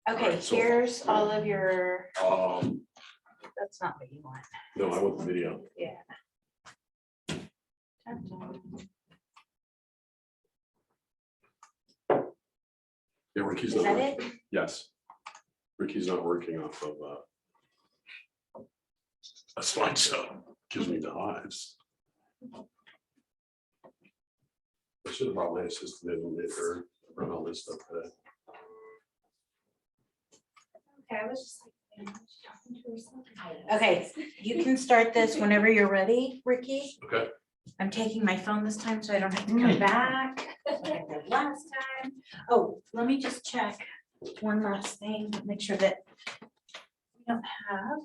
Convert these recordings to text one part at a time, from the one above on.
Okay, So- here's all of your, Um, that's not what you want. no, I want the video. Yeah. Dun, dun. Yeah, Ricky's Is not that working. it? Yes. Ricky's not working off of a slideshow. Gives me the hives. I should have brought my assistant in and made her run all this stuff today. Okay, I was just like, man, she's talking to herself. Okay, you can start this whenever you're ready, Ricky. Okay. I'm taking my phone this time, so I don't have to come back like I did last time. Oh, let me just check one last thing, make sure that we don't have.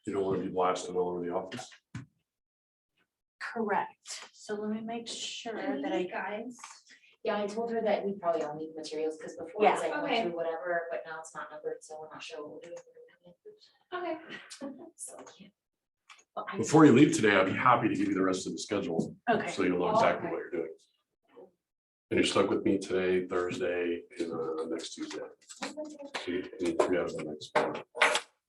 You don't want to be blasting all over the office? Correct. So let me make sure that I. Guys. Yeah, I told her that we probably all need materials, because before Yeah. it's like Okay. went through whatever, but now it's not numbered, so we're not sure what we're doing. Okay. So I can't. Well, I- Before you leave today, I'd be happy to give you the rest of the schedule, Okay, so you'll know exactly what you're doing. And you're stuck with me today, Thursday, and next Tuesday. So you need 3 out of the next 4.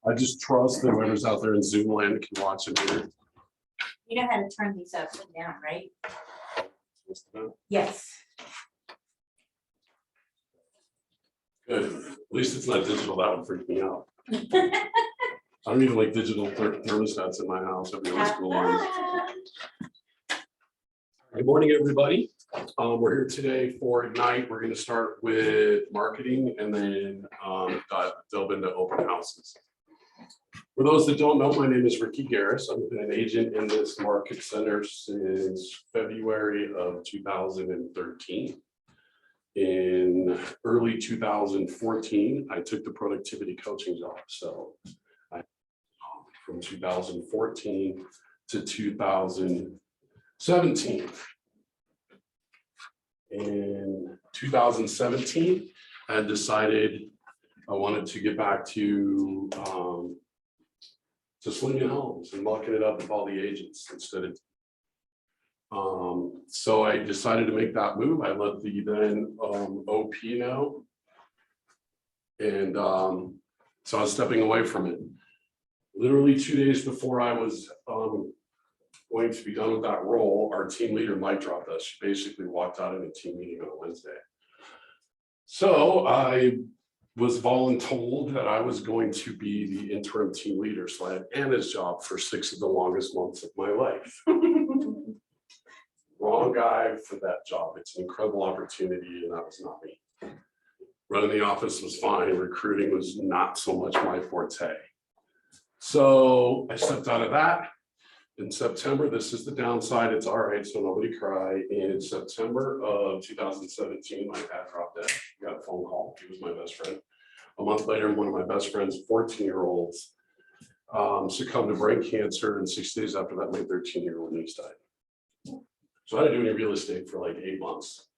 I just trust that whoever's out there in Zoom land can watch it here. you know how to turn these up and down, right? Yes. Good. At least it's not digital. That would freak me out. I don't even like digital thermostats in my house. Every old school one. Good morning, everybody. We're here today for Ignite. We're going to start with marketing and then delve into open houses. For those that don't know, my name is Ricky Garris. I've been an agent in this market center since February of 2013. In early 2014, I took the productivity coaching job. So from 2014 to 2017. In 2017, I had decided I wanted to get back to slinging homes and mucking it up with all the agents instead of. So I decided to make that move. I let the then OP know. And so I was stepping away from it. Literally 2 days before I was going to be done with that role, our team leader mic dropped us. She basically walked out of a team meeting on a Wednesday. So I was voluntold that I was going to be the interim team leader. So I had Anna's job for 6 of the longest months of my life. Wrong guy for that job. It's an incredible opportunity, and that was not me. Running the office was fine. Recruiting was not so much my forte. So I stepped out of that in September. This is the downside. It's all right, so nobody cry. In September of 2017, my dad dropped dead. Got a phone call. He was my best friend. A month later, one of my best friends, 14-year-olds, succumbed to brain cancer, and 6 days after that, my 13-year-old niece died. So I had to do any real estate for like 8 months.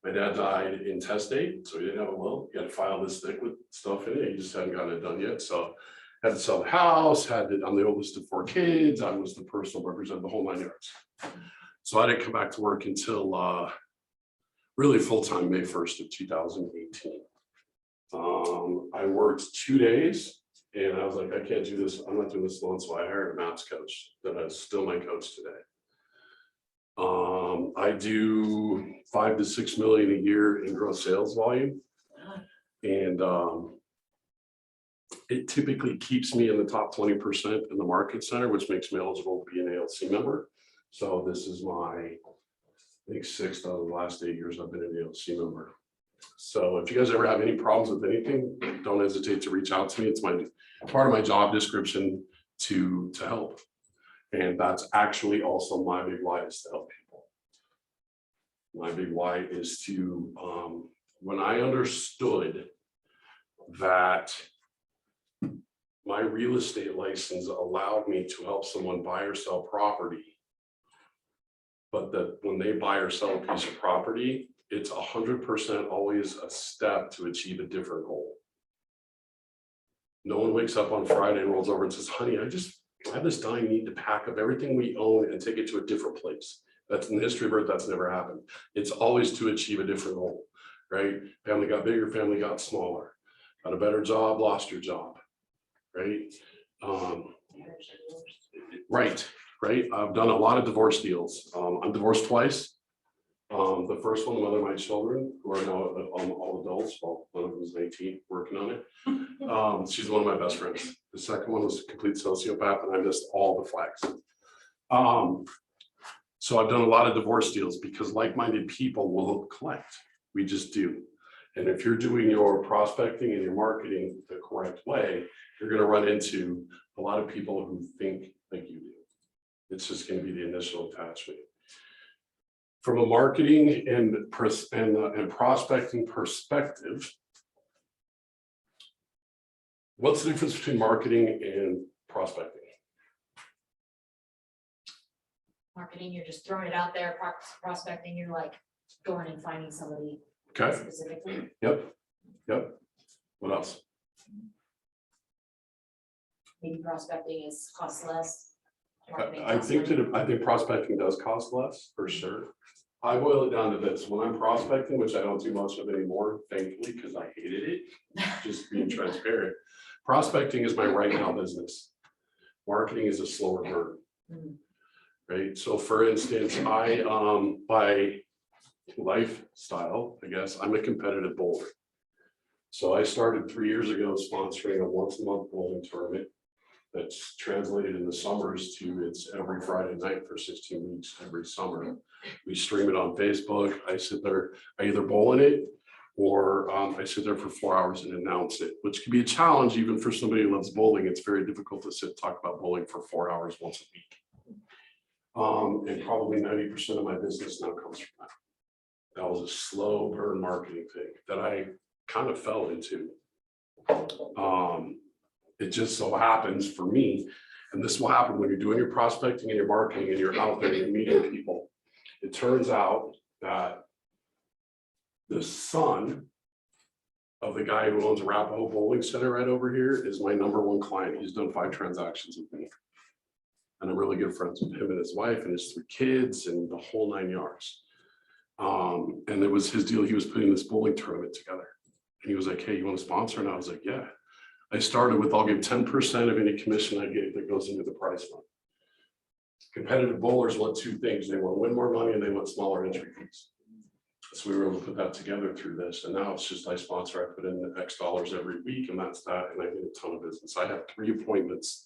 My dad died intestate, so he didn't have a will. He had to file this thick with stuff in it. He just hadn't gotten it done yet. So had to sell the house, I'm the oldest of 4 kids. I was the person who represented the whole 9 yards. So I didn't come back to work until really full-time May 1st of 2018. I worked 2 days and I was like, I can't do this. I'm not doing this alone. So I hired a maths coach that is still my coach today. I do 5 to 6 million a year in gross sales volume. And it typically keeps me in the top 20% in the market center, which makes me eligible to be an ALC member. So this is my, I think, 6th out of the last 8 years I've been an ALC member. So if you guys ever have any problems with anything, don't hesitate to reach out to me. It's part of my job description to help. And that's actually also my big why, is to help people. My big why is to, when I understood that my real estate license allowed me to help someone buy or sell property, but that when they buy or sell a piece of property, it's 100% always a step to achieve a different goal. No one wakes up on Friday and rolls over and says, honey, I have this dying need to pack up everything we own and take it to a different place. That's in the history of Earth, that's never happened. It's always to achieve a different goal, right? Family got bigger, family got smaller. got a better job, lost your job, right? Right, right. I've done a lot of divorce deals. I'm divorced twice. The first one, the mother of my children, who are now all adults, well, one of them is 19, working on it. She's one of my best friends. The second one was a complete sociopath, and I missed all the flags. So I've done a lot of divorce deals because like-minded people will collect. We just do. And if you're doing your prospecting and your marketing the correct way, you're going to run into a lot of people who think like you do. It's just going to be the initial attachment. From a marketing and prospecting perspective, what's the difference between marketing and prospecting? Marketing, you're just throwing it out there. Prospecting, you're like going and finding somebody Okay. specifically. Yep. What else? Maybe prospecting is cost less. Marketing I costs think money. I think prospecting does cost less for sure. I boil it down to this: when I'm prospecting, which I don't do much of anymore, thankfully, because I hated it, just being transparent. Prospecting is my right now business. Marketing is a slower burn. Mhm. Right. So for instance, I by lifestyle, I guess, I'm a competitive bowler. So I started 3 years ago sponsoring a once-a-month bowling tournament that's translated in the summers to it's every Friday night for 16 weeks every summer. We stream it on Facebook. I sit there, I either bowl in it or I sit there for 4 hours and announce it, which can be a challenge even for somebody who loves bowling. It's very difficult to sit and talk about bowling for 4 hours once a week. And probably 90% of my business now comes from that. That was a slow burn marketing thing that I kind of fell into. It just so happens for me, and this will happen when you're doing your prospecting and your marketing and you're out there and you're meeting people. It turns out that the son of the guy who owns Arapahoe Bowling Center right over here is my #1 client. He's done 5 transactions with me. And I'm really good friends with him and his wife and his 3 kids and the whole 9 yards. And it was his deal. He was putting this bowling tournament together. And he was like, hey, you want to sponsor? And I was like, yeah. I started with, I'll give 10% of any commission I get that goes into the prize fund. Competitive bowlers want 2 things. They want to win more money and they want smaller entry fees. So we were able to put that together through this. And now it's just I sponsor, I put in X dollars every week and that's that. And I get a ton of business. I have 3 appointments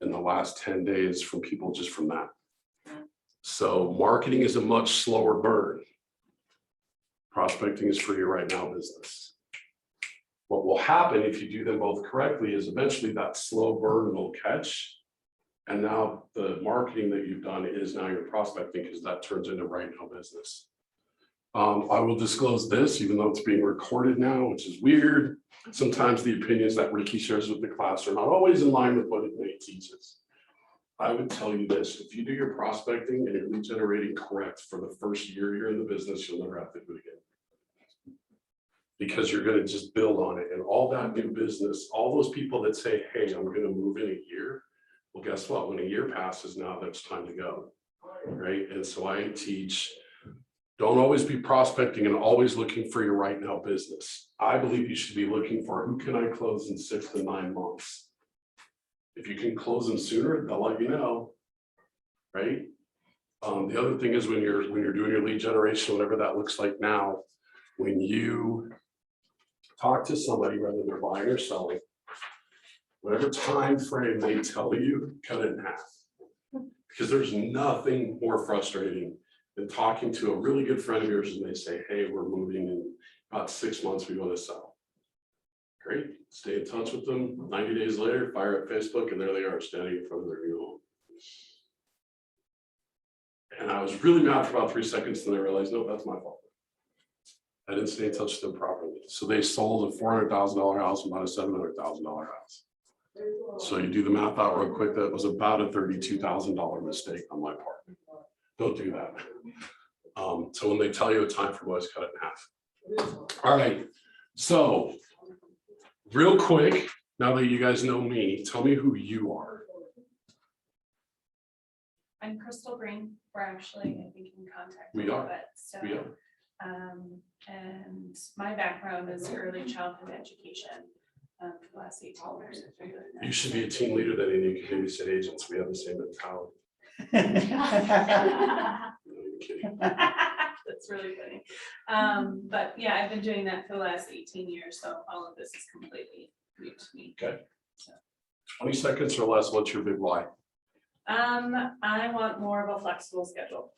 in the last 10 days from people just from that. So marketing is a much slower burn. Prospecting is for your right now business. What will happen if you do them both correctly is eventually that slow burn will catch. And now the marketing that you've done is now your prospecting because that turns into right now business. I will disclose this, even though it's being recorded now, which is weird. Sometimes the opinions that Ricky shares with the class are not always in line with what it teaches. I would tell you this: if you do your prospecting and your lead generating correct for the first year you're in the business, you'll never have to do it again. Because you're going to just build on it. And all that new business, all those people that say, hey, I'm going to move in a year. Well, guess what? When a year passes, now that's time to go. Right. And so I teach, don't always be prospecting and always looking for your right now business. I believe you should be looking for who can I close in 6 to 9 months. If you can close them sooner, they'll let you know, right? The other thing is when you're doing your lead generation, whatever that looks like now, when you talk to somebody, whether they're buying or selling, whatever time frame they tell you, cut it in half. Because there's nothing more frustrating than talking to a really good friend of yours and they say, hey, we're moving in about 6 months, we want to sell. Great, stay in touch with them. 90 days later, fire up Facebook, and there they are standing in front of their new home. And I was really mad for about 3 seconds, then I realized, no, that's my fault. I didn't stay in touch with them properly. So they sold a $400,000 house and bought a $700,000 house. So you do the math out real quick, that was about a $32,000 mistake on my part. Don't do that. So when they tell you a time for what's, cut it in half. All right, so real quick, now that you guys know me, tell me who you are. I'm Crystal Green. We're actually, I think, in contact. We are. But so, We are. And my background is early childhood education for the last 18 years. I've been doing that. You should be a team leader that any community state agents. We have the same mentality. No, you're kidding. That's really funny. But yeah, I've been doing that for the last 18 years, so all of this is completely new to me. Okay. 20 seconds or less, what's your big why? I want more of a flexible schedule.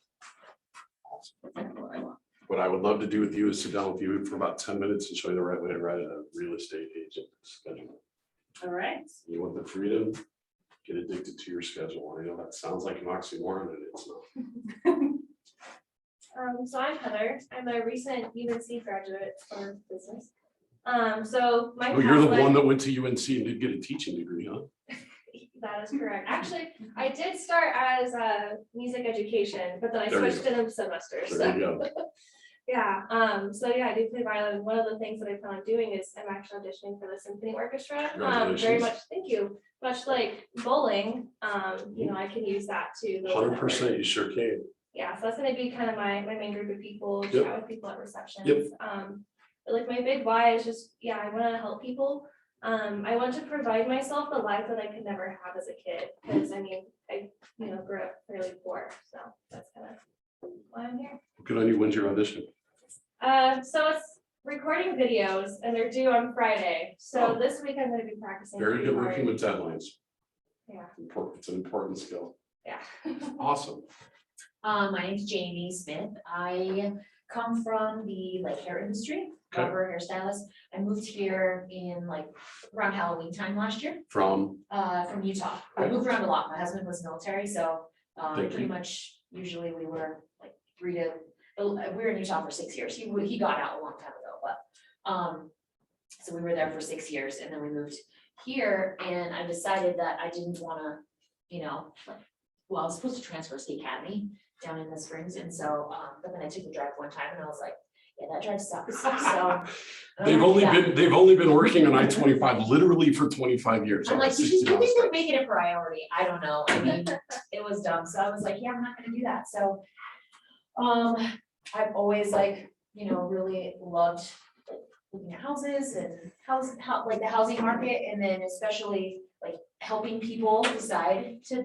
That's what I want. What I would love to do with you is sit down with you for about 10 minutes and show you the right way to write a real estate agent schedule. All right. You want the freedom, get addicted to your schedule. I know that sounds like an oxymoron and it's not. So I'm Heather. I'm a recent UNC graduate for business. So my Oh, you're the pathway- one that went to UNC and did get a teaching degree, huh? That is correct. Actually, I did start as a music education, but then I There you switched in a semester. There you So go. yeah, so yeah, I do play violin. One of the things that I plan on doing is I'm actually auditioning for the symphony orchestra. Very Congratulations. much, thank you. Much like bowling, you know, I can use that to. build a 100%, network. you sure can. Yeah, so that's gonna be kind of my main group of people, Yep. chat with people at receptions. Yep. But like my big why is just, yeah, I wanna help people. I want to provide myself the life that I could never have as a kid, because I mean, I, you know, grew up fairly poor, so that's kind of why I'm here. Good on you. When's your audition? So it's recording videos and they're due on Friday, so Oh. this week I'm gonna be practicing. Very pretty good working hard. with deadlines. Yeah, It's an important skill. yeah. Awesome. My name's Jamie Smith. I come from the like hair industry, Okay. barber, hairstylist. I moved here in like around Halloween time last year, From, from Utah. I Okay. moved around a lot. My husband was military, so Thank pretty you. much usually we were like we were in Utah for 6 years. He got out a long time ago, but so we were there for 6 years and then we moved here and I decided that I didn't wanna, you know, like, well, I was supposed to transfer to the academy down in the Springs, and so, but then I took the drive one time and I was like, yeah, that drive sucks, so. I don't they've wanna do only that. theen working on I-25 literally for 25 years. I'm on a like, you 60 mile think stretch. they're making it a priority? I don't know, I mean, it was dumb, so I was like, yeah, I'm not gonna do that, so. I've always like, you know, really loved like looking at houses and like the housing market, and then especially like helping people decide to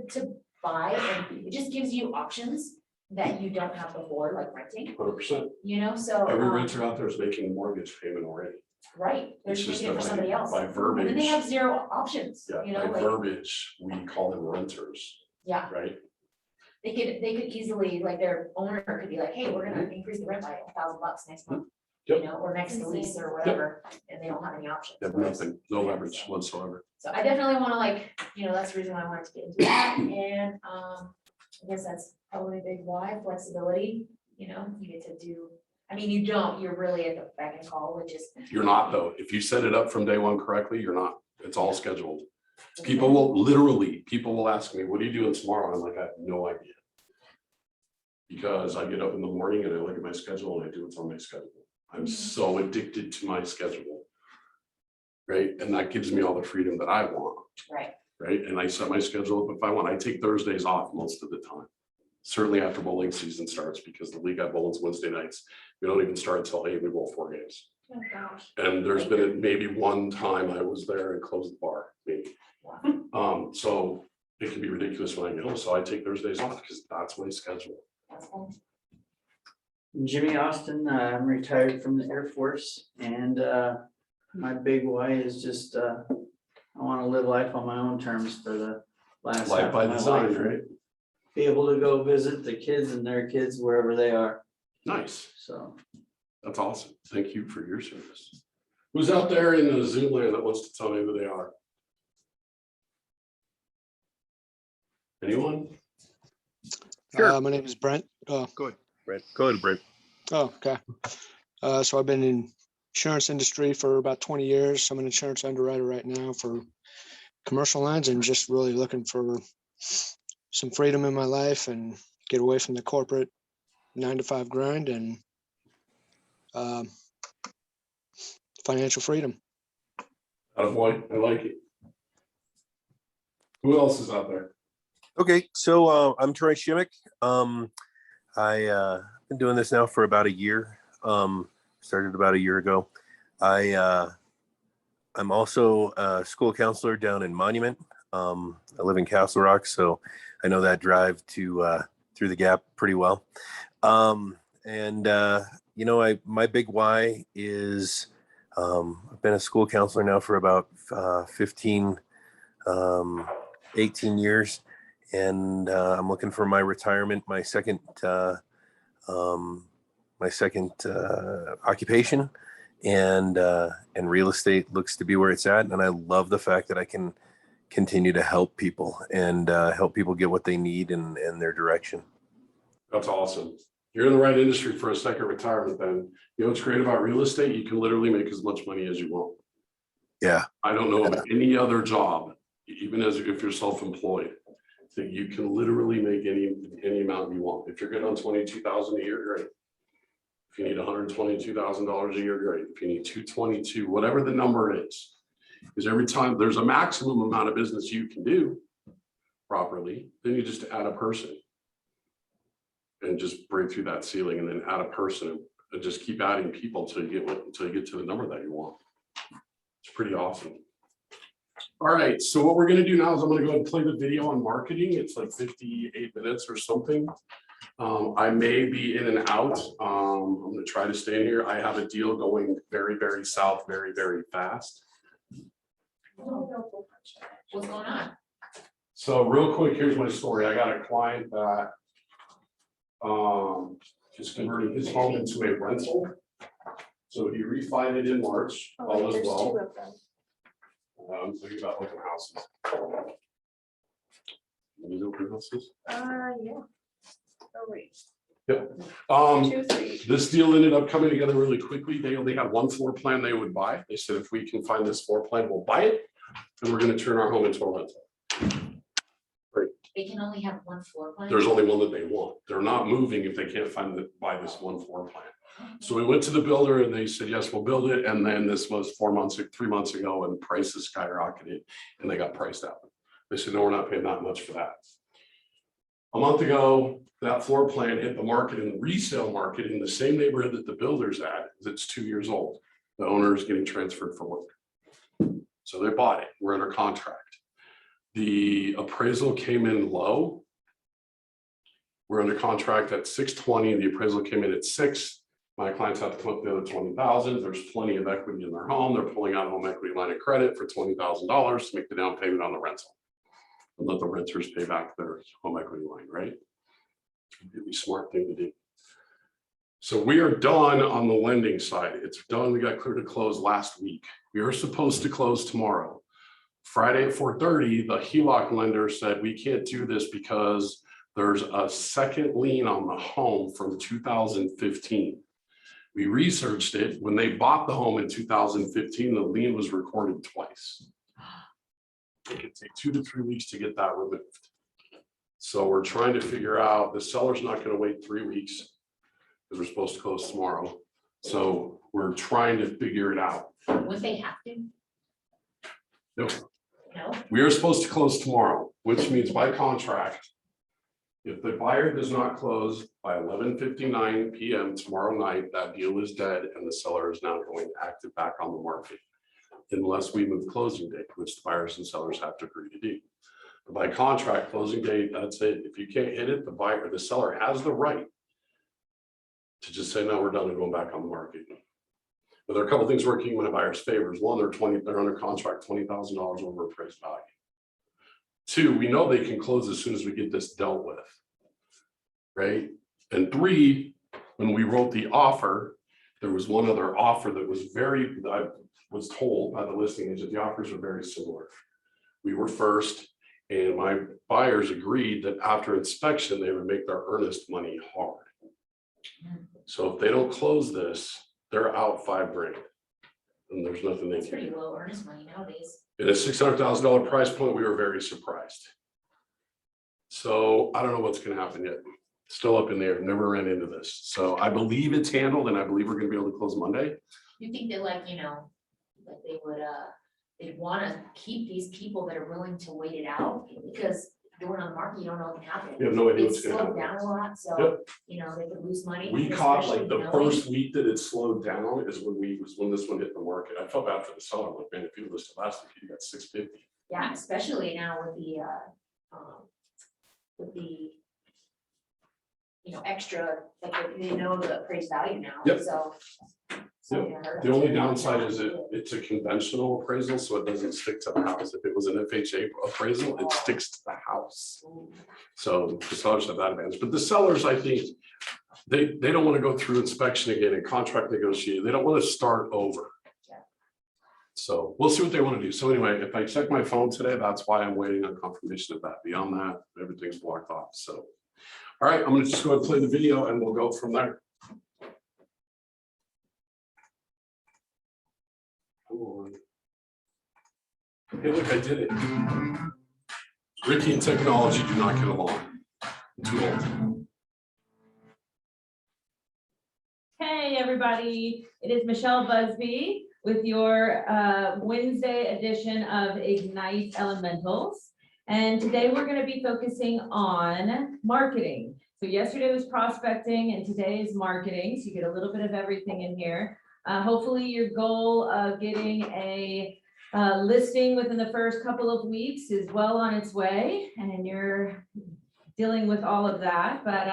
buy, and it just gives you options that you don't have before, like renting, 100%. you know, so. Every renter out there is making a mortgage payment already. Right, they're It's just making it for that somebody else, by and then they verbiage, have zero options, yeah, you by know, like, verbiage, we call them renters, yeah. right? They could easily, like, their owner could be like, hey, we're gonna increase the rent by $1,000 next month. You Yep. know, or next lease or whatever, and they don't have any options. They have nothing, no leverage whatsoever. So I definitely wanna like, you know, that's the reason why I wanted to get into that, and, I guess that's probably a big why, flexibility, you know, you get to do, I mean, you don't, you're really at the beck and call, which is. You're not though. If you set it up from day one correctly, you're not. It's all scheduled. People will ask me, what are you doing tomorrow? I'm like, I have no idea. Because I get up in the morning and I look at my schedule and I do what's on my schedule. I'm so addicted to my schedule. Right? And that gives me all the freedom that I want. Right, Right? And I set my schedule up if I want. I take Thursdays off most of the time. Certainly after bowling season starts, because the league I bowl is Wednesday nights. We don't even start until 8, we bowl 4 games. Oh, gosh. And there's been maybe one time I was there and closed the bar, maybe. So it can be ridiculous when I get home. So I take Thursdays off because that's my schedule. that's cool. Jimmy Austin, I'm retired from the Air Force, and my big why is just I want to live life on my own terms for the last Life half by of my design, life. right? Be able to go visit the kids and their kids wherever they are, Nice. so. That's awesome. Thank you for your service. Who's out there in the Zoom land that wants to tell me who they are? Anyone? Sure. My name is Brent. Go ahead, Brent. Oh, okay. So I've been in insurance industry for about 20 years. I'm an insurance underwriter right now for commercial lines and just really looking for some freedom in my life and get away from the corporate 9-to-5 grind and financial freedom. Attaboy, I like it. Who else is out there? Okay, so I'm Troy Shimmick. I been doing this now for about a year. started about a year ago. I'm also a school counselor down in Monument. I live in Castle Rock, so I know that drive to through the gap pretty well. My big why is I've been a school counselor now for about 18 years, and I'm looking for my retirement, my second occupation, and real estate looks to be where it's at. And I love the fact that I can continue to help people and help people get what they need and their direction. That's awesome. You're in the right industry for a second retirement then. You know what's great about real estate? You can literally make as much money as you want. Yeah. I don't know of any other job, even as if you're self-employed, that you can literally make any amount you want. If you're good on 22,000 a year, great. If you need $122,000 a year, great. If you need 222, whatever the number is, because every time there's a maximum amount of business you can do properly, then you just add a person and just break through that ceiling, and then add a person and just keep adding people until you get to the number that you want. It's pretty awesome. All right, so what we're gonna do now is I'm gonna go ahead and play the video on marketing. It's like 58 minutes or something. I may be in and out. I'm gonna try to stay in here. I have a deal going very, very south, very, very fast. What's going on? So real quick, here's my story. I got a client that just converted his home into a rental. So he refied it in March, all as well. I'm thinking about open houses. These open houses? Yeah. Oh, wait. Yep. 2, 3. This deal ended up coming together really quickly. They only had one floor plan they would buy. They said, if we can find this floor plan, we'll buy it. And we're going to turn our home into a rental. They can only have one floor plan? There's only one that they want. They're not moving if they can't buy this one floor plan. So we went to the builder and they said, yes, we'll build it. And then this was 3 months ago, and prices skyrocketed and they got priced out. They said, no, we're not paying that much for that. A month ago, that floor plan hit the market in the resale market in the same neighborhood that the builder's at. It's 2 years old. The owner is getting transferred for work. So they bought it. We're under contract. The appraisal came in low. We're under contract at 620. The appraisal came in at 6. My clients have to put the other 20,000. There's plenty of equity in their home. They're pulling out a home equity line of credit for $20,000 to make the down payment on the rental. And let the renters pay back their home equity line, right? It's a really smart thing to do. So we are done on the lending side. It's done. We got clear to close last week. We are supposed to close tomorrow. Friday at 4:30, the HELOC lender said, we can't do this because there's a second lien on the home from 2015. We researched it. When they bought the home in 2015, the lien was recorded twice. It could take 2 to 3 weeks to get that removed. So we're trying to figure out, the seller's not going to wait 3 weeks because we're supposed to close tomorrow. So we're trying to figure it out. Would they have to? No. No? We are supposed to close tomorrow, which means by contract, if the buyer does not close by 11:59 p.m. tomorrow night, that deal is dead and the seller is now going active back on the market. Unless we move closing date, which the buyers and sellers have to agree to do. But by contract, closing date, that's it. If you can't hit it, the buyer or the seller has the right to just say, no, we're done and going back on the market. But there are a couple of things working in my buyer's favors. One, they're under contract $20,000 over appraised value. 2, we know they can close as soon as we get this dealt with, right? And 3, when we wrote the offer, there was one other offer that was I was told by the listing agent, the offers are very similar. We were first, and my buyers agreed that after inspection, they would make their earnest money hard. So if they don't close this, they're out $5,000, and there's nothing they It's can pretty do. low earnest money nowadays. At a $600,000 price point, we were very surprised. So I don't know what's going to happen yet. Still up in the air. Never ran into this. So I believe it's handled, and I believe we're going to be able to close Monday. You think that like they would, they'd want to keep these people that are willing to wait it out? Because going on the market, you don't know what can happen. You have no idea It's what's gonna slowed happen. down a lot, so, Yep. you know, they could lose money. We caught especially like the knowing- first week that it slowed down is when this one hit the market. I felt bad for the seller, like, man, if you listed last week, you got 650. Yeah, especially now with the, you know, extra, like, they know the appraised value now, Yep. so. it's not gonna hurt The us. only downside is it's a conventional appraisal, so it doesn't stick to the house. If it was an FHA appraisal, it sticks to the house. So the sellers have that advantage, but the sellers, I think, they don't want to go through inspection again and contract negotiate. They don't want to start over. Yeah. So we'll see what they want to do. So anyway, if I check my phone today, that's why I'm waiting on confirmation of that. Beyond that, everything's blocked off. So, all right, I'm gonna just go ahead and play the video and we'll go from there. Come on. Hey, look, I did it. Ricky and technology do not get along. I'm too old. Hey, everybody, it is Michelle Busby with your Wednesday edition of Ignite Elementals. And today we're going to be focusing on marketing. So yesterday was prospecting and today is marketing. So you get a little bit of everything in here. Hopefully your goal of getting a listing within the first couple of weeks is well on its way and you're dealing with all of that. But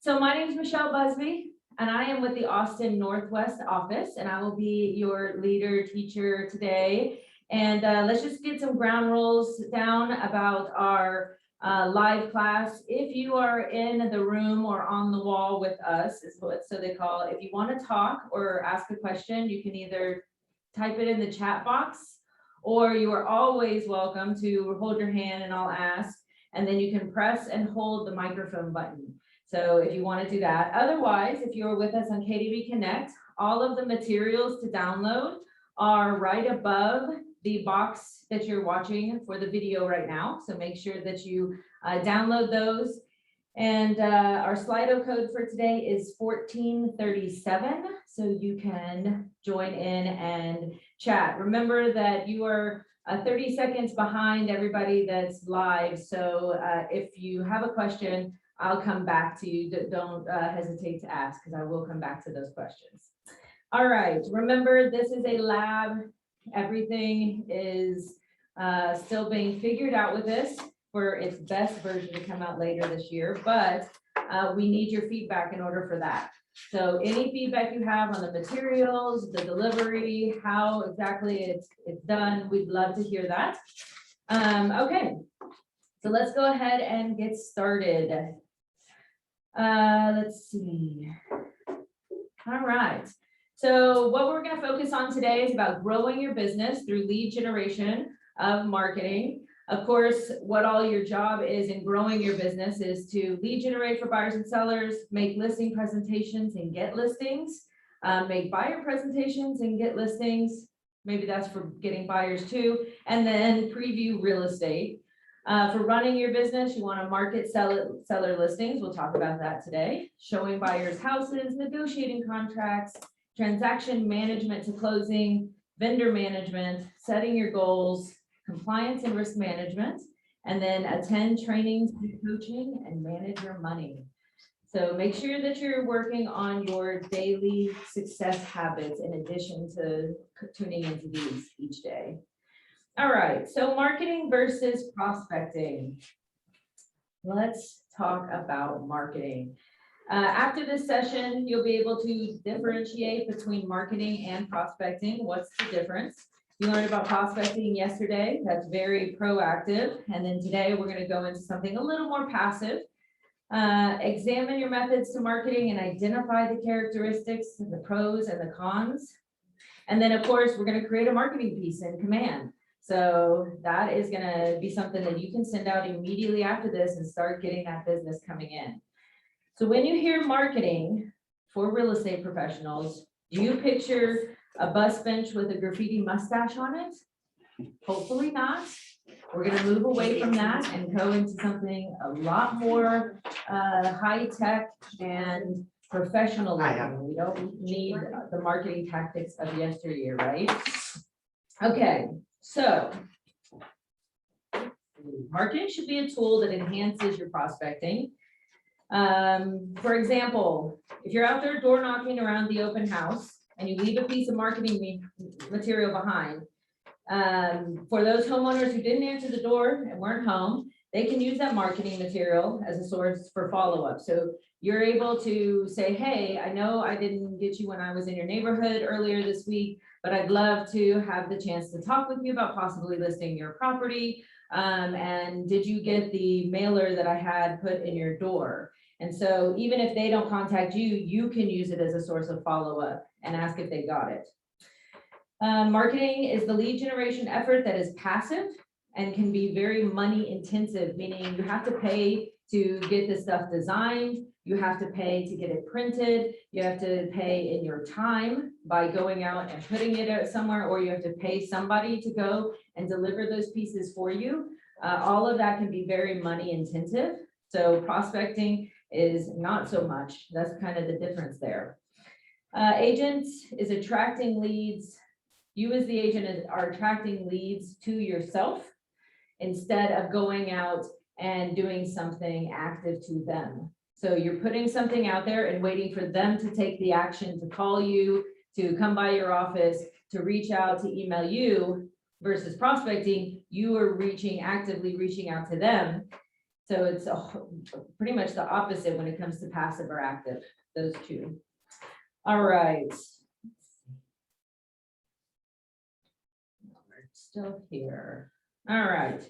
so my name is Michelle Busby. And I am with the Austin Northwest office and I will be your leader teacher today. And let's just get some ground rules down about our live class. If you are in the room or on the wall with us, is what so they call it. If you want to talk or ask a question, you can either type it in the chat box or you are always welcome to hold your hand and I'll ask. And then you can press and hold the microphone button. So if you want to do that, otherwise, if you're with us on KDB Connect, all of the materials to download are right above the box that you're watching for the video right now. So make sure that you download those. And our Slido code for today is 1437. So you can join in and chat. Remember that you are 30 seconds behind everybody that's live. So if you have a question, I'll come back to you. Don't hesitate to ask because I will come back to those questions. All right, remember this is a lab. Everything is still being figured out with this for its best version to come out later this year, but we need your feedback in order for that. So any feedback you have on the materials, the delivery, how exactly it's done, we'd love to hear that. Okay, so let's go ahead and get started. Let's see. All right. So what we're going to focus on today is about growing your business through lead generation of marketing. Of course, what all your job is in growing your business is to lead generate for buyers and sellers, make listing presentations and get listings, make buyer presentations and get listings. Maybe that's for getting buyers too, and then preview real estate. For running your business, you want to market seller listings. We'll talk about that today. Showing buyers houses, negotiating contracts, transaction management to closing, vendor management, setting your goals, compliance and risk management, and then attend trainings and coaching and manage your money. So make sure that you're working on your daily success habits in addition to tuning into these each day. All right, so marketing versus prospecting. Let's talk about marketing. After this session, you'll be able to differentiate between marketing and prospecting. What's the difference? You learned about prospecting yesterday. That's very proactive. And then today we're going to go into something a little more passive. Examine your methods to marketing and identify the characteristics, the pros and the cons. And then of course, we're going to create a marketing piece in Command. So that is going to be something that you can send out immediately after this and start getting that business coming in. So when you hear marketing for real estate professionals, do you picture a bus bench with a graffiti mustache on it? Hopefully not. We're going to move away from that and go into something a lot more high tech and professional. We don't need the marketing tactics of yesteryear, right? Okay. So do. Marketing should be a tool that enhances your prospecting. For example, if you're out there door knocking around the open house and you leave a piece of marketing material behind, for those homeowners who didn't answer the door and weren't home, they can use that marketing material as a source for follow-up. So you're able to say, hey, I know I didn't get you when I was in your neighborhood earlier this week, but I'd love to have the chance to talk with you about possibly listing your property. And did you get the mailer that I had put in your door? And so even if they don't contact you, you can use it as a source of follow-up and ask if they got it. Marketing is the lead generation effort that is passive and can be very money intensive, meaning you have to pay to get this stuff designed, you have to pay to get it printed, you have to pay in your time by going out and putting it out somewhere, or you have to pay somebody to go and deliver those pieces for you. All of that can be very money intensive. So prospecting is not so much. That's kind of the difference there. Agents is attracting leads. You as the agent are attracting leads to yourself instead of going out and doing something active to them. So you're putting something out there and waiting for them to take the action, to call you, to come by your office, to reach out, to email you, versus prospecting, you are actively reaching out to them. So it's pretty much the opposite when it comes to passive or active, those two. All right. Still here. All right.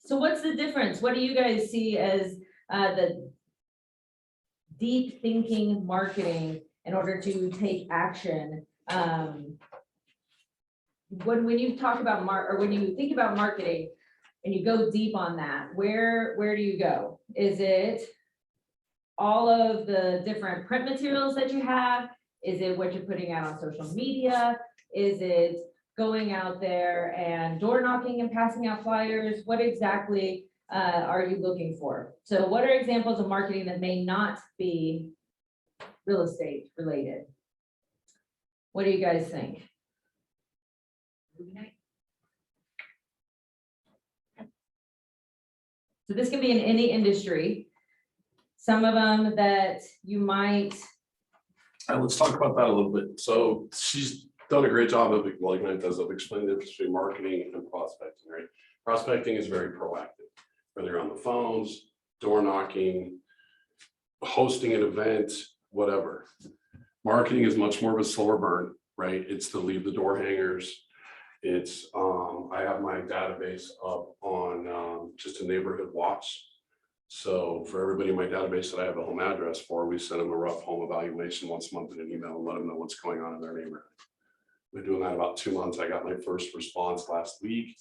So what's the difference? What do you guys see as the deep thinking marketing in order to take action? When you talk about when you think about marketing and you go deep on that, where do you go? Is it all of the different print materials that you have? Is it what you're putting out on social media? Is it going out there and door knocking and passing out flyers? What exactly are you looking for? So what are examples of marketing that may not be real estate related? What do you guys think? So this can be in any industry. Some of them that you might. Let's talk about that a little bit. So she's done a great job of, like Mike does, of explaining the difference between marketing and prospecting, right? Prospecting is very proactive, whether you're on the phones, door knocking, hosting an event, whatever. Marketing is much more of a slower burn, right? It's to leave the door hangers. It's, I have my database up on just a neighborhood watch. So for everybody in my database that I have a home address for, we send them a rough home evaluation once a month in an email and let them know what's going on in their neighborhood. We're doing that about 2 months. I got my first response last week,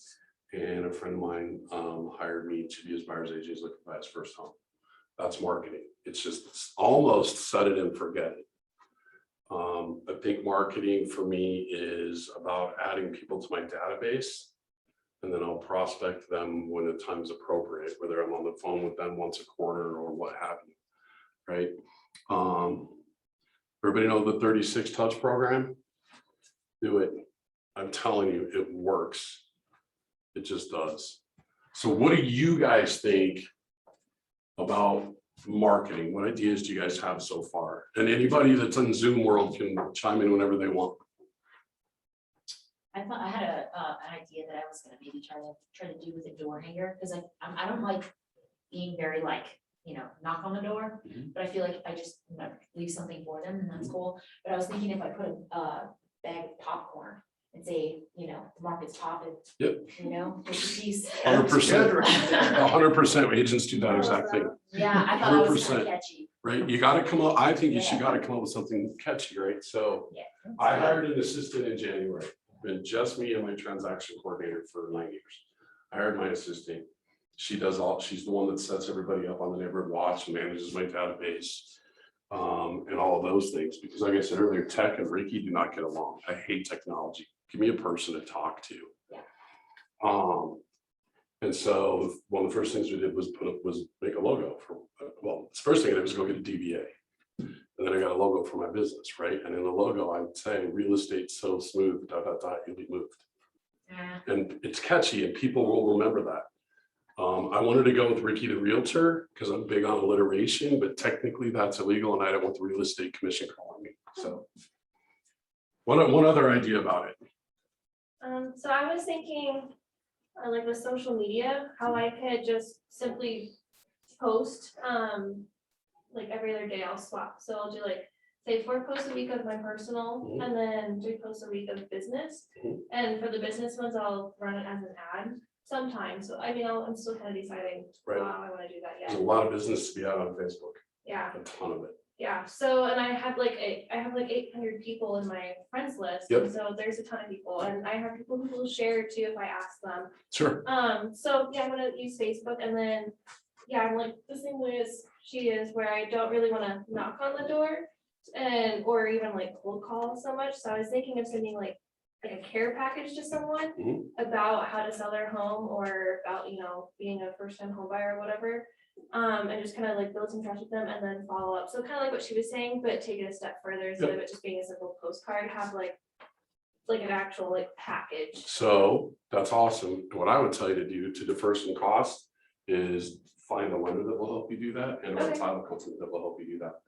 and a friend of mine hired me to be his buyer's agent. He's looking to buy his first home. That's marketing. It's almost set it and forget it. I think marketing for me is about adding people to my database, and then I'll prospect them when the time's appropriate, whether I'm on the phone with them once a quarter or what have you, right? Everybody know the 36 touch program? Do it. I'm telling you, it works. It just does. So what do you guys think about marketing? What ideas do you guys have so far? And anybody that's in Zoom world can chime in whenever they want. I thought I had an idea that I was gonna maybe try to do with a door hanger, because I don't like being very knock on the door, but I feel like if I just leave something for them, and that's cool. But I was thinking if I put a bag of popcorn and say, the market's popping. Yep. With the piece. 100%. 100% agents do that exact thing. Yeah, I thought that was kind 100%. of catchy. Right, you gotta come up, I think you should gotta come up with something catchy, right? So Yeah. I hired an assistant in January, been just me and my transaction coordinator for 9 years. I hired my assistant. She's the one that sets everybody up on the neighborhood watch and manages my database. And all of those things, because like I said earlier, tech and Ricky do not get along. I hate technology. Give me a person to talk to. Yeah. And so one of the first things we did was make a logo for, the first thing I did was go get a DBA. And then I got a logo for my business, right? And in the logo, I would say real estate so smooth, ... you'll be moved. And it's catchy and people will remember that. I wanted to go with Ricky the Realtor because I'm big on alliteration, but technically that's illegal and I don't want the real estate commission calling me. So one other idea about it. So I was thinking, like with social media, how I could just simply post, like every other day I'll swap. So I'll do like, say 4 posts a week of my personal Mhm. and then 3 posts a week of business. Mhm. And for the business ones, I'll run it as an ad sometimes. So I mean, I'm still kind of deciding Right. how I want to do that There's a yet. lot of business to be out on Facebook, Yeah. a ton of it. Yeah, so, and I have like 800 people in my friends list, Yep. and so there's a ton of people, and I have people who will share too if I ask them. Sure. So yeah, I'm gonna use Facebook, and then, yeah, I'm like the same way as she is, where I don't really wanna knock on the door. And, or even like cold call so much, so I was thinking of sending like a care package to someone. Mhm. About how to sell their home, or about, you know, being a first time home buyer or whatever. And just kind of like build some trust with them and then follow up. So kind of like what she was saying, but take it a step further, instead of it just being a simple postcard, have like an actual like package. So that's awesome. What I would tell you to do to defer some cost is find a lender that will help you do that and a Okay. title company that will help you do that.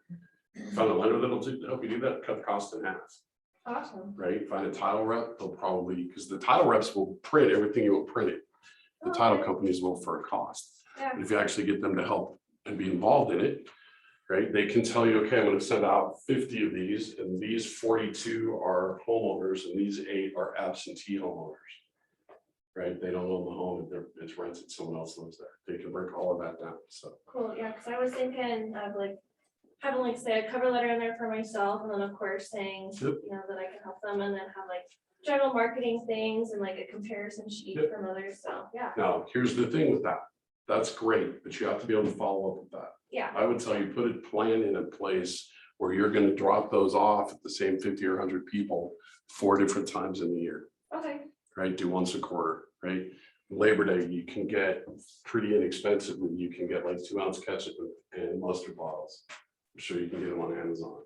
Find a lender that will help you do that, cut the cost in half, Awesome. right? Find a title rep, they'll probably, because the title reps will print everything you will print it. The title Okay. companies will for a cost. Yeah. If you actually get them to help and be involved in it, right? They can tell you, okay, I'm gonna send out 50 of these, and these 42 are homeowners, and these 8 are absentee homeowners. Right? They don't own the home, it's rented, someone else lives there. They can break all of that down, so. Cool, yeah, because I was thinking of like having like say a cover letter in there for myself, and then of course saying, Yep. you know, that I can help them, and then have like general marketing things and like a comparison sheet Yep. from others, so yeah, Now, here's the thing with that. That's great, but you have to be able to follow up with that. yeah, I would tell you, put a plan in place where you're gonna drop those off at the same 50 or 100 people 4 different times in the year. okay, Right, do once a quarter, right? Labor Day, you can get pretty inexpensively, you can get like 2-ounce ketchup and mustard bottles. I'm sure you can get them on Amazon,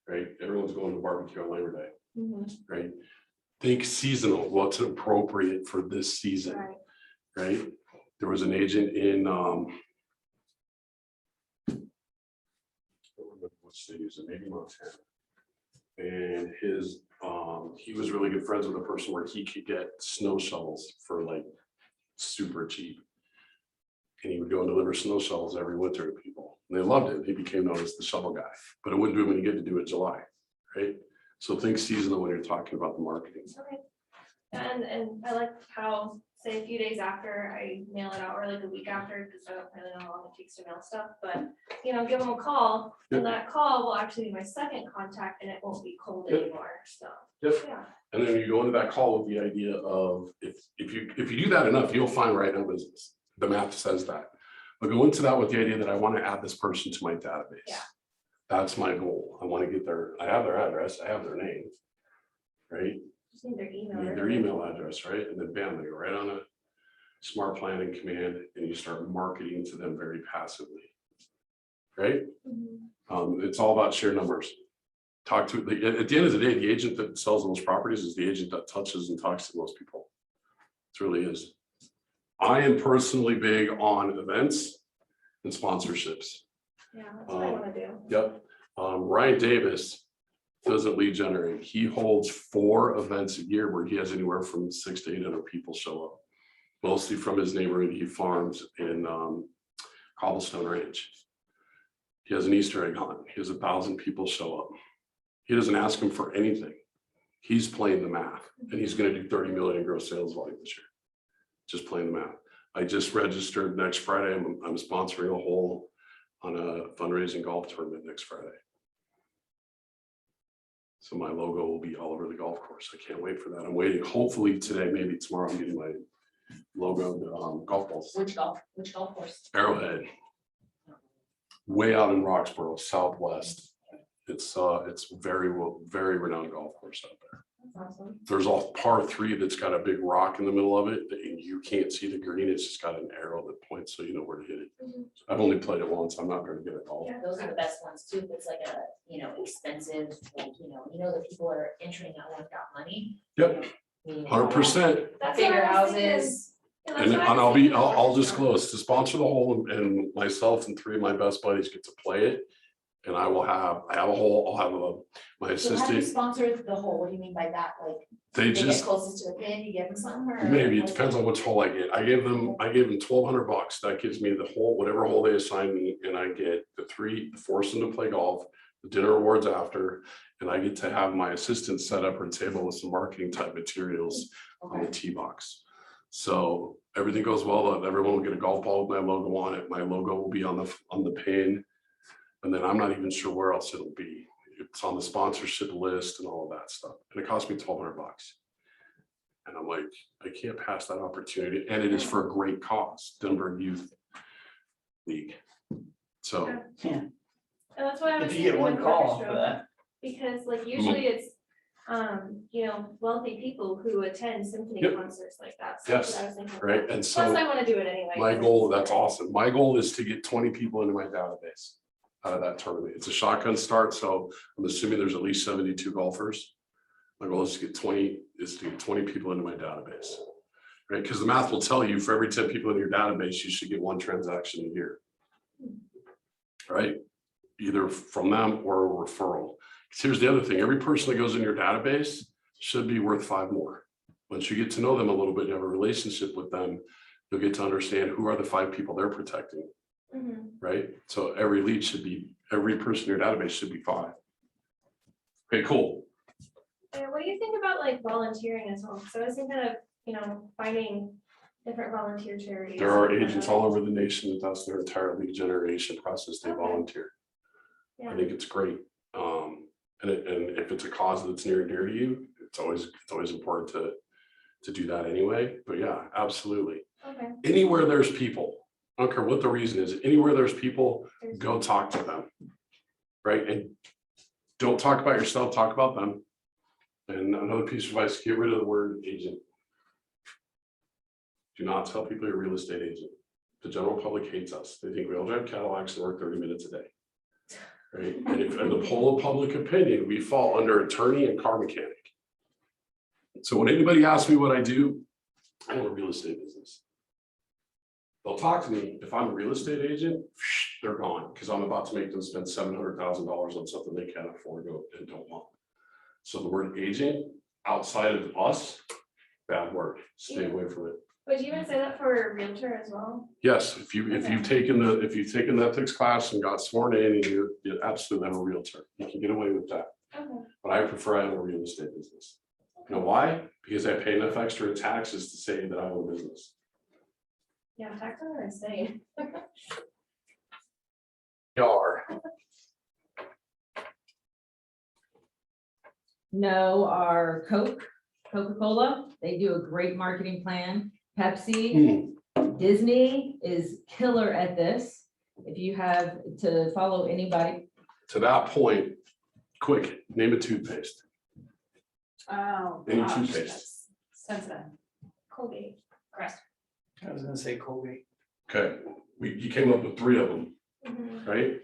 right? Everyone's going to barbecue on Labor Day, mhm, right? Think seasonal, what's appropriate for this season, right, right? There was an agent in, I don't remember what state he was in, maybe Montana. And he was really good friends with a person where he could get snow shovels for like super cheap. And he would go and deliver snow shovels every winter to people. And they loved it. He became known as the shovel guy, but it wouldn't do him any good to do it in July, right? So think seasonal when you're talking about the marketing. okay. And I like how, say a few days after I mail it out, or like a week after, because I don't really know how long it takes to mail stuff, but, you know, give them a call, and that call will actually be my second contact, and it won't be cold Yep. anymore, so, Yep. yeah, And then you go into that call with the idea of, if you do that enough, you'll find right now business. The math says that. But go into that with the idea that I want to add this person to my database. Yeah. That's my goal. I want to get I have their address, I have their name. Right? just need their email. You need or their something. email address, right? And then bam, they go right on a smart planning command and you start marketing to them very passively. Right? Mhm. It's all about sheer numbers. At the end of the day, the agent that sells those properties is the agent that touches and talks to most people. It really is. I am personally big on events and sponsorships. Yeah, that's what I wanna do. Yep. Ryan Davis doesn't lead generate. He holds 4 events a year where he has anywhere from 600 to 800 people show up. Mostly from his neighborhood. He farms in Cobblestone Ranch. He has an Easter egg hunt. He has 1,000 people show up. He doesn't ask him for anything. He's playing the math and he's going to do 30 million in gross sales volume this year. Just playing the math. I just registered next Friday. I'm sponsoring a hole on a fundraising golf tournament next Friday. So my logo will be all over the golf course. I can't wait for that. I'm waiting. Hopefully today, maybe tomorrow, I'm getting my logo golf balls. Which golf course? Arrowhead. Way out in Roxborough, Southwest. It's very renowned golf course out there. That's awesome. There's a par 3 that's got a big rock in the middle of it and you can't see the green. It's just got an arrow that points so you know where to hit it. Mhm. I've only played it once. I'm not going to get it all. Yeah. Those are the best ones too. If it's like a, expensive, like, the people are entering that one got money. Yep. 100%. That's what Bigger I was thinking. houses. Yeah, that's And what I was I'll be, thinking. I'll disclose, to sponsor the whole, and myself and 3 of my best buddies get to play it. And I have a whole, I'll have my So how do you assistant, sponsor the whole? What do you mean by that? Like, they they get just, closest to the pin, you give them some or? maybe, it depends on which hole I get. I gave them $1,200. That gives me the whole, whatever hole they assign me, and I get force them to play golf, the dinner awards after, and I get to have my assistant set up her table with some marketing type materials on the tee box. So everything goes well, everyone will get a golf ball with my logo on it. My logo will be on the pin. And then I'm not even sure where else it'll be. It's on the sponsorship list and all of that stuff. And it cost me $1,200. And I'm like, I can't pass that opportunity. And it is for a great cause, Denver Youth League. So And that's why I was If you thinking get one with call orchestra, for that. because like usually it's, wealthy people who attend symphony Yep. concerts like that. So that's Yes, what I was thinking. right. And Plus, so I want to do it anyway. my 'cause goal, it's that's fun. awesome. My goal is to get 20 people into my database out of that tournament. It's a shotgun start, so I'm assuming there's at least 72 golfers. My goal is to get 20 people into my database. Right, because the math will tell you for every 10 people in your database, you should get 1 transaction a year. Right, either from them or a referral. 'Cause here's the other thing, every person that goes in your database should be worth 5 more. Once you get to know them a little bit, you have a relationship with them, you'll get to understand who are the 5 people they're protecting. Mhm. Right? So every lead should be, every person in your database should be 5. Okay, cool. And what do you think about like volunteering as well? So I was thinking of, finding different volunteer charities. There are agents all over the nation that does their entire lead generation process, they Okay. volunteer. I Yeah. think it's great. And if it's a cause that's near and dear to you, it's always important to do that anyway. But yeah, absolutely. Okay. Anywhere there's people, I don't care what the reason is, anywhere there's people, There's- go talk to them. Right? And don't talk about yourself, talk about them. And another piece of advice, get rid of the word agent. Do not tell people you're a real estate agent. The general public hates us. They think we all drive Cadillacs and work 30 minutes a day. Right? And if in the poll of public opinion, we fall under attorney and car mechanic. So when anybody asks me what I do, I own a real estate business. They'll talk to me. If I'm a real estate agent, they're gone because I'm about to make them spend $700,000 on something they can't afford and don't want. So the word agent outside of us, bad word. Stay away from it. Would you even say that for a realtor as well? Yes, if you've taken the ethics class and got sworn in, and you're absolutely a realtor, you can get away with that. Okay. But I prefer I own a real estate business. You know why? Because I pay enough extra taxes to say that I own a business. Yeah, taxes are insane. Yar. No, our Coca-Cola, they do a great marketing plan. Pepsi, Disney is killer at this. If you have to follow anybody, To that point, quick, name a toothpaste. Oh, Any gosh, toothpaste. that's sensitive. Colgate. Crest. I was gonna say Colgate. Okay, you came up with 3 of them, Mhm. right?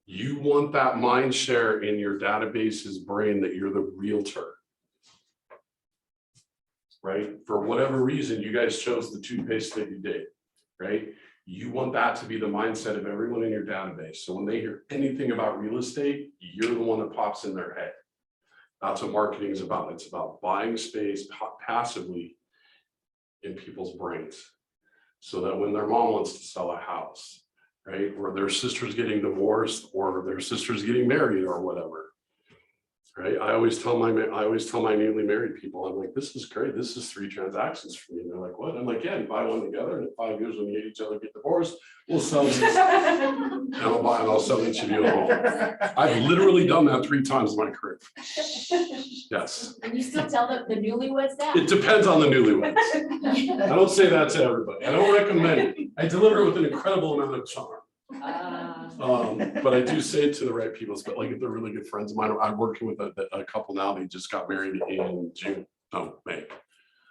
You want that mind share in your database's brain that you're the realtor. Right? For whatever reason, you guys chose the toothpaste that you did, right? You want that to be the mindset of everyone in your database. So when they hear anything about real estate, you're the one that pops in their head. That's what marketing is about. It's about buying space passively in people's brains. So that when their mom wants to sell a house, right, or their sister's getting divorced, or their sister's getting married or whatever. Right, I always tell my newly married people, I'm like, this is great, this is 3 transactions for me, and they're like, what? I'm like, yeah, you buy one together, and in 5 years when you hate each other, get divorced, we'll sell this, and I'll sell each of you a home. I've literally done that 3 times in my career. Yes, And you still tell the newlyweds that? it depends on the newlyweds. I don't say that to everybody, I don't recommend it, I deliver it with an incredible amount of charm. But I do say it to the right people, but like if they're really good friends of mine, I'm working with a couple now, they just got married in May.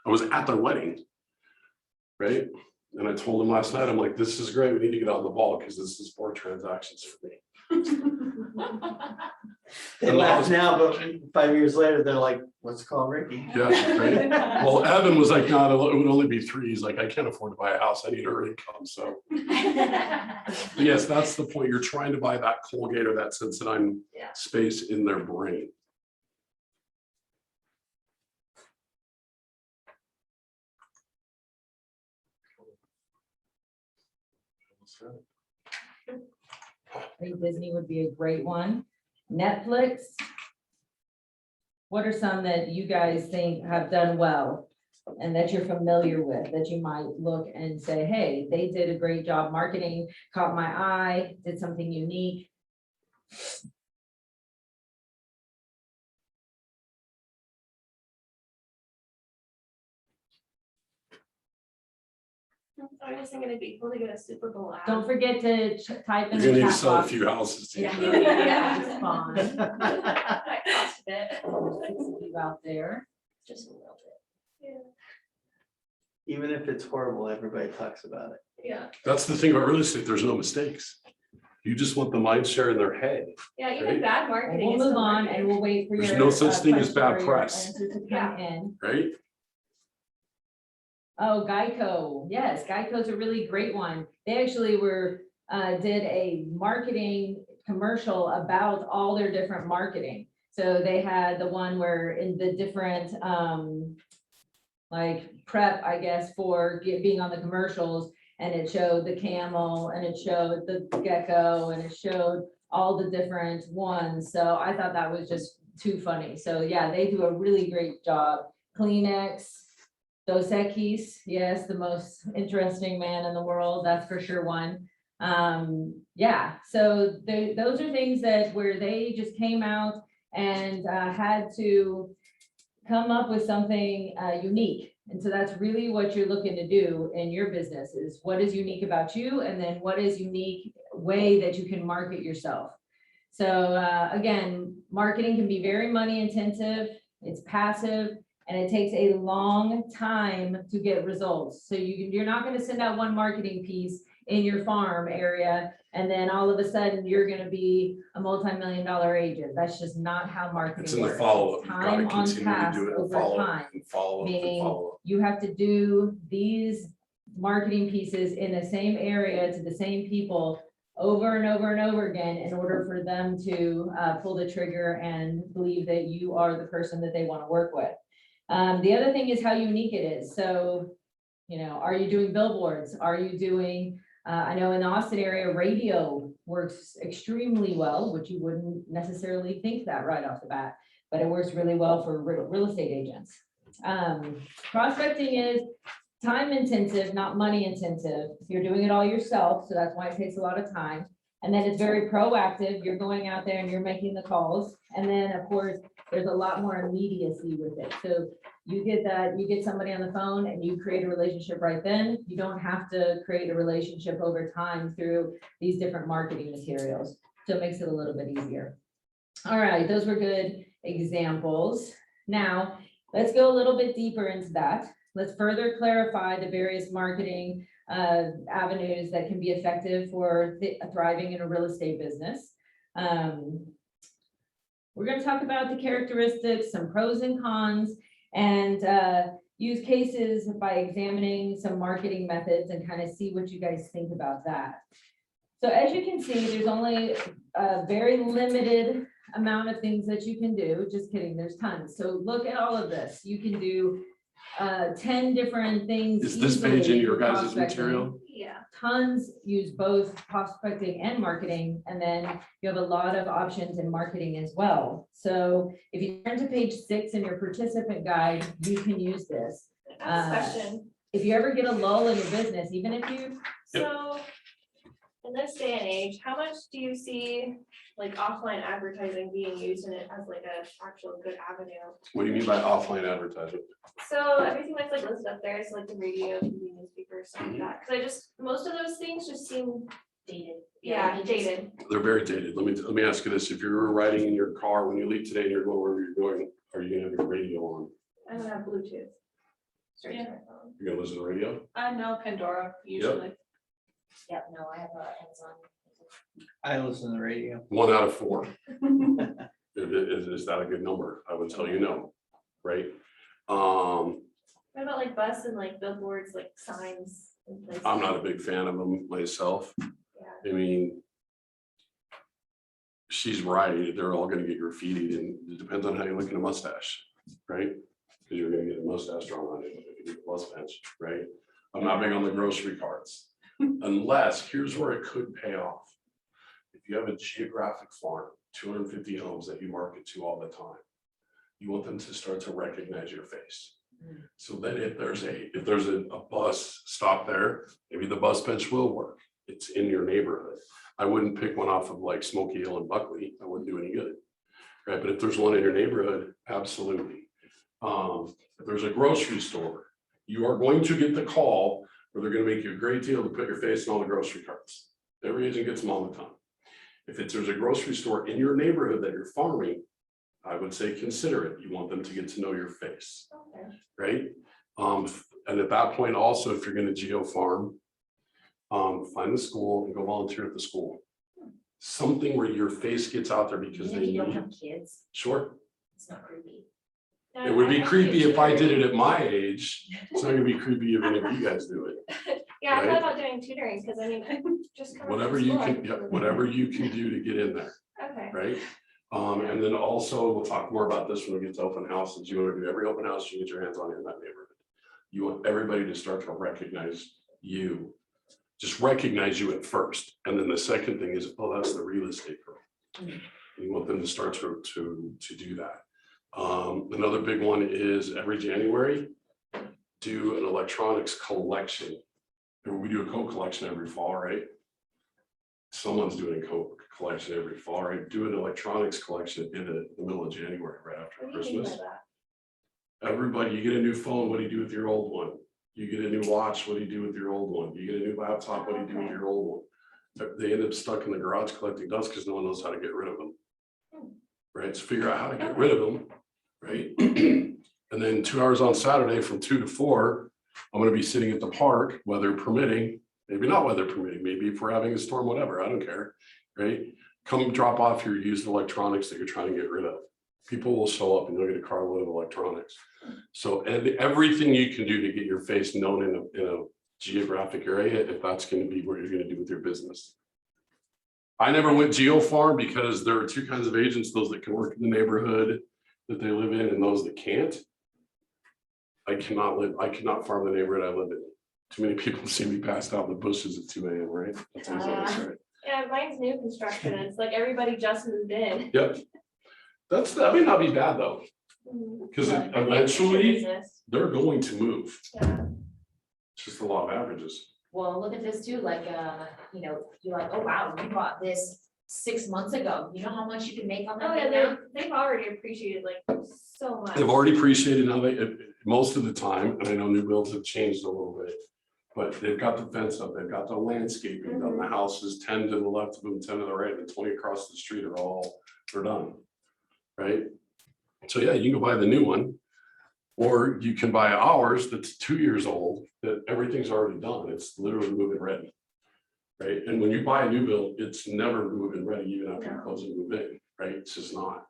I was at their wedding. Right? And I told him last night, I'm like, this is great. We need to get on the ball because this is 4 transactions for me. They laugh now, but 5 years later, they're like, let's call Ricky. Yeah, right. Well, Evan was like, no, it would only be 3. He's like, I can't afford to buy a house. I need her income. So yes, that's the point. You're trying to buy that Colgate or that Sensodyne Yeah. space in their brain. I think Disney would be a great one. Netflix. What are some that you guys think have done well and that you're familiar with, that you might look and say, hey, they did a great job marketing, caught my eye, did something unique? I was thinking it'd be cool to get a Super Bowl ad. Don't forget to type in You're the gonna need to chat sell a box. few houses to get Yeah, that. yeah, just fine. That cost a bit. There's you out there. Just a little bit. Even if it's horrible, everybody talks about it. Yeah, That's the thing about real estate. There's no mistakes. You just want the mind share in their head. yeah, even Right. bad marketing We'll is move still on marketing. and we'll wait for your. There's no such thing as question bad or your press. answer to come Yeah. in. Right? Oh, Geico, yes, Geico's a really great one. They actually did a marketing commercial about all their different marketing. So they had the one where in the different, like prep, I guess, for being on the commercials. And it showed the camel and it showed the gecko and it showed all the different ones. So I thought that was just too funny. So yeah, they do a really great job. Kleenex. Dos Equis, yes, the most interesting man in the world, that's for sure one. Yeah, so those are things that where they just came out and had to come up with something unique. And so that's really what you're looking to do in your business is what is unique about you and then what is unique way that you can market yourself. So again, marketing can be very money intensive, it's passive, and it takes a long time to get results. So you're not gonna send out one marketing piece in your farm area, and then all of a sudden you're gonna be a multi-million-dollar agent. That's just not how It's marketing in the works. follow-up. It's You've got time to on continue to task do it and over follow time. up and follow up and Meaning follow up. you have to do these marketing pieces in the same area to the same people over and over and over again in order for them to pull the trigger and believe that you are the person that they want to work with. The other thing is how unique it is. So, are you doing billboards? Are you doing, I know in the Austin area, radio works extremely well, which you wouldn't necessarily think that right off the bat, but it works really well for real estate agents. Prospecting is time intensive, not money intensive. You're doing it all yourself, so that's why it takes a lot of time. And then it's very proactive. You're going out there and you're making the calls. And then, of course, there's a lot more immediacy with it. So you get somebody on the phone and you create a relationship right then. You don't have to create a relationship over time through these different marketing materials. So it makes it a little bit easier. All right, those were good examples. Now, let's go a little bit deeper into that. Let's further clarify the various marketing avenues that can be effective for thriving in a real estate business. We're going to talk about the characteristics, some pros and cons, and use cases by examining some marketing methods and kind of see what you guys think about that. So as you can see, there's only a very limited amount of things that you can do. Just kidding, there's tons. So look at all of this. You can do 10 different things. Is this page in easily your with guys' prospecting. material? Yeah. Tons use both prospecting and marketing, and then you have a lot of options in marketing as well. So if you turn to page 6 in your participant guide, you can use this. I have a question. If you ever get a lull in your business, even if you, So in this day and age, how much do you see like offline advertising being used in it as like a actual good avenue? What do you mean by offline advertising? So everything that's like listed up there is like the radio, TV, newspaper, stuff like that. Cause I just, most of those things just seem, Dated. yeah, dated. They're very dated. Let me ask you this. If you were riding in your car when you leave today and you're going wherever you're going, are you gonna have your radio on? I don't have Bluetooth. straight to my phone. You're gonna listen to the radio? I know Pandora usually. Yep, no, I have Amazon. I listen to the radio. 1 out of 4. Is that a good number? I would tell you no, right? What about like bus and like billboards, like signs and places? I'm not a big fan of them myself. Yeah. I mean, she's right, they're all gonna get graffitied, and it depends on how you look at a mustache, right? Because you're gonna get a mustache drawn on it, if you get a bus bench, right? I'm not big on the grocery cards, unless, here's where it could pay off. If you have a geographic farm, 250 homes that you market to all the time, you want them to start to recognize your face. So then if there's a bus stop there, maybe the bus bench will work. It's in your neighborhood. I wouldn't pick one off of like Smoky Hill and Buckley. That wouldn't do any good. Right, but if there's one in your neighborhood, absolutely. If there's a grocery store, you are going to get the call where they're gonna make you a great deal to put your face in all the grocery carts. Every agent gets them all the time. If there's a grocery store in your neighborhood that you're farming, I would say consider it. You want them to get to know your face, Okay. right? And at that point also, if you're gonna geo farm, find the school and go volunteer at the school. Something where your face gets out there because Even they if you don't need, have kids, sure. it's not creepy. It would be creepy if I did it at my age. It's not gonna be creepy if any of you guys do it. Yeah, I right? thought about doing tutoring, because I mean, I'm just coming from Whatever you school, can, yeah, whatever you can do to get in there, Okay. right? And then also, we'll talk more about this when we get to open houses. You want to do every open house you get your hands on in that neighborhood. You want everybody to start to recognize you. Just recognize you at first. And then the second thing is, oh, that's the real estate girl. You want them to start to do that. Another big one is every January, do an electronics collection. And we do a coat collection every fall, right? Someone's doing a coat collection every fall, right? Do an electronics collection in the middle of January, right after What do you mean by Christmas. that? Everybody, you get a new phone, what do you do with your old one? You get a new watch, what do you do with your old one? You get a new laptop, what do you do with your old one? They end up stuck in the garage collecting dust because no one knows how to get rid of them. Right, so figure out how to get rid of them, right? And then 2 hours on Saturday from 2 to 4, I'm gonna be sitting at the park, weather permitting, maybe not weather permitting, maybe if we're having a storm, whatever, I don't care, right? Come drop off your used electronics that you're trying to get rid of. People will show up and you'll get a carload of electronics. So, and everything you can do to get your face known in a geographic area, if that's gonna be what you're gonna do with your business. I never went geo farm because there are two kinds of agents, those that can work in the neighborhood that they live in and those that can't. I cannot farm the neighborhood I live in. Too many people see me passed out in the bushes at 2 a.m., right? That's always what I say. Yeah, mine's new construction, and it's like everybody just moved in. Yep. That may not be bad though, because But I mean, eventually business. they're going to move. Yeah. It's just the law of averages. Well, look at this too, like, you know, you're like, oh, wow, you bought this 6 months ago. You know how much you can make on that Oh, yeah, thing now? they've already appreciated like so much. They've already appreciated now most of the time, and I know new builds have changed a little bit. But they've got the fence up, they've got the landscaping done, the houses 10 to the left of them, 10 to the right, and 20 across the street are done. Right? So yeah, you can go buy the new one. Or you can buy ours that's 2 years old, that everything's already done. It's literally move-in ready. Right? And when you buy a new build, it's never move-in ready, even after you close and move in, right? It's just not.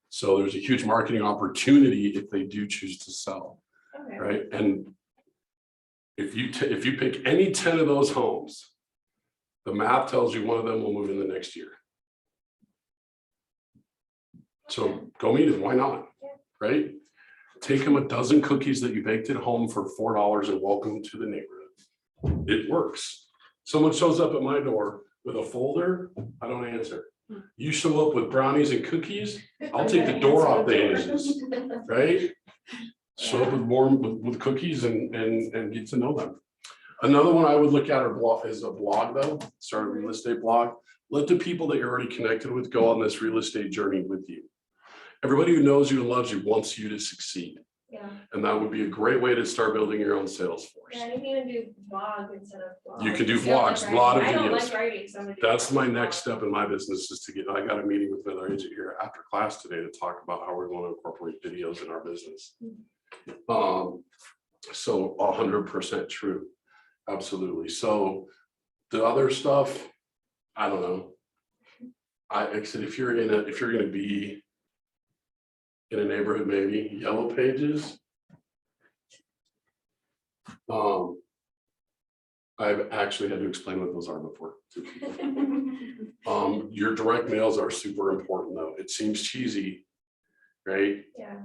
So there's a huge marketing opportunity if they do choose to sell, Okay. right? And if you pick any 10 of those homes, the math tells you one of them will move in the next year. So go meet it, why not? Right? Take them a dozen cookies that you baked at home for $4 and welcome them to the neighborhood. It works. Someone shows up at my door with a folder, I don't answer. You show up with brownies and cookies, I'll take the door off the hinges, right? Show up with cookies and get to know them. Another one I would look at is a blog though, start a real estate blog. Let the people that you're already connected with go on this real estate journey with you. Everybody who knows you and loves you wants you to succeed. Yeah, And that would be a great way to start building your own sales force. yeah, you can even do vlog instead of vlog. You can do Yeah, like vlogs, a lot of writing. I don't videos. like writing, so I'm gonna do That's my vlog. next step in my business is I got a meeting with another agent here after class today to talk about how we're going to incorporate videos in our business. So 100% true. Absolutely. So the other stuff, I don't know. I said, if you're gonna be in a neighborhood, maybe Yellow Pages. I've actually had to explain what those are before to people. Your direct mails are super important though. It seems cheesy, right? Yeah.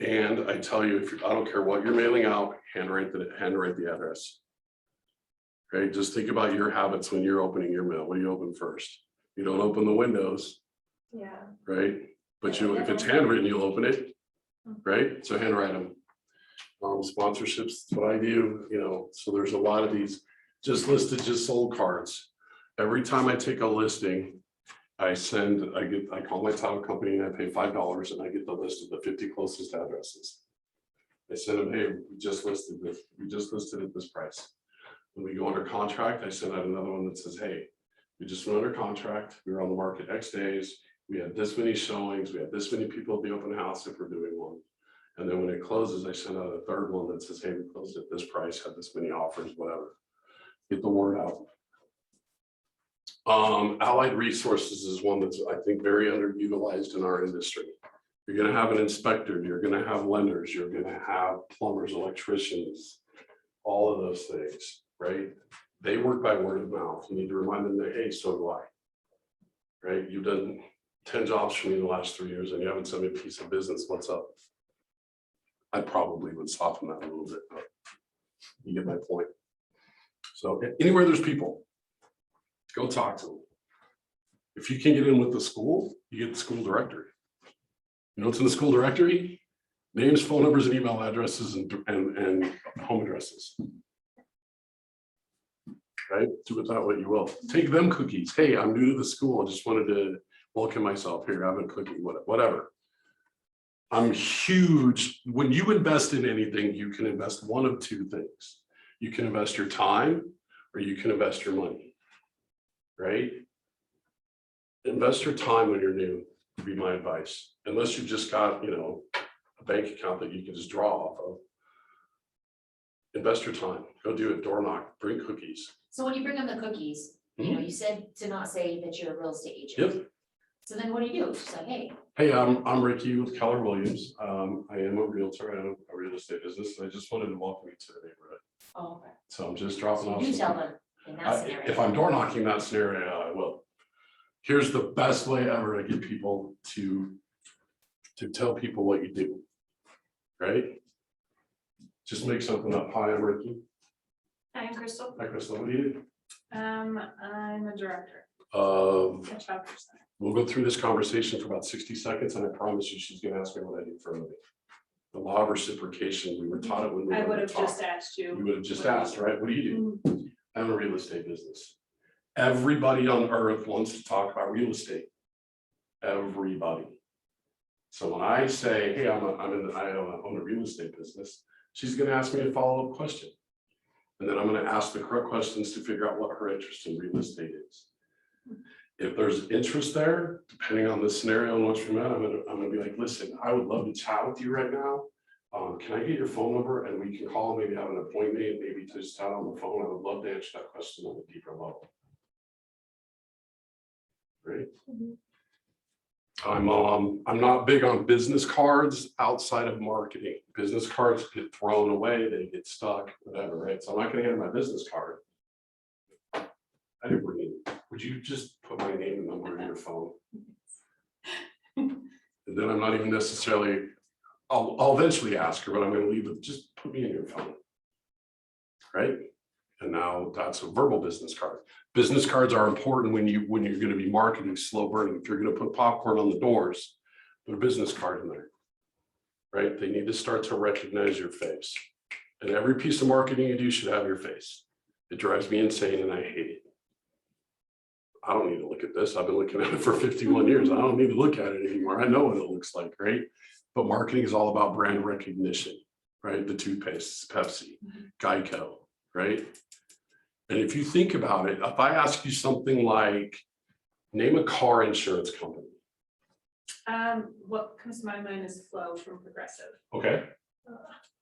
And I tell you, I don't care what you're mailing out, handwrite the address. Right, just think about your habits when you're opening your mail. What do you open first? You don't open the windows, Yeah. right? But if it's handwritten, you'll open it, right? So handwrite them. Sponsorships, that's what I do, so there's a lot of these just sold cards. Every time I take a listing, I call my title company and I pay $5 and I get the list of the 50 closest addresses. I send them, hey, we just listed at this price. When we go under contract, I send out another one that says, hey, we just went under contract, we were on the market X days, we had this many showings, we had this many people at the open house if we're doing one. And then when it closes, I send out a third one that says, hey, we closed at this price, had this many offers, whatever. Get the word out. Allied Resources is one that's, I think, very underutilized in our industry. You're gonna have an inspector, you're gonna have lenders, you're gonna have plumbers, electricians, all of those things, right? They work by word of mouth. You need to remind them that, hey, so do I. Right? You've done 10 jobs for me in the last 3 years and you haven't sent me a piece of business. What's up? I probably would soften that a little bit, but you get my point. So anywhere there's people, go talk to them. If you can get in with the school, you get the school directory. You know what's in the school directory? Names, phone numbers, and email addresses and home addresses. Right? Do with that what you will. Take them cookies. Hey, I'm new to the school. I just wanted to welcome myself here. Have a cookie, whatever. I'm huge. When you invest in anything, you can invest one of two things. You can invest your time or you can invest your money, right? Invest your time when you're new, would be my advice. Unless you've just got, a bank account that you can just draw off of. Invest your time, go do it, door knock, bring cookies. So when you bring them the cookies, you said to not say that you're a real estate agent. Yep. So then what do? It's just like, hey. Hey, I'm Ricky with Keller Williams. I am a realtor. I own a real estate business. I just wanted to welcome you to the neighborhood. Oh, okay. So I'm just dropping So off. you tell them in that scenario. If I'm door knocking that scenario, I will. Here's the best way ever to get people to tell people what you do, right? Just make something up. Hi, I'm Ricky. Hi, I'm Crystal. Hi, Crystal. What do you do? I'm a director Of at Chapter Center. We'll go through this conversation for about 60 seconds, and I promise you she's gonna ask me what I do for a living. The law of reciprocation, we were taught it when we I were would have taught. just asked you. You would have just asked, right? What do you do? I own a real estate business. Everybody on earth wants to talk about real estate. Everybody. So when I say, hey, I own a real estate business, she's gonna ask me a follow-up question. And then I'm gonna ask the correct questions to figure out what her interest in real estate is. If there's interest there, depending on the scenario and what you're at, I'm gonna be like, listen, I would love to chat with you right now. Can I get your phone number and we can call, maybe have an appointment, maybe to just chat on the phone. I would love to answer that question on a deeper level. Right? I'm not big on business cards outside of marketing. Business cards get thrown away, they get stuck, whatever, right? So I'm not gonna hand my business card. I didn't bring it. Would you just put my name and number in your phone? And then I'm not even necessarily, I'll eventually ask her, but I'm gonna leave it, just put me in your phone. Right? And now that's a verbal business card. Business cards are important when you're gonna be marketing slow burning. If you're gonna put popcorn on the doors, put a business card in there. Right? They need to start to recognize your face. And every piece of marketing you do should have your face. It drives me insane and I hate it. I don't need to look at this. I've been looking at it for 51 years. I don't need to look at it anymore. I know what it looks like, right? But marketing is all about brand recognition, right? The toothpaste, Pepsi, Geico, right? And if you think about it, if I ask you something like, name a car insurance company. What comes to my mind is Flow from Progressive. Okay.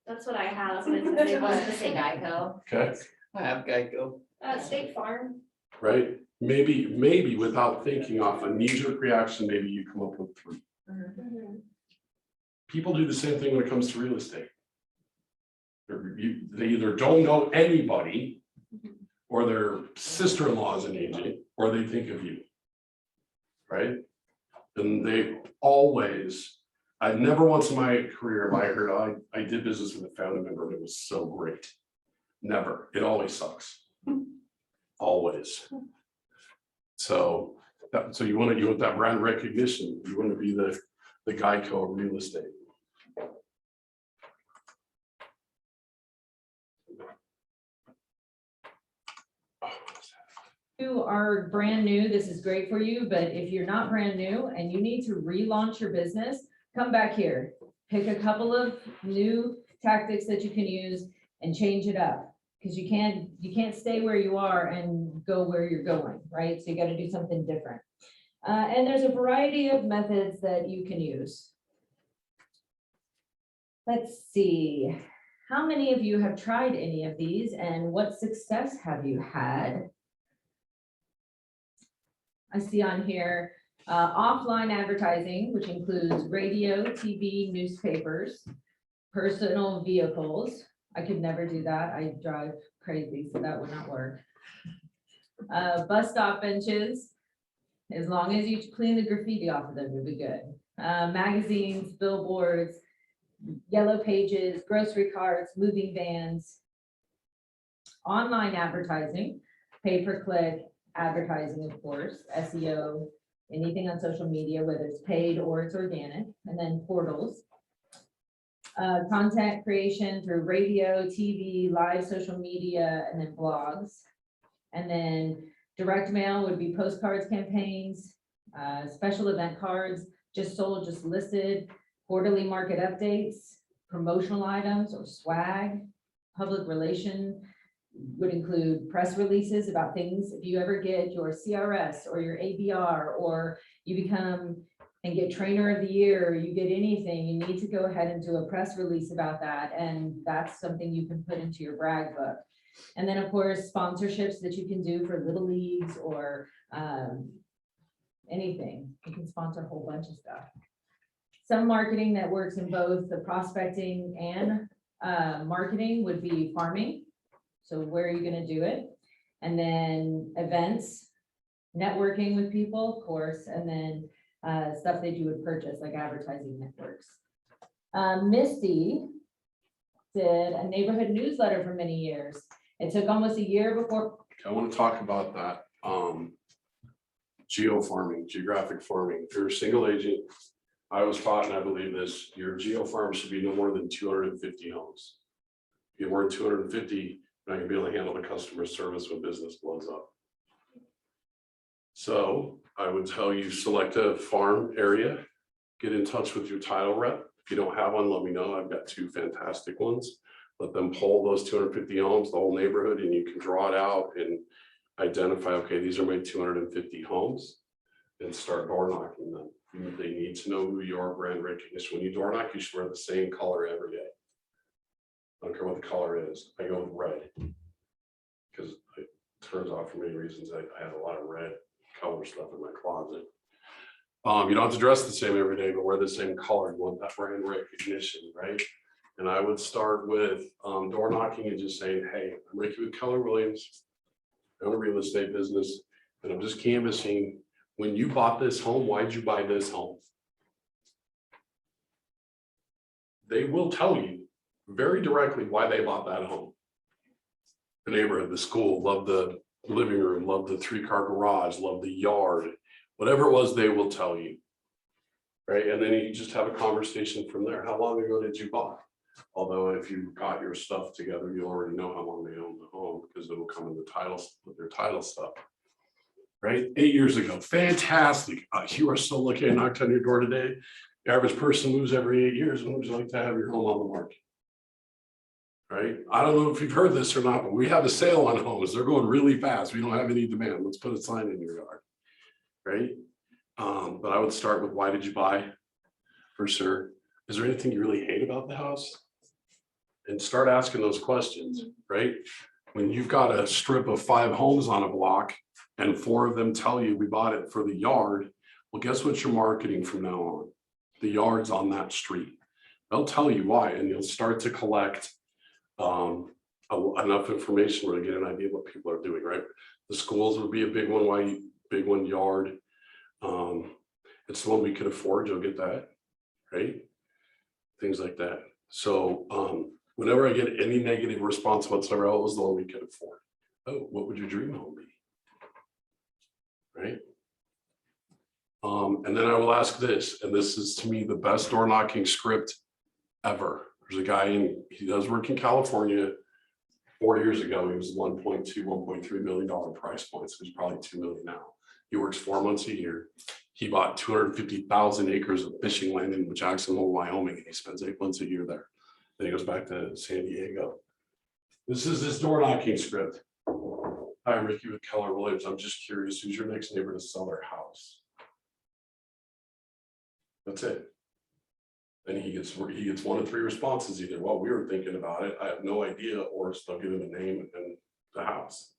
That's what I have. But it's It wasn't to say Geico. Okay, I have Geico. State Farm. right? Maybe without thinking off a knee-jerk reaction, maybe you come up with 3. People do the same thing when it comes to real estate. They either don't know anybody, or their sister-in-law is an agent, or they think of you. Right? And they always, I never once in my career have I heard, I did business with a family member, and it was so great. Never, it always sucks. Always. So you want that brand recognition, you want to be the Geico of real estate. You are brand new, this is great for you, but if you're not brand new and you need to relaunch your business, come back here. Pick a couple of new tactics that you can use and change it up. Because you can't stay where you are and go where you're going, right? So you got to do something different. And there's a variety of methods that you can use. Let's see, how many of you have tried any of these and what success have you had? I see on here, offline advertising, which includes radio, TV, newspapers, personal vehicles. I could never do that. I drive crazy, so that would not work. Bus stop benches, as long as you clean the graffiti off of them, you'll be good. Magazines, billboards, yellow pages, grocery carts, moving vans. Online advertising, pay-per-click advertising, of course, SEO, anything on social media, whether it's paid or it's organic, and then portals. Content creation through radio, TV, live social media, and then blogs. And then direct mail would be postcards campaigns, special event cards, just sold, just listed, quarterly market updates, promotional items or swag. Public relation would include press releases about things. If you ever get your CRS or your ABR, or you become and get trainer of the year, or you get anything, you need to go ahead and do a press release about that. And that's something you can put into your brag book. And then of course, sponsorships that you can do for little leagues or anything. You can sponsor a whole bunch of stuff. Some marketing that works in both the prospecting and marketing would be farming. So where are you going to do it? And then events, networking with people, of course, and then stuff that you would purchase, like advertising networks. Misty did a neighborhood newsletter for many years. It took almost a year before. I want to talk about that. Geo farming, geographic farming. If you're a single agent, I was taught, and I believe this, your geo farm should be no more than 250 homes. If you're more than 250, you're not gonna be able to handle the customer service when business blows up. So I would tell you, select a farm area, get in touch with your title rep. If you don't have one, let me know. I've got 2 fantastic ones. Let them poll those 250 homes, the whole neighborhood, and you can draw it out and identify, okay, these are my 250 homes, and start door knocking them. They need to know who your brand recognition. When you door knock, you should wear the same color every day. I don't care what the color is. I go with red because it turns out for many reasons. I have a lot of red color stuff in my closet. You don't have to dress the same every day, but wear the same color. You want that brand recognition, right? And I would start with door knocking and just saying, hey, I'm Ricky with Keller Williams. I own a real estate business, and I'm just canvassing. When you bought this home, why'd you buy this home? They will tell you very directly why they bought that home. The neighborhood, the school, love the living room, love the 3-car garage, love the yard, whatever it was, they will tell you. Right, and then you just have a conversation from there. How long ago did you buy? Although if you got your stuff together, you already know how long they own the home because it'll come in the titles with their title stuff. Right, 8 years ago, fantastic. You are still looking, I knocked on your door today. The average person moves every 8 years. When would you like to have your home on the market? Right, I don't know if you've heard this or not, but we have a sale on homes. They're going really fast. We don't have any demand. Let's put a sign in your yard. Right, but I would start with, why did you buy? For sure. Is there anything you really hate about the house? and start asking those questions, right? When you've got a strip of 5 homes on a block and 4 of them tell you we bought it for the yard, well, guess what you're marketing from now on? The yard's on that street. They'll tell you why, and you'll start to collect enough information where to get an idea of what people are doing, right? The schools would be a big one, big one, yard. It's the one we could afford, you'll get that, right? Things like that. So whenever I get any negative response whatsoever, oh, it was the one we could afford. Oh, what would your dream home be? Right? And then I will ask this, and this is to me the best door knocking script ever. There's a guy he does work in California. 4 years ago, he was 1.3 million price point, so he's probably 2 million now. He works 4 months a year. He bought 250,000 acres of fishing land in Jackson Hole, Wyoming, and he spends 8 months a year there. Then he goes back to San Diego. This is his door knocking script. Hi, I'm Ricky with Keller Williams. I'm just curious, who's your next neighbor to sell their house? That's it. Then he gets 1 of 3 responses, either, well, we were thinking about it, I have no idea, or they'll give him a name and the house.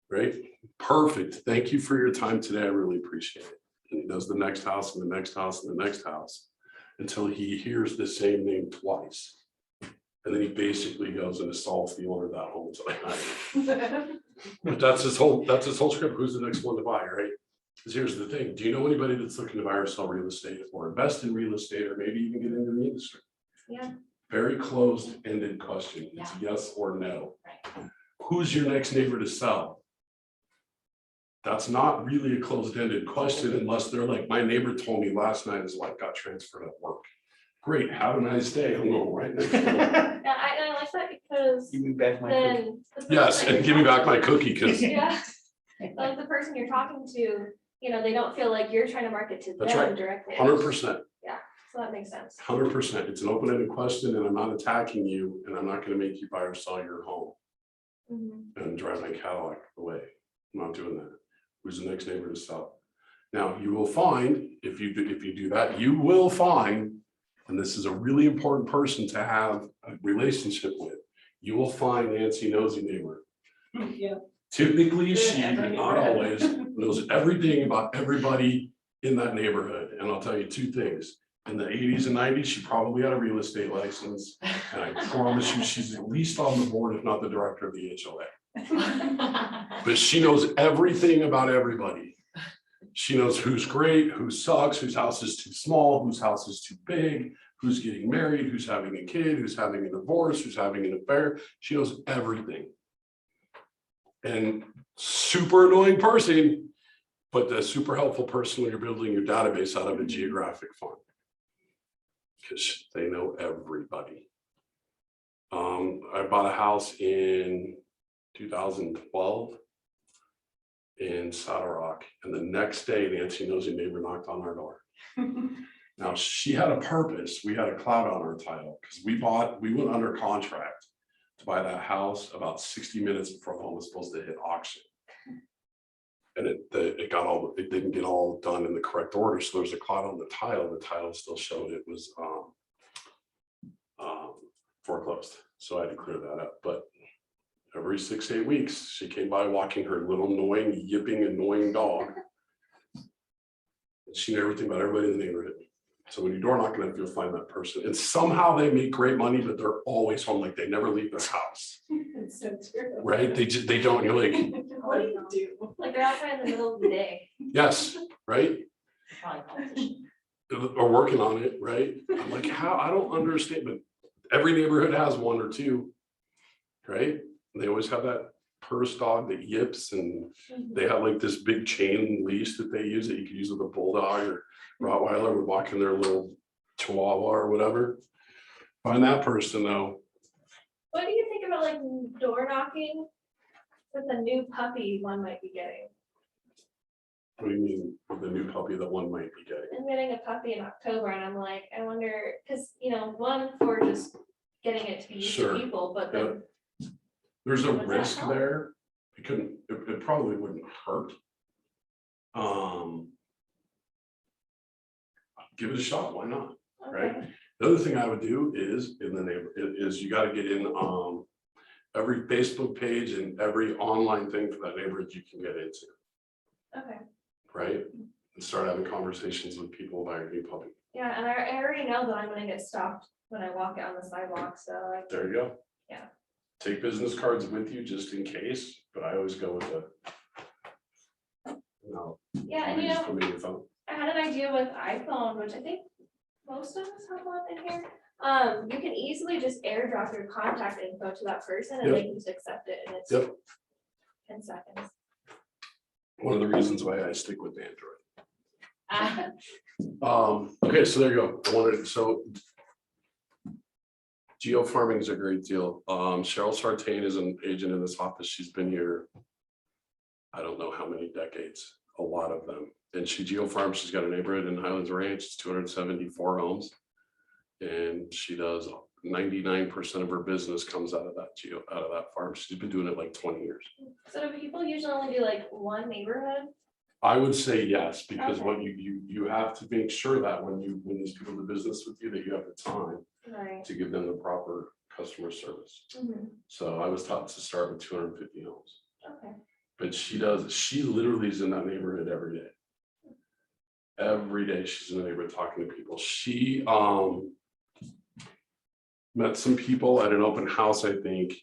Right? Perfect. Thank you for your time today. I really appreciate it. And he does the next house and the next house and the next house until he hears the same name twice. And then he basically goes and assaults the owner of that home. But that's his whole script. Who's the next one to buy, right? Because here's the thing. Do you know anybody that's looking to buy or sell real estate or invest in real estate or maybe even get into the industry? Yeah. Very closed-ended question. It's yes or no. Right. Who's your next neighbor to sell? That's not really a closed-ended question unless they're like, my neighbor told me last night his wife got transferred at work. Great, have a nice day. I'm going right next door. Yeah, I like that because Give me back my cookie. then. the person Yes, that and you're give me back talking my cookie because to- Yeah, like the person you're talking to, they don't feel like you're trying to market to That's them right. directly. 100%, So that makes sense. 100%. It's an open-ended question and I'm not attacking you and I'm not going to make you buy or sell your home Mhm. and drive my Cadillac away. I'm not doing that. Who's the next neighbor to sell? Now, you will find, if you do that, you will find, and this is a really important person to have a relationship with, you will find Nancy Nosy Neighbor. Yeah. Typically, she, Every not neighborhood. always, knows everything about everybody in that neighborhood. And I'll tell you 2 things. In the 80s and 90s, she probably had a real estate license. And I promise you, she's at least on the board, if not the director of the HOA. But she knows everything about everybody. She knows who's great, who sucks, whose house is too small, whose house is too big, who's getting married, who's having a kid, who's having a divorce, who's having an affair. She knows everything. And super annoying person, but the super helpful person when you're building your database out of a geographic fund. Because they know everybody. I bought a house in 2012 in Saddle Rock, and the next day Nancy Nosy Neighbor knocked on our door. Now she had a purpose. We had a cloud on our title because we went under contract to buy that house about 60 minutes before the home was supposed to hit auction. And it didn't get all done in the correct order. So there's a cloud on the title. The title still showed it was foreclosed. So I had to clear that up. But every 6 to 8 weeks, she came by walking her little annoying, yipping, annoying dog. And she knew everything about everybody in the neighborhood. So when you door knock on it, you'll find that person. And somehow they make great money, but they're always home. Like they never leave their house. It's so true. Right? They don't. You're like, What do you do? Like they're outside in the middle of the day. yes, right? Probably politician. Or working on it, right? I'm like, how? I don't understand, but every neighborhood has 1 or 2, right? And they always have that purse dog that yips, and they have like this big chain leash that they use that you could use with a bulldog or Rottweiler would walk in their little Chihuahua or whatever. Find that person though. What do you think about like door knocking with a new puppy one might be getting? What do you mean with the new puppy that one might be getting? I'm getting a puppy in October and I'm like, I wonder, because one for just getting it to be used Sure. to people, but then There's a Would that risk help? there. It probably wouldn't hurt. Give it a shot, why not? okay. Right? The other thing I would do is in the is you gotta get in, every Facebook page and every online thing for that neighborhood you can get into, Okay, right? And start having conversations with people about your new puppy. yeah, and I already know that I'm gonna get stopped when I walk out on the sidewalk, so There you go. Yeah. Take business cards with you just in case, but I always go with the. No. yeah, and you just know, put me in your phone. I had an idea with iPhone, which I think most of us have one in here. You can easily just airdrop your contact info to that person and they can just accept it and it's Yep. 10 seconds. One of the reasons why I stick with Android. Ah, Okay, so there you go. I wanted, so. Geo farming is a great deal. Cheryl Sartain is an agent in this office. She's been here. I don't know how many decades, a lot of them. And she geo farms. She's got a neighborhood in Highlands Ranch, it's 274 homes. And she does 99% of her business comes out of that farm. She's been doing it like 20 years. So do people usually only do like one neighborhood? I would say yes, because Okay. what you have to make sure that when these people do business with you, that you have the time Right. to give them the proper customer service. Mhm. So I was taught to start with 250 homes, Okay. but she literally is in that neighborhood every day. Every day she's in the neighborhood talking to people. She met some people at an open house, I think.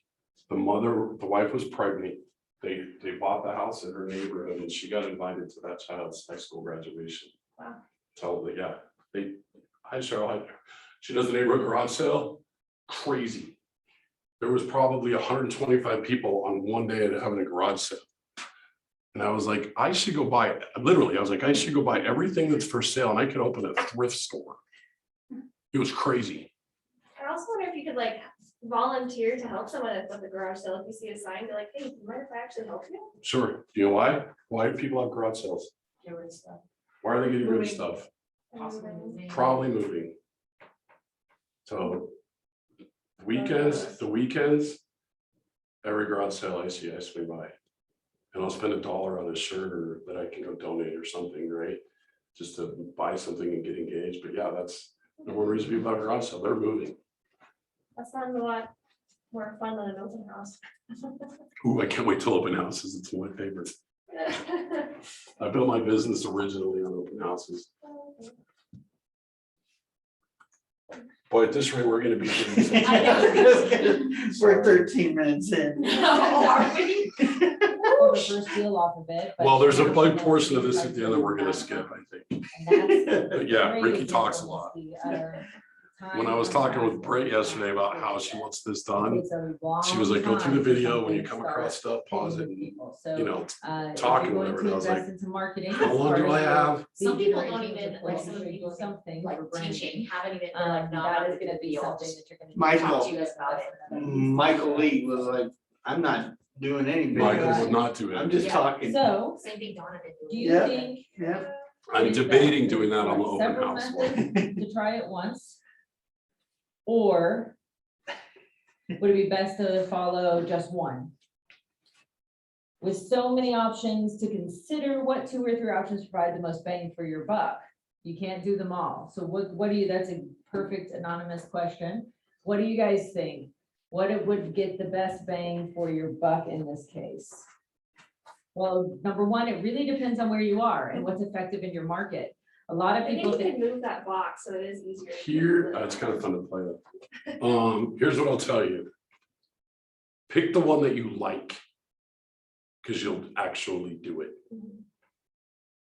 The wife was pregnant. They bought the house in her neighborhood and she got invited to that child's high school graduation. Wow. Tell them, yeah, hi Cheryl, she does the neighborhood garage sale, crazy. There was probably 125 people on one day at having a garage sale. And I was like, I should go buy, literally, I was like, I should go buy everything that's for sale and I could open a thrift store. It was crazy. I also wonder if you could like volunteer to help someone at the garage sale. If you see a sign, be like, hey, do you mind if I actually help you? Sure. Do you know why? Why do people have garage sales? Why are they getting rid of stuff? Probably moving. So the weekends, every garage sale I see, I swing by. And I'll spend $1 on a shirt or that I can go donate or something, right? Just to buy something and get engaged. But yeah, that's the one reason people have garage sale, they're moving. That sounds a lot more fun than an open house. Ooh, I can't wait till open houses. It's one of my favorites. I built my business originally on open houses. Boy, at this rate, we're gonna be doing some- I know. We're 13 minutes in. Are we? The first deal off of it. but Well, there's a now big she knows portion of this she's at the end that we're gonna like, skip, I think. and that's But yeah, great Ricky talks a example lot. is the other When I was time talking with on Brett yesterday about how she wants this done, Takes a long she was like, go through the time for video, when you something come to across stuff, pause it, hitting and, people. So, you know, if talk you're and going whatever, to and I was invest like, into marketing. how long as do far I as have? Some big people don't generations even, of like posts, some or do people something like for branding. teaching, haven't even, they're like, no, I'm That not is gonna be deal. something that you're gonna. Michael. Talk to you guys about it. Michael Lee was like, I'm not doing any Michael business. would not do I'm it. just Yeah. talking. So, Same thing Donovan do did. you Yeah. think? Yeah. I'm debating doing that on the open Several house methods one. to try it once? Or would it be best to follow just one? With so many options to consider, what 2 or 3 options provide the most bang for your buck? You can't do them all. So what do you, that's a perfect anonymous question. What do you guys think? What it would get the best bang for your buck in this case? Well, number one, it really depends on where you are and what's effective in your market. A lot I of think people you think. can move that box, so it is easier. to Here, do. it's kind of fun to play with. Here's what I'll tell you. Pick the one that you like. Because you'll actually do it. Mhm.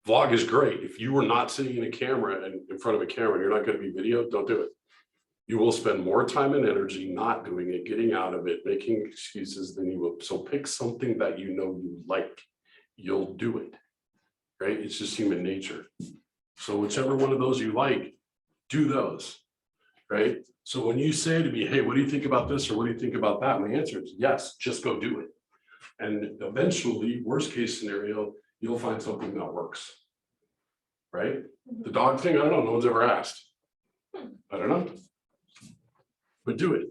Vlog is great. If you were not sitting in a camera and in front of a camera, and you're not gonna be videoed, don't do it. You will spend more time and energy not doing it, getting out of it, making excuses than you will. So pick something that you know you like. You'll do it, right? It's just human nature. So whichever one of those you like, do those, right? So when you say to me, hey, what do you think about this? Or what do you think about that? My answer is yes, just go do it. And eventually, worst case scenario, you'll find something that works. Right? The dog thing, I don't know, no one's ever asked. I don't know. But do it.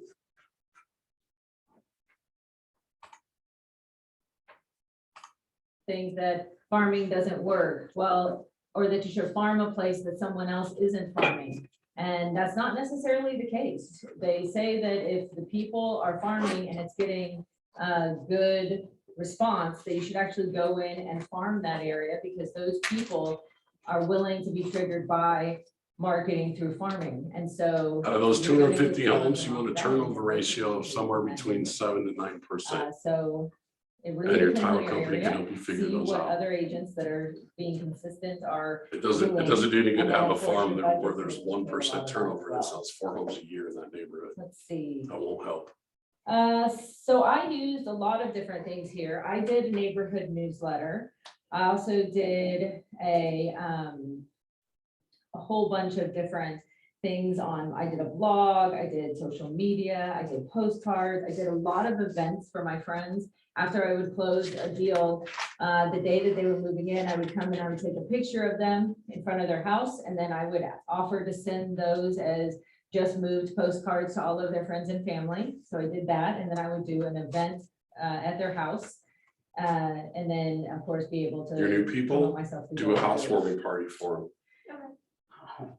Things that farming doesn't work, well, or that you should farm a place that someone else isn't farming. And that's not necessarily the case. They say that if the people are farming and it's getting a good response, that you should actually go in and farm that area because those people are willing to be triggered by marketing through farming. And so Out of those you're gonna 250 get some homes, you want a balance. turnover ratio of somewhere between 7 to 9%. So it And really your depends on title your company can area. help you figure See those what out. other agents that are being consistent are. It doesn't do any good And to have then a of course farm your that where budget's there's gonna change a lot 1% of that turnover that as well. sells 4 homes a year in that neighborhood. Let's see. That won't help. So I used a lot of different things here. I did a neighborhood newsletter. I also did a whole bunch of different things on, I did a blog, I did social media, I did postcards, I did a lot of events for my friends. After I would close a deal, the day that they were moving in, I would come and I would take a picture of them in front of their house, and then I would offer to send those as just moved postcards to all of their friends and family. So I did that, and then I would do an event at their house. And then, of course, be able to. Your new people, promote myself through Do a that. housewarming party for them.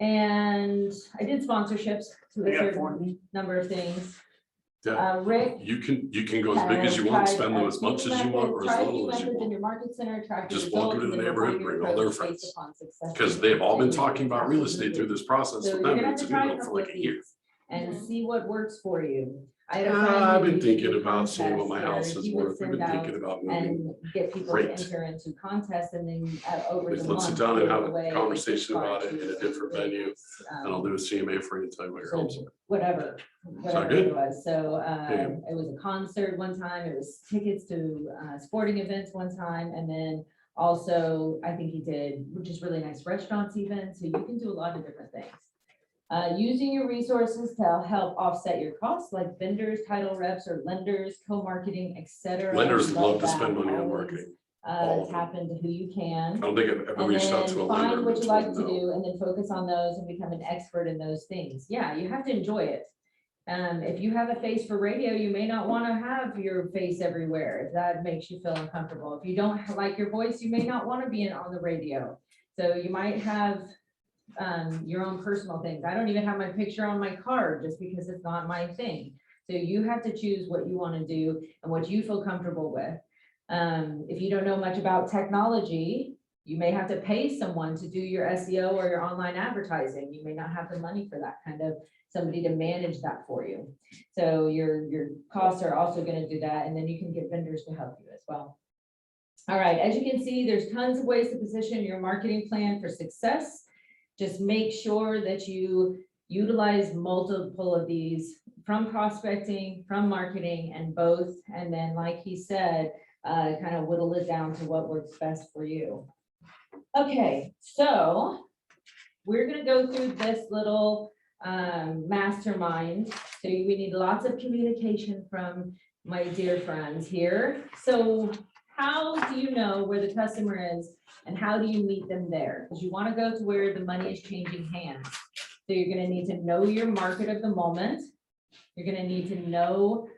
And I did sponsorships to I a got certain one. number of things. Yeah, Rick. you can go as big as you want, spend them as much as you want or as little as you In want. your market center, track your Just walk results, into the and then neighborhood, refine your bring all their approach based friends. upon success. Because they've all been talking about real estate through this process So with you're them. gonna have It's to been try a going for couple like of a year. these and see what works for you. I had a friend I've who been used to do thinking about seeing what my contests house where is he would worth. I've been send out thinking about moving. and get people Great. to enter into contests, and then over the Let's month. sit down and give have away a conversation about it gift in a card different to venue. various, And I'll do a CMA for you to tell you what your so homes are. whatever Sound it good? was. So Yeah. it was a concert one time, it was tickets to sporting events one time, and then also, I think he did, which is really nice, restaurants even, so you can do a lot of different things. Using your resources to help offset your costs, like vendors, title reps, or lenders, co-marketing, et cetera. Lenders Love love to spend that. money on Always, marketing. All of them. Tap into who you can. I don't think I've ever And reached out then to a lender. find what and you told like them to no. do and then focus on those and become an expert in those things. Yeah, you have to enjoy it. If you have a face for radio, you may not want to have your face everywhere, if that makes you feel uncomfortable. If you don't like your voice, you may not want to be on the radio. So you might have your own personal things. I don't even have my picture on my card just because it's not my thing. So you have to choose what you want to do and what you feel comfortable with. If you don't know much about technology, you may have to pay someone to do your SEO or your online advertising. You may not have the money for that kind of somebody to manage that for you. So your costs are also going to do that. And then you can get vendors to help you as well. All right, as you can see, there's tons of ways to position your marketing plan for success. Just make sure that you utilize multiple of these from prospecting, from marketing, and both. And then, like he said, kind of whittle it down to what works best for you. Okay, so we're gonna go through this little mastermind. So we need lots of communication from my dear friends here. So how do you know where the customer is and how do you meet them there? Because you want to go to where the money is changing hands. So you're gonna need to know your market of the moment. You're gonna need to know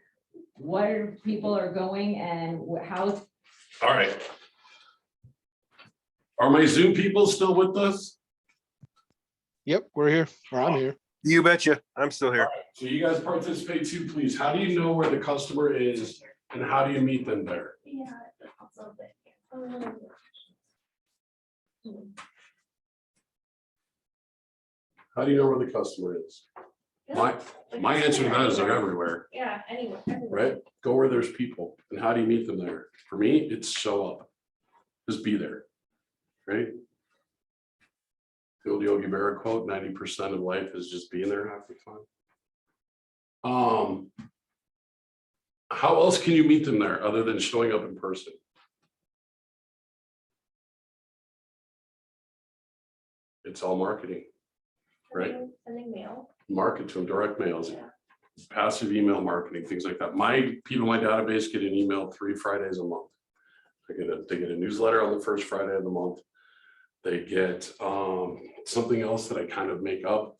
where people are going and how. All right. Are my Zoom people still with us? Yep, we're here, or I'm here. You betcha. I'm still here. So you guys participate too, please. How do you know where the customer is and how do you meet them there? Yeah. that's a bit. How do you know where the customer is? My answer to that is they're everywhere, Yeah, anywhere. right? Go where there's people. And how do you meet them there? For me, it's show up. Just be there, right? The old Yogi Berra quote, 90% of life is just being there half the time. How else can you meet them there other than showing up in person? It's all marketing, right? Sending mail. Market to them, direct mails, Yeah. passive email marketing, things like that. My people in my database get an email 3 Fridays a month. They get a newsletter on the first Friday of the month. They get something else that I kind of make up,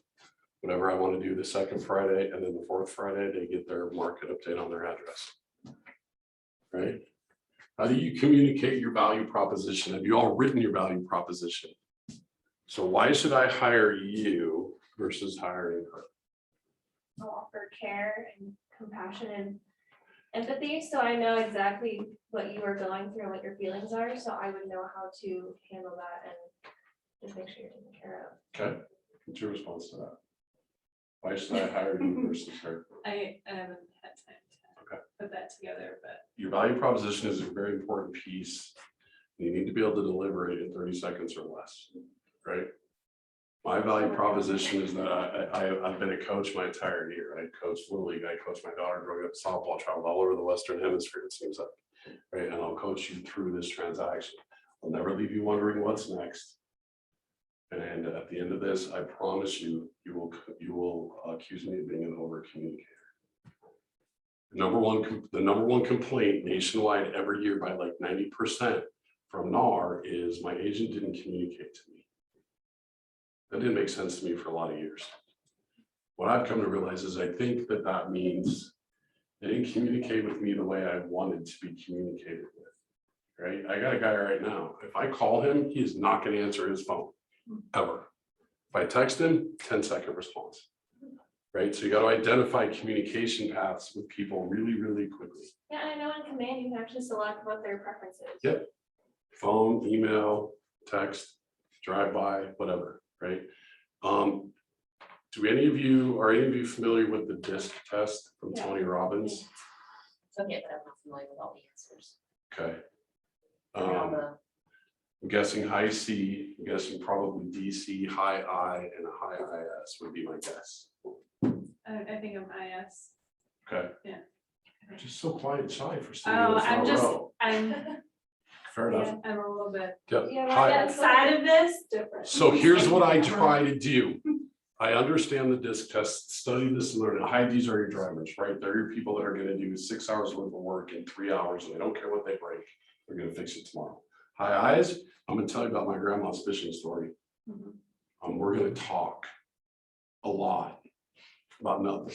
whatever I want to do the second Friday, and then the fourth Friday, they get their market update on their address. Right? How do you communicate your value proposition? Have you all written your value proposition? So why should I hire you versus hiring her. I'll offer care and compassion and empathy, so I know exactly what you are going through and what your feelings are, so I would know how to handle that and just make sure you're taken care of. Okay, what's your response to that? Why should I hire you versus her? I haven't had time to Okay. put that together, but Your value proposition is a very important piece. You need to be able to deliver it in 30 seconds or less, right? My value proposition is that I've been a coach my entire year. I coached Little League, I coached my daughter growing up softball, traveled all over the Western Hemisphere, it seems like, right? And I'll coach you through this transaction. I'll never leave you wondering what's next. And at the end of this, I promise you, you will accuse me of being an over communicator. The number one complaint nationwide every year by like 90% from NAR is my agent didn't communicate to me. That didn't make sense to me for a lot of years. What I've come to realize is I think that means they didn't communicate with me the way I wanted to be communicated with, right? I got a guy right now. If I call him, he is not going to answer his phone, ever. If I text him, 10-second response, right? So you got to identify communication paths with people really, really quickly. Yeah, and I know in command, you can actually select what their preference is. Yep. Phone, email, text, drive-by, whatever, right? Are any of you familiar with the DISC test from Yeah. Tony Robbins? Okay, but I'm not familiar with all the answers. Okay. I mean, all the- I'm guessing high C, I'm guessing probably DC, high I, and a high IS would be my guess. I think I'm IS. Okay. Yeah. Just so quiet and shy for some Oh, minutes in a I'm just, row. I'm Fair enough. I'm a little bit Yep. Yeah, High- right. outside of this, different. So here's what I try to do. I understand the DISC test, study this and learn it. High Ds are your drivers, right? They're your people that are gonna do 6 hours worth of work in 3 hours and they don't care what they break. They're gonna fix it tomorrow. High Is, I'm gonna tell you about my grandma's fishing story. Mhm. We're gonna talk a lot about nothing.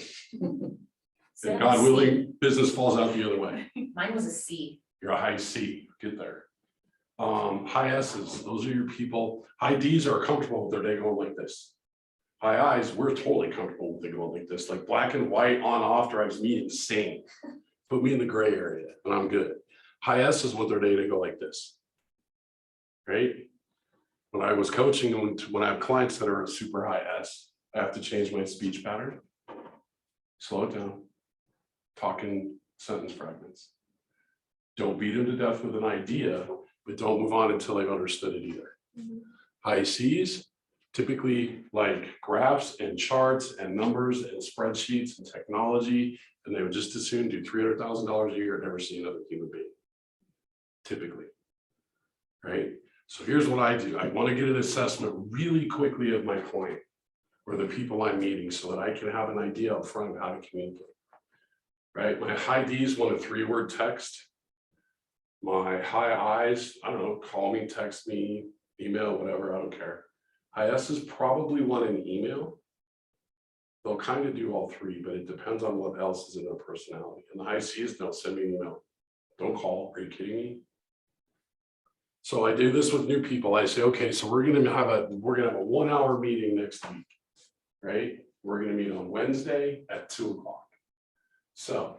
So And that was God C. willing, business falls out the other way. Mine was a C. You're a high C, get there. High S's, those are your people. High Ds are comfortable with their day going like this. High Is, we're totally comfortable with it going like this, like black and white on off drives me insane. Put me in the gray area and I'm good. High S's want their day to go like this. Right? When I was coaching, when I have clients that are a super high S, I have to change my speech pattern. Slow it down. Talk in sentence fragments. Don't beat them to death with an idea, but don't move on until they've understood it either. High Cs, typically like graphs and charts and numbers and spreadsheets and technology, and they would just as soon do $300,000 a year and never see another human being. Typically, right? So here's what I do. I want to get an assessment really quickly of my client or the people I'm meeting so that I can have an idea up front of how to communicate. Right? My high Ds want a 3-word text. My high Is, I don't know, call me, text me, email, whatever, I don't care. High S's probably want an email. They'll kind of do all three, but it depends on what else is in their personality. And the high Cs, they'll send me an email. Don't call, are you kidding me? So I do this with new people. I say, okay, so we're gonna have a 1-hour meeting next week, right? We're gonna meet on Wednesday at 2 o'clock. So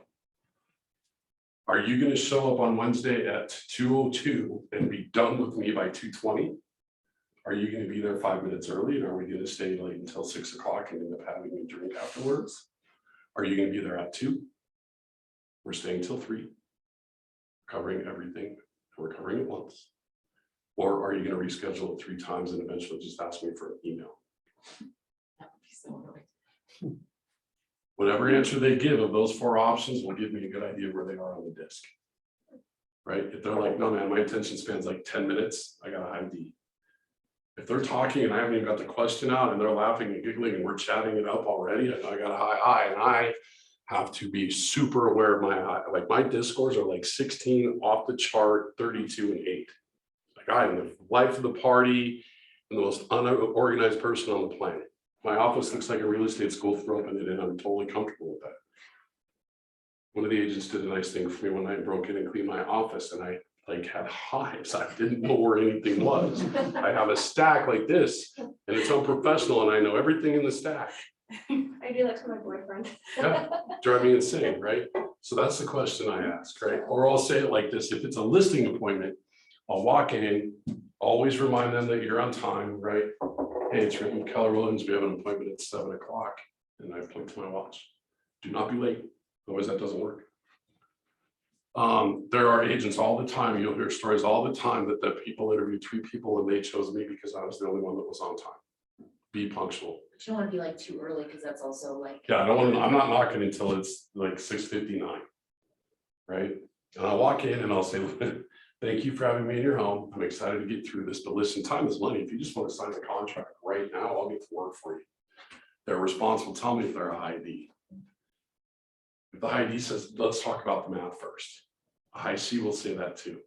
are you gonna show up on Wednesday at 2:02 and be done with me by 2:20? Are you gonna be there 5 minutes early, and are we gonna stay late until 6 o'clock and end up having a drink afterwards? Are you gonna be there at 2? We're staying till 3, covering everything, and we're covering it once. Or are you gonna reschedule it 3 times and eventually just ask me for an email? That would be so annoying. Whatever answer they give of those 4 options will give me a good idea where they are on the disc. Right? If they're like, no, man, my attention span's like 10 minutes, I got a high D. If they're talking and I haven't even got the question out and they're laughing and giggling and we're chatting it up already, I know I got a high I, and I have to be super aware of my I. Like my disc scores are like 16 off the chart, 32 and 8. Like I am the life of the party and the most unorganized person on the planet. My office looks like a real estate school throw up in it, and I'm totally comfortable with that. One of the agents did a nice thing for me one night and broke in and cleaned my office, and I like had hives. I didn't know where anything was. I have a stack like this and it's unprofessional and I know everything in the stack. I do that to my boyfriend. Yeah, drive me insane, right? So that's the question I ask, right? Or I'll say it like this, if it's a listing appointment, I'll walk in, always remind them that you're on time, right? Hey, it's written Keller Williams, we have an appointment at 7 o'clock, and I point to my watch. Do not be late, otherwise that doesn't work. There are agents all the time, you'll hear stories all the time that the people interviewed 3 people and they chose me because I was the only one that was on time. Be punctual. But you don't wanna be like too early, cause that's also like. Yeah, I don't want, I'm not knocking until it's like 6:59. Right? And I walk in and I'll say, thank you for having me in your home. I'm excited to get through this, but listen, time is money. If you just want to sign the contract right now, I'll get to work for you. Their response will tell me if they're a high D. If the high D says, let's talk about the math first. A high C will say that too.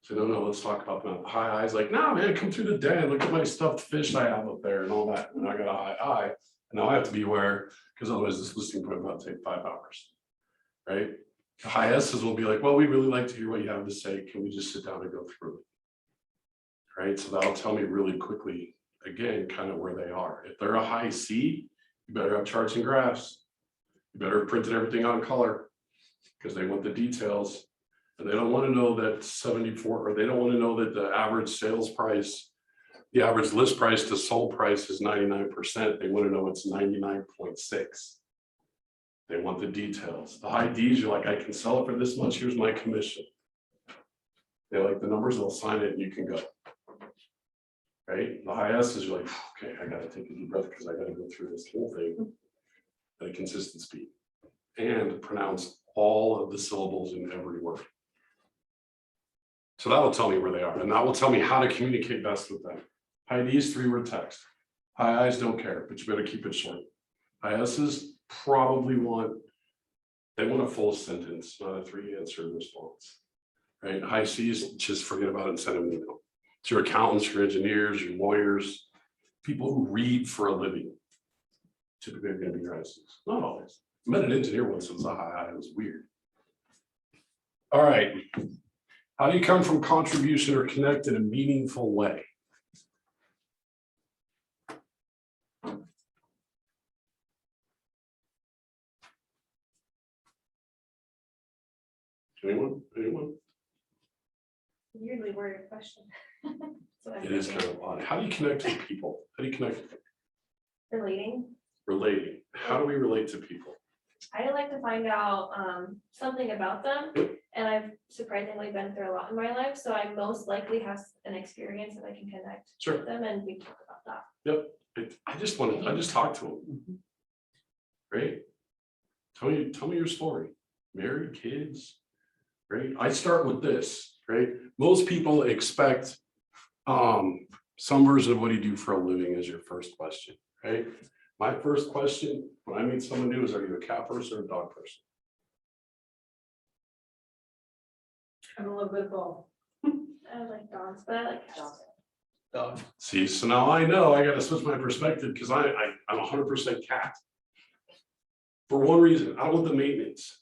So no, let's talk about the math. High I is like, no, man, come through the den. Look at my stuffed fish I have up there and all that. And I got a high I. And now I have to be aware because otherwise this listing appointment will take 5 hours. Right? The high S's will be like, well, we really like to hear what you have to say. Can we just sit down and go through it? Right? So that'll tell me really quickly, again, kind of where they are. If they're a high C, you better have charts and graphs. You better have printed everything on color because they want the details. And they don't want to know that 74, or they don't want to know that the average sales price, the average list price to sold price is 99%. They want to know it's 99.6. They want the details. The high Ds, you're like, I can sell it for this much. Here's my commission. They like the numbers, they'll sign it and you can go. Right? The high S's, you're like, okay, I got to take a deep breath because I got to go through this whole thing at a consistent speed and pronounce all of the syllables in every word. So that will tell me where they are, and that will tell me how to communicate best with them. High Ds, 3-word text. High Is don't care, but you better keep it short. High S's probably want, they want a full sentence, not a 3-answer response. Right? High C's, just forget about it and send them an email. It's your accountants, your engineers, your lawyers, people who read for a living. Typically are going to be your high C's. Not always. I met an engineer once that was a high I, it was weird. All right. How do you come from contribution or connect in a meaningful way? Anyone? Weirdly worded question. So I'm It is thinking. kind of odd. How do you connect with people? How do you connect with them? Relating. Relating? How do we relate to people? I like to find out something about them, and I've surprisingly been through a lot in my life, so I most likely have an experience that I can connect Sure. with them, and we talk about that. I just talked to them. Right? Tell me your story. Married, kids, right? I start with this, right? Most people expect some version of what do you do for a living as your first question, right? My first question when I meet someone new is, are you a cat person or a dog person? I'm a little bit both. I like dogs, but I like cats. See, so now I know I got to switch my perspective because I'm 100% cat. For one reason, I don't want the maintenance.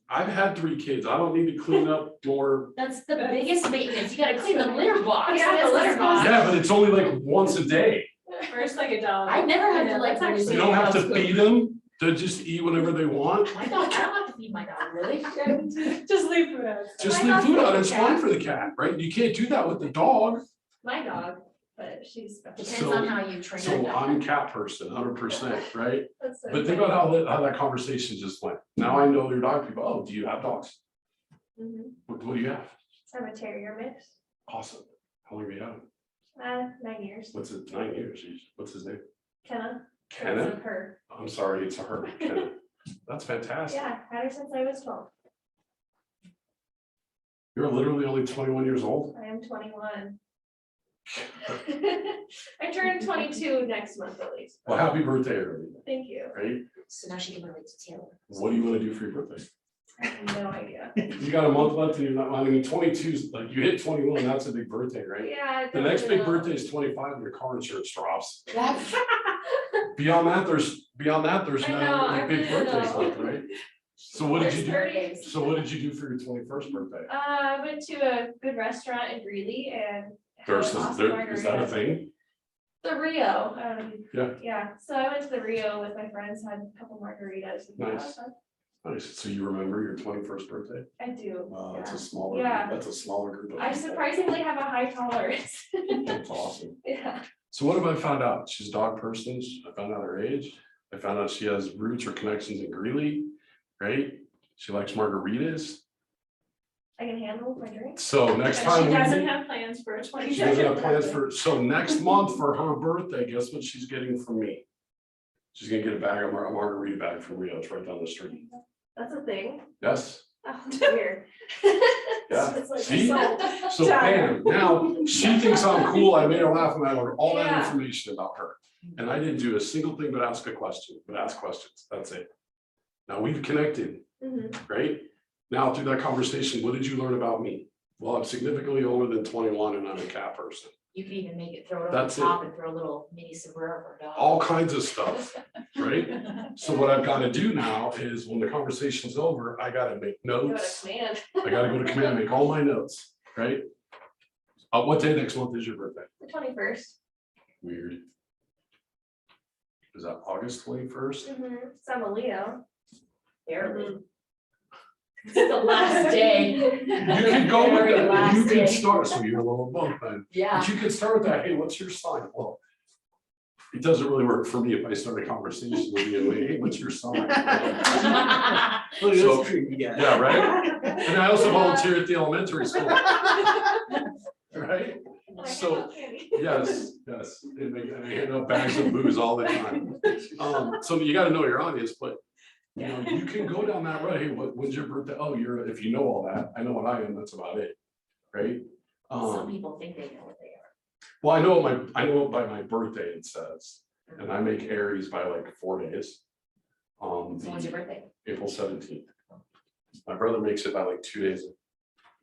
I've had 3 kids. I don't need to clean up more. That's the biggest maintenance. You gotta clean the litter box. Yeah, That's the litter box. Yeah, but it's only like once a day. First like a dog. I never had to like. That's You actually- don't have to feed them. They just eat whatever they want. My dog, I don't have to feed my dog, really. Just leave food out. Just My leave dog's food out. like a It's cat. fine for the cat, right? You can't do that with the dog. My dog, but she's special. Depends So- on how you train So your I'm a dog. cat person, 100%, right? That's so But think funny. about how that conversation just went. Now I know your dog people. Oh, do you have dogs? Mhm. What do you have? I have a terrier mix, Awesome. How long have you had him? 9 years. What's it? 9 years. Jeez. What's his name? Kenna. Kenna? It's a her. I'm sorry, it's a her. Kenna. That's fantastic. Yeah, had her since I was 12. You're literally only 21 years old. I am 21. I turned 22 next month at least. Well, happy birthday, early, Thank you. right? So now she can relate to Taylor. What do you want to do for your birthday? I have no idea. You got a month left and you're not, I mean, 22 is like you hit 21, that's a big birthday, right? Yeah. I The don't next big know. birthday is 25 and your car insurance drops. That's, Beyond that, there's I no know, I like, big really birthdays know. left, right? So what did you First do? birthdays. So what did you do for your 21st birthday? I went to a good restaurant in Greeley and. had There's, awesome is that a margaritas. thing? The Rio, I don't know. If Yeah. you- Yeah, so I went to the Rio with my friends, had a couple margaritas. and that was Nice. fun. Nice. So you remember your 21st birthday? I do. Wow, yeah. that's a smaller, Yeah. that's a smaller group of I people. surprisingly have a high tolerance. That's awesome. Yeah. So what have I found out? She's a dog person. I found out her age. I found out she has roots or connections in Greeley, right? She likes margaritas. I can handle my drink. So next And time. she we doesn't meet- have plans for a She 22nd. doesn't have plans for, so next month for her birthday, guess what she's getting from me? She's gonna get a bag of a margarita bag from Rio. It's right down the street. That's a thing. Yes, Oh, weird. Yeah. It's like See? so- so bam, now she thinks I'm cool. I made her laugh and I learned all that Yeah. information about her. And I didn't do a single thing but ask a question, but ask questions. That's it. Now we've connected, Mhm. right? Now through that conversation, what did you learn about me? Well, I'm significantly older than 21 and I'm a cat person. You could even make it, throw it over That's the it. top and throw a little mini sombrero for a dog. All kinds of stuff, right? So what I've got to do now is when the conversation's over, I got to make You got notes. a command. I got to go to command, make all my notes, right? What day next month is your birthday? The 21st. Weird. Is that August 21st? So I'm a Leo. Barely. It's the last day. You can go with Very that. last You can day. start, so you're a little above then. Yeah. But you can start with that. Hey, what's your sign? Well, it doesn't really work for me if I start a conversation with you. Hey, what's your sign? Look at So- this tree you got. Yeah, right? And I also volunteer at the elementary school. Right? And I So, hand out candy. Yes, yes. And they hand out bags of booze all the time. So you gotta know your audience, but you know, you can go down that road. Hey, when's your birthday? Oh, if you know all that, I know what I am, that's about it. Right? Some people think they know what they are. Well, I know it by my birthday, it says, and I make Aries by like 4 days. So when's your birthday? April 17th. My brother makes it by like 2 days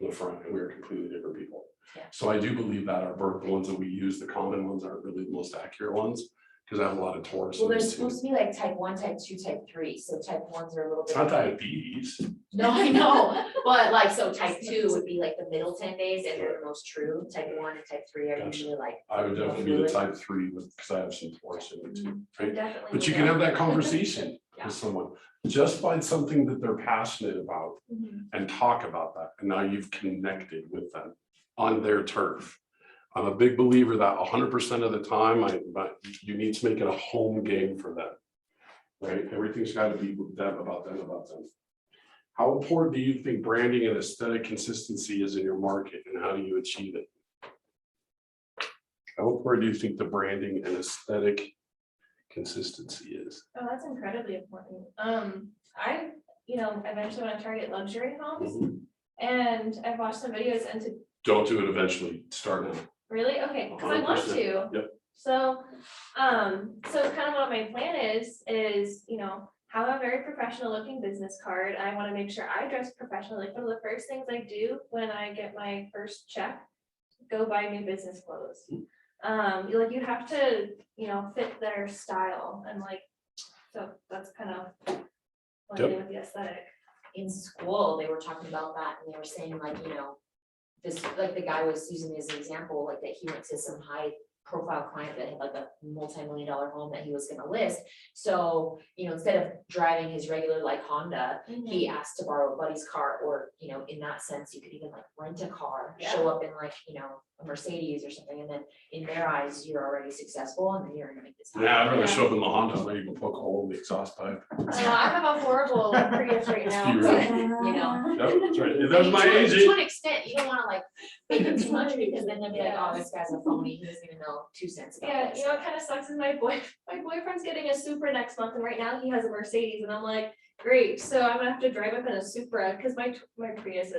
in the front, and we are completely different people. Yeah. So I do believe that our birth, the ones that we use, the common ones aren't really the most accurate ones, because I have a lot of Taurus. Well, in there's this too. supposed to be like type 1, type 2, type 3, so type 1s are a little It's bit. not diabetes. No, I know, but like, so type 2 would be like the middle 10 days and they're the most true, type 1 and type 3 are Gotcha. usually like. I would definitely be the type 3 because I have some Taurus in it too, right? Definitely. But you can have that conversation Yeah. with someone. Just find something that they're passionate about Mhm. and talk about that. And now you've connected with them on their turf. I'm a big believer that 100% of the time, but you need to make it a home game for them. Right? Everything's got to be with them, about them, about them. How important do you think branding and aesthetic consistency is in your market, and how do you achieve it? How important do you think the branding and aesthetic consistency is? Oh, that's incredibly important. I, eventually want to target luxury homes Mhm. and I've watched some videos and to Don't do it eventually, start now. really, okay, because I want 100%. to. Yep. So, so kind of what my plan is, have a very professional looking business card. I want to make sure I dress professionally. Like one of the first things I do when I get my first check, go buy new business clothes. You have to, fit their style and so that's kind of blending with the aesthetic. In school, they were talking about that and they were saying this, like the guy was using as an example, like that he went to some high profile client that had like a multi-million-dollar home that he was gonna list. So, instead of driving his regular like Honda, he asked to borrow a buddy's car, or, in that sense, you could even like rent a car, show up in like, a Mercedes or something, and then in their eyes, you're already successful and then you're gonna make this happen. Yeah, I'd rather Yeah. show up in the Honda, I'm ready to poke a hole in the exhaust pipe. I have a horrible Prius right now. You but- You know. Yep, that's right. I That's mean, my to age. To an extent, you don't wanna like fake it too much because then they'll be like, oh, this guy's a phony, he doesn't even know 2 cents about Yeah, this. what kind of sucks is my boyfriend's getting a Supra next month, and right now he has a Mercedes, and I'm like, great, so I'm gonna have to drive up in a Supra, because my Prius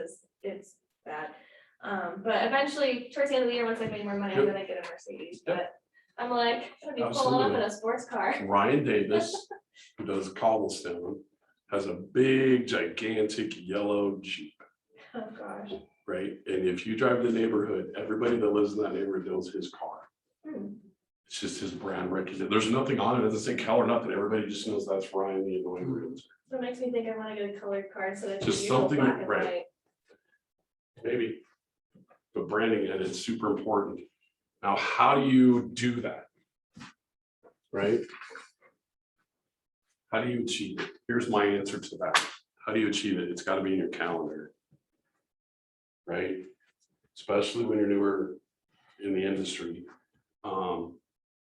it's bad. But eventually, towards the end of the year, once I make more money, I'm gonna get a Mercedes, Yep. but I'm like, I'm gonna be pulling up in Absolutely. a sports car. Ryan Davis, who does cobblestone, has a big gigantic yellow Jeep, Oh, gosh. right? And if you drive the neighborhood, everybody that lives in that neighborhood knows his car. Hmm. It's just his brand recognition. There's nothing on it, it doesn't say color, nothing. Everybody just knows that's Ryan, the annoying realtor. That makes me think I wanna get a colored card so that it's Just usual something, black and right. white. Maybe. But branding it is super important. Now, how do you do that? Right? How do you achieve it? Here's my answer to that. How do you achieve it? It's got to be in your calendar. Right? Especially when you're newer in the industry.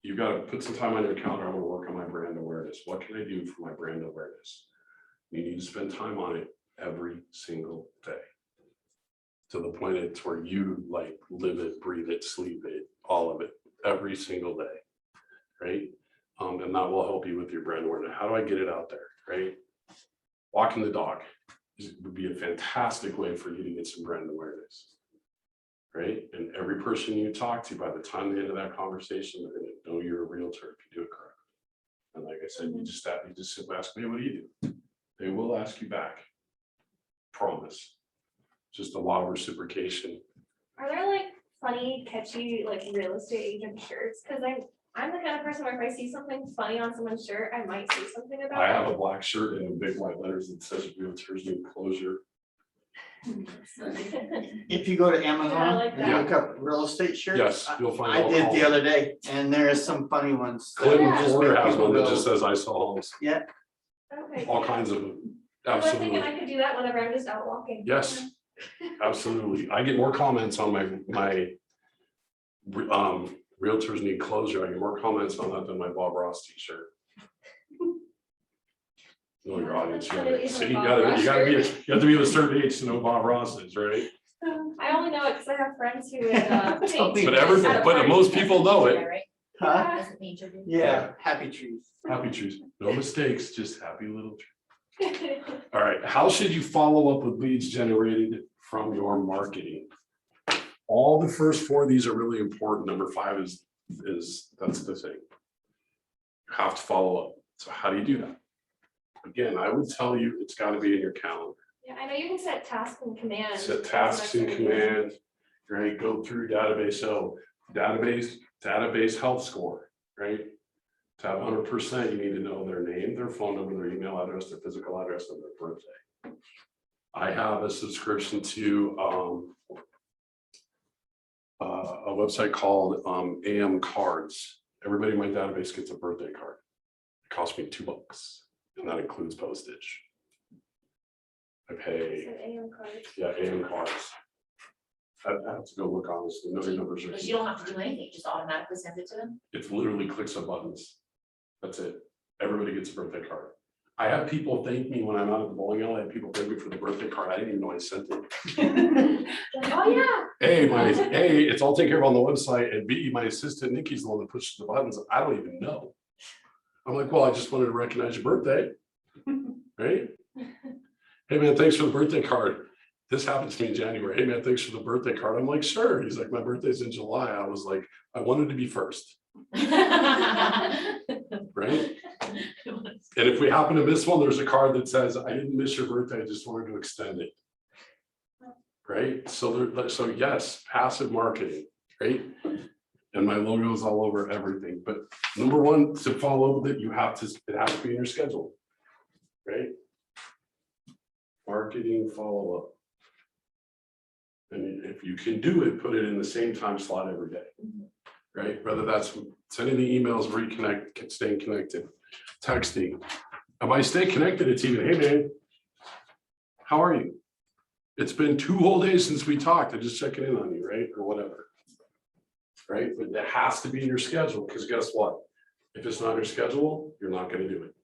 You've got to put some time on your calendar. I want to work on my brand awareness. What can I do for my brand awareness? You need to spend time on it every single day. To the point it's where you like live it, breathe it, sleep it, all of it, every single day, right? And that will help you with your brand awareness. How do I get it out there, right? Walking the dog would be a fantastic way for you to get some brand awareness, right? And every person you talk to, by the time they end of that conversation, they're gonna know you're a realtor if you do it correctly. And like I said, you just simply ask me, what do you do? They will ask you back. Promise. Just a lot of reciprocation. Are there like funny, catchy, like real estate agent shirts? Cause I'm the kind of person where if I see something funny on someone's shirt, I might say something about I it. have a black shirt and big white letters that says Realtors New Closure. If you go to Amazon like and that. look up real estate shirts. Yes, you'll find I all did the kinds. other day, and there is some funny ones. that Clinton just Porter make has people one that go, just says I saw homes, Okay. all kinds of them. I was thinking Absolutely. I could do that whenever I'm just out walking. Yes, absolutely. I get more comments on my Realtors Need Closure. I get more comments on that than my Bob Ross t-shirt. You know your audience, That's funny, see, even you Bob gotta, Ross you gotta be, shirt. you have to be of a certain age to know Bob Ross is, right? I only know it because I have friends who would, Tell me. But everything, but most people know it. huh? Doesn't need to be. Yeah, happy trees. Happy trees, no mistakes, just happy little trees. All right, how should you follow up with leads generated from your marketing? All the first four of these are really important. Number 5 is that's the thing. You have to follow up. So how do you do that? Again, I would tell you, it's got to be in your calendar. Yeah, I know you can set tasks and commands. Set That's what I tasks and started doing. commands, right? Go through database. So database health score, right? To have 100%, you need to know their name, their phone number, their email address, their physical address, and their birthday. I have a subscription to a website called AM Cards. Everybody in my database gets a birthday card. It costs me $2, and that includes postage. I pay, Set AM cards. yeah, AM Cards. I have to go look honestly, no numbers are. Because you don't have to do anything, just automatically send it to them. It's literally clicks of buttons. That's it. Everybody gets a birthday card. I have people thank me when I'm out at the bowling alley. I have people thank me for the birthday card. I didn't even know I sent it. Like, oh, yeah. A, it's all taken care of on the website, and B, my assistant Nikki's the one that pushes the buttons. I don't even know. I'm like, well, I just wanted to recognize your birthday. Right? Hey man, thanks for the birthday card. This happened to me in January. Hey man, thanks for the birthday card. I'm like, sure. He's like, my birthday's in July. I was like, I wanted to be first, right? And if we happen to miss one, there's a card that says, I didn't miss your birthday, I just wanted to extend it. Right? So yes, passive marketing, right? And my logo's all over everything. But number one, to follow up with it, it has to be in your schedule, right? Marketing follow-up. And if you can do it, put it in the same time slot every day, right? Whether that's sending the emails, reconnect, staying connected, texting. If I stay connected, it's even, hey man, how are you? It's been 2 whole days since we talked. I'm just checking in on you, right? Or whatever. Right? But that has to be in your schedule, because guess what? If it's not in your schedule, you're not going to do it.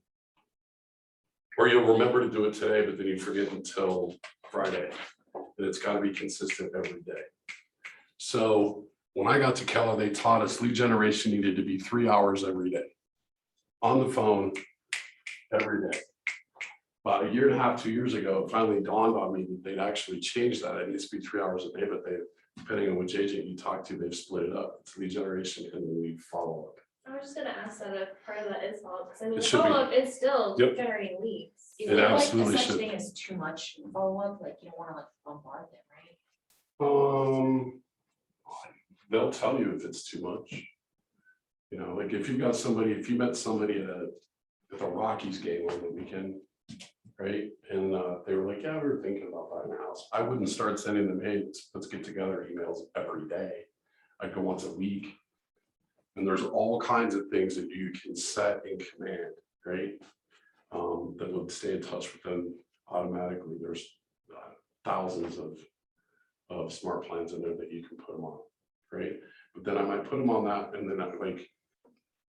Or you'll remember to do it today, but then you forget until Friday. And it's got to be consistent every day. So when I got to Keller, they taught us lead generation needed to be 3 hours every day. On the phone every day. About 1.5 years, 2 years ago, it finally dawned on me that they'd actually changed that. It needs to be 3 hours a day, but they, depending on which agent you talk to, they've split it up. It's lead generation and then lead follow-up. I was just gonna ask that if part of that is follow-up, because I mean, It the should be. follow-up is still Yep. generating leads. Is It there like absolutely a such should. thing as too much follow-up, like you don't wanna like bombard them, right? They'll tell you if it's too much. You know, like if you met somebody at the Rockies game over the weekend, right? And they were like, yeah, we were thinking about buying a house. I wouldn't start sending them, hey, let's get together emails every day. I'd go once a week. And there's all kinds of things that you can set in command, right? That would stay in touch with them automatically. There's thousands of smart plans in there that you can put them on, right? But then I might put them on that and then I like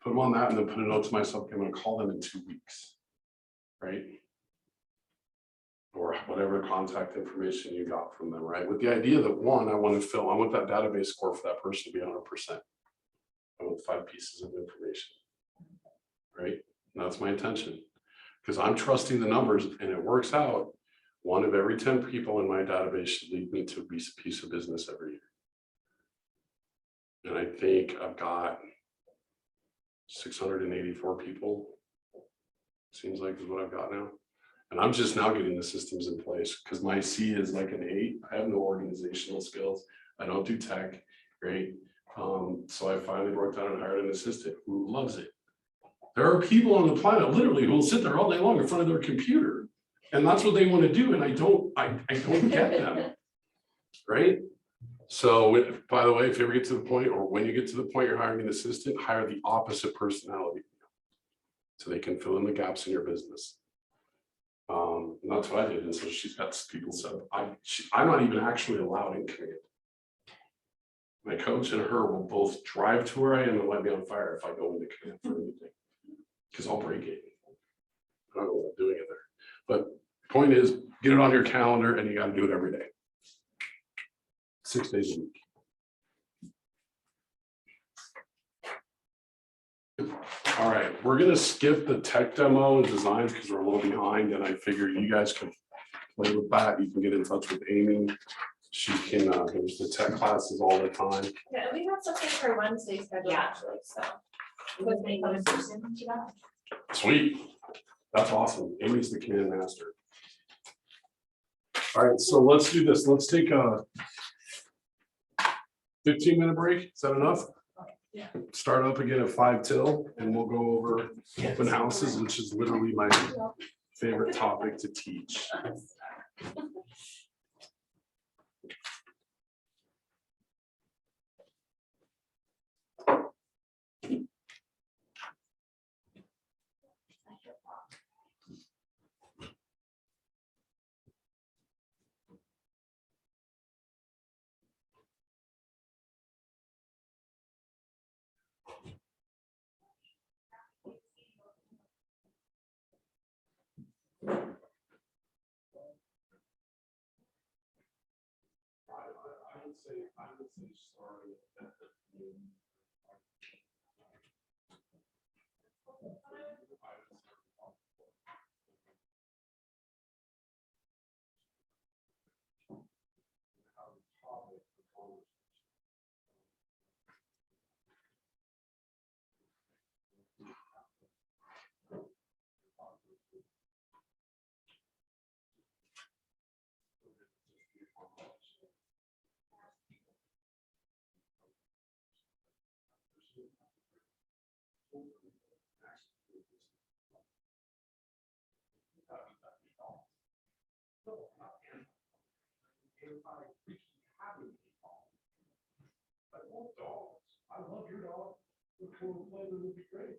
put them on that and then put a note to myself, I'm gonna call them in 2 weeks, right? Or whatever contact information you got from them, right? With the idea that one, I want that database score for that person to be 100%. I want 5 pieces of information, right? And that's my intention. Because I'm trusting the numbers and it works out. 1 of every 10 people in my database should lead me to a piece of business every year. And I think I've got 684 people, seems like is what I've got now. And I'm just now getting the systems in place because my C is like an 8. I have no organizational skills. I don't do tech, right? So I finally broke down and hired an assistant who loves it. There are people on the planet literally who will sit there all day long in front of their computer. And that's what they want to do. And I don't get them. Right? So by the way, if you ever get to the point or when you get to the point you're hiring an assistant, hire the opposite personality. So they can fill in the gaps in your business. And that's what I did. And so she's got people said, I'm not even actually allowed in command. My coach and her will both drive to where I am and light me on fire if I go into command for anything. Because I'll break it. I don't know what I'm doing in there. But point is, get it on your calendar and you got to do it every day. 6 days a week. All right, we're gonna skip the tech demo and designs because we're a little behind, and I figure you guys can play with that. You can get in touch with Amy. She can, there's the tech classes all the time. Yeah, we have something for Wednesday scheduled Yeah. actually, so. Sweet, that's awesome. Amy's the command master. All right, so let's do this. Let's take a 15-minute break. Is that enough? Yeah. Start up again at 5 till, and we'll go over open houses, which is literally my favorite topic to teach. I would say starting at the I love your dog. The cool flavor would be great.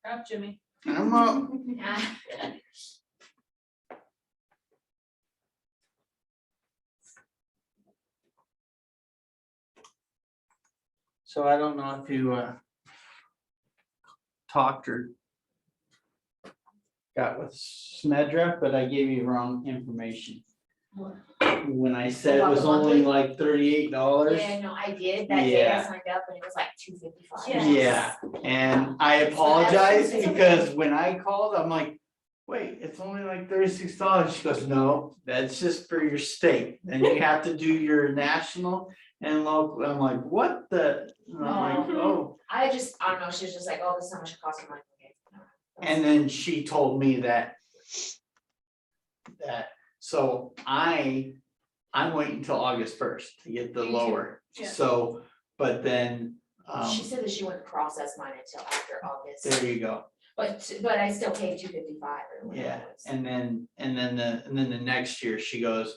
Up, Jimmy. I'm up. So I don't know if you talked or got with Smedra, but I gave you wrong information. When I said it was only like $38. Yeah, no, I did, that day I Yeah. signed up and it was like $255. Yeah, and I apologize because when I called, I'm like, wait, it's only like $36. She goes, no, that's just for your state. Then you have to do your national and local. I'm like, what the? And I'm like, oh. I don't know, she was just like, oh, this is how much it costs, I'm like, okay. no. And then she told me that so I'm waiting until August 1st to get the Me too. lower. Yeah. So, but then, She said that she wouldn't process mine until after August, there you go. but I still paid $255 or whatever Yeah, it was. and then the next year she goes,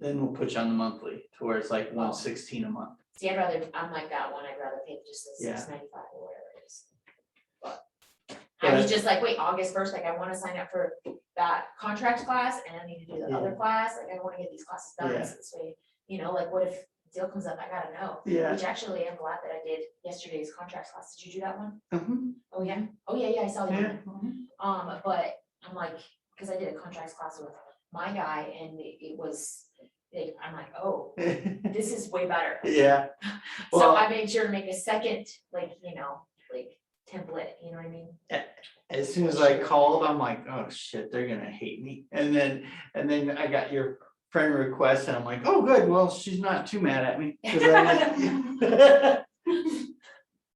then we'll put you on the monthly to where it's like 116 a month. See, I'm like that one, I'd rather pay just the Yeah. $6.95 or whatever it is. But I was But- just like, wait, August 1st, like I wanna sign up for that contract class and I need to do the other class, like I wanna get these classes done, Yeah. so this way, like what if deal comes up, I gotta know. Yeah. Which actually, I'm glad that I did yesterday's contracts class, did you do that one? Mhm. Oh, yeah, I saw that. Yeah. But I'm like, cause I did a contracts class with my guy and it was, like, I'm like, oh, this is way better. Yeah, So Well- I made sure to make a second, template, you know what I mean? as soon as I called, I'm like, oh shit, they're gonna hate me. And then I got your friend request and I'm like, oh, good, well, she's not too mad at me. 'Cause I like-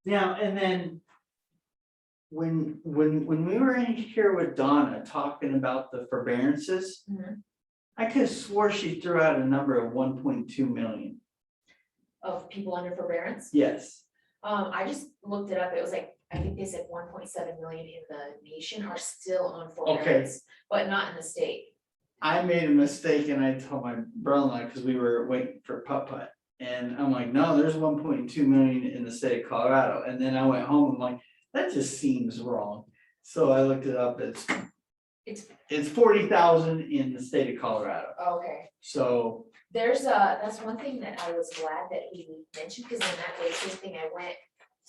Now, and then when we were in here with Donna talking about the forbearances, Mhm. I could have swore she threw out a number of 1.2 million. Of people under forbearance. Yes. I just looked it up, it was like, I think they said 1.7 million in the nation are still on forbearance, but not in the state. I made a mistake and I told my brother-in-law, because we were waiting for putt-putt. And I'm like, no, there's 1.2 million in the state of Colorado. And then I went home, I'm like, that just seems wrong. So I looked it up, it's 40,000 in the state of Colorado. Okay. So, That's one thing that I was glad that he mentioned, because in that way, same thing, I went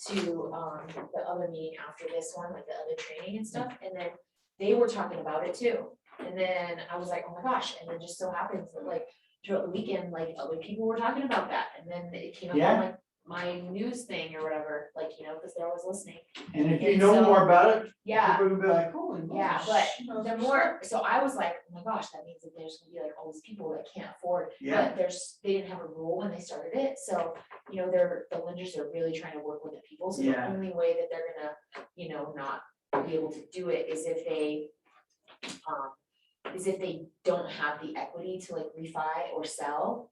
to, the other meeting after this one, like the other training and stuff, and then they were talking about it too. And then I was like, oh my gosh, and then just so happens that like throughout the weekend, like other people were talking about that, and then it came up Yeah. on like my news thing or whatever, because they're always listening. and if you And know so- more about it, Yeah, people will be like, holy moly. yeah, but the more, so I was like, oh my gosh, that means that there's gonna be like all these people that can't afford. Yeah. But they didn't have a rule when they started it, so, the lenders are really trying to work with the people, so the Yeah. only way that they're gonna, not be able to do it is if they don't have the equity to like refi or sell,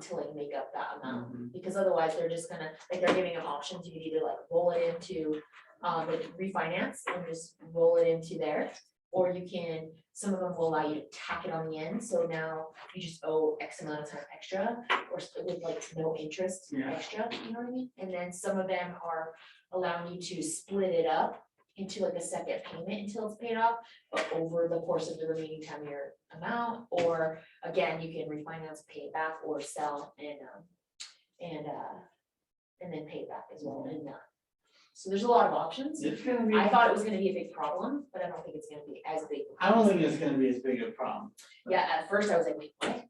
to like make up that amount. Mhm. Because otherwise, they're just gonna, like, they're giving them options, you can either like roll it into, like refinance and just roll it into there. Or you can, some of them will allow you to tack it on the end, so now you just owe X amount of time extra, or with like no interest Yeah. extra, you know what I mean? And then some of them are allowing you to split it up into like a second payment until it's paid off, but over the course of the remaining 10-year amount, or again, you can refinance, pay it back, or sell and then pay it back as well, and so there's a lot of options. It's gonna be, I thought it was gonna be a big problem, but I don't think it's gonna be as big. I don't think it's gonna be as big a problem. Yeah, at first I was like, wait, what?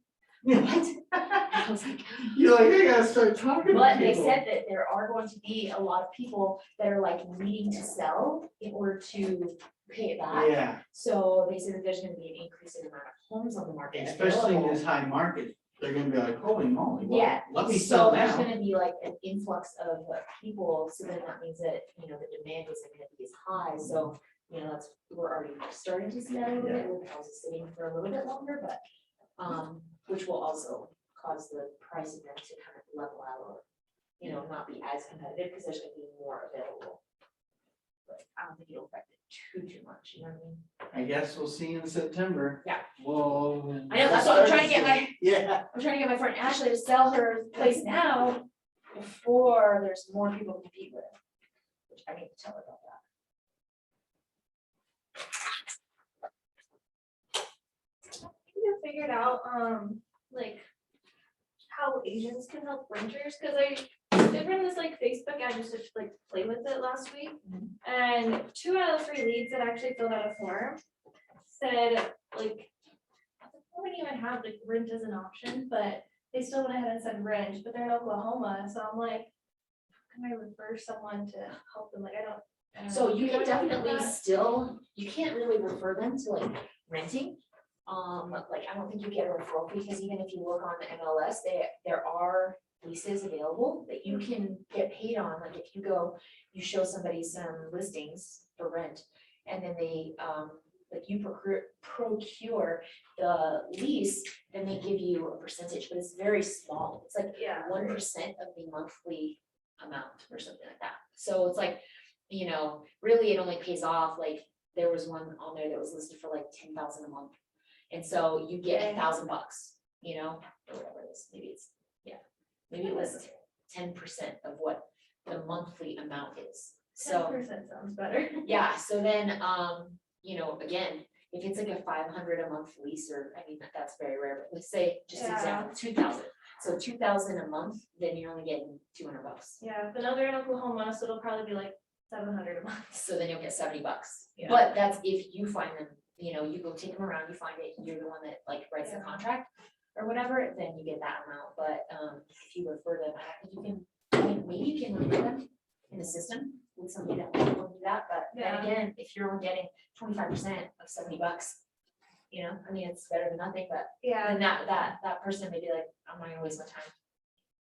What? I was like, You're like, I gotta start talking to but they people. said that there are going to be a lot of people that are like needing to sell in order to pay it back. Yeah, So they said that there's gonna be an increase in the amount of homes on the market. especially in available. this high market, they're gonna be like, holy moly, well, Yeah, let me so sell there's now. gonna be like an influx of people, so then that means that, the demand isn't gonna be as high, so, we're already starting to see that a little bit, with houses sitting for a little bit longer, but, which will also cause the price of them to kind of level out, or, not be as competitive, because there's gonna be more available. But I don't think it'll affect it too much, you know what I mean? I guess we'll see in September. Yeah. Whoa. I know, that's what I'm trying to get Yeah. I'm trying to get my friend Ashley to sell her place now before there's more people to compete with. Which I need to tell her about that. You figured out, like, how Asians can help renters, cause I did run this like Facebook ad just to like play with it last week. And 2 out of 3 leads that actually filled out a form said, like, I wouldn't even have like rent as an option, but they still went ahead and said rent, but they're in Oklahoma, so I'm like, how can I refer someone to help them, like, I don't. So you can know definitely that. still, you can't really refer them to like renting. Like, I don't think you get a referral fee, because even if you look on the MLS, there are leases available that you can get paid on. Like, if you go, you show somebody some listings for rent, and then they, like, you procure the lease, then they give you a percentage, but it's very small. It's like Yeah. 1% of the monthly amount or something like that. So it's like, you know, really it only pays off, like, there was one on there that was listed for like 10,000 a month. And so you get $1,000, you know, or whatever it is, maybe it's, yeah, maybe it was 10% of what the monthly amount is. So, 10% sounds better. yeah, so then, you know, again, if it's like a 500 a month lease, or, I mean, that's very rare, but let's say, just Yeah. example, 2,000. So 2,000 a month, then you're only getting $200. Yeah, but now they're in Oklahoma, so it'll probably be like 700 a month. So then you'll get $70. Yeah. But that's if you find them, you know, you go take them around, you find it, you're the one that like writes the Yeah. contract or whatever, then you get that amount. But if you refer them, I think you can, I mean, maybe you can refer them in the system with somebody that will do that. But then Yeah. again, if you're only getting 25% of $70, you know, I mean, it's better than nothing, but Yeah, then that person may be like, I'm not gonna waste my time.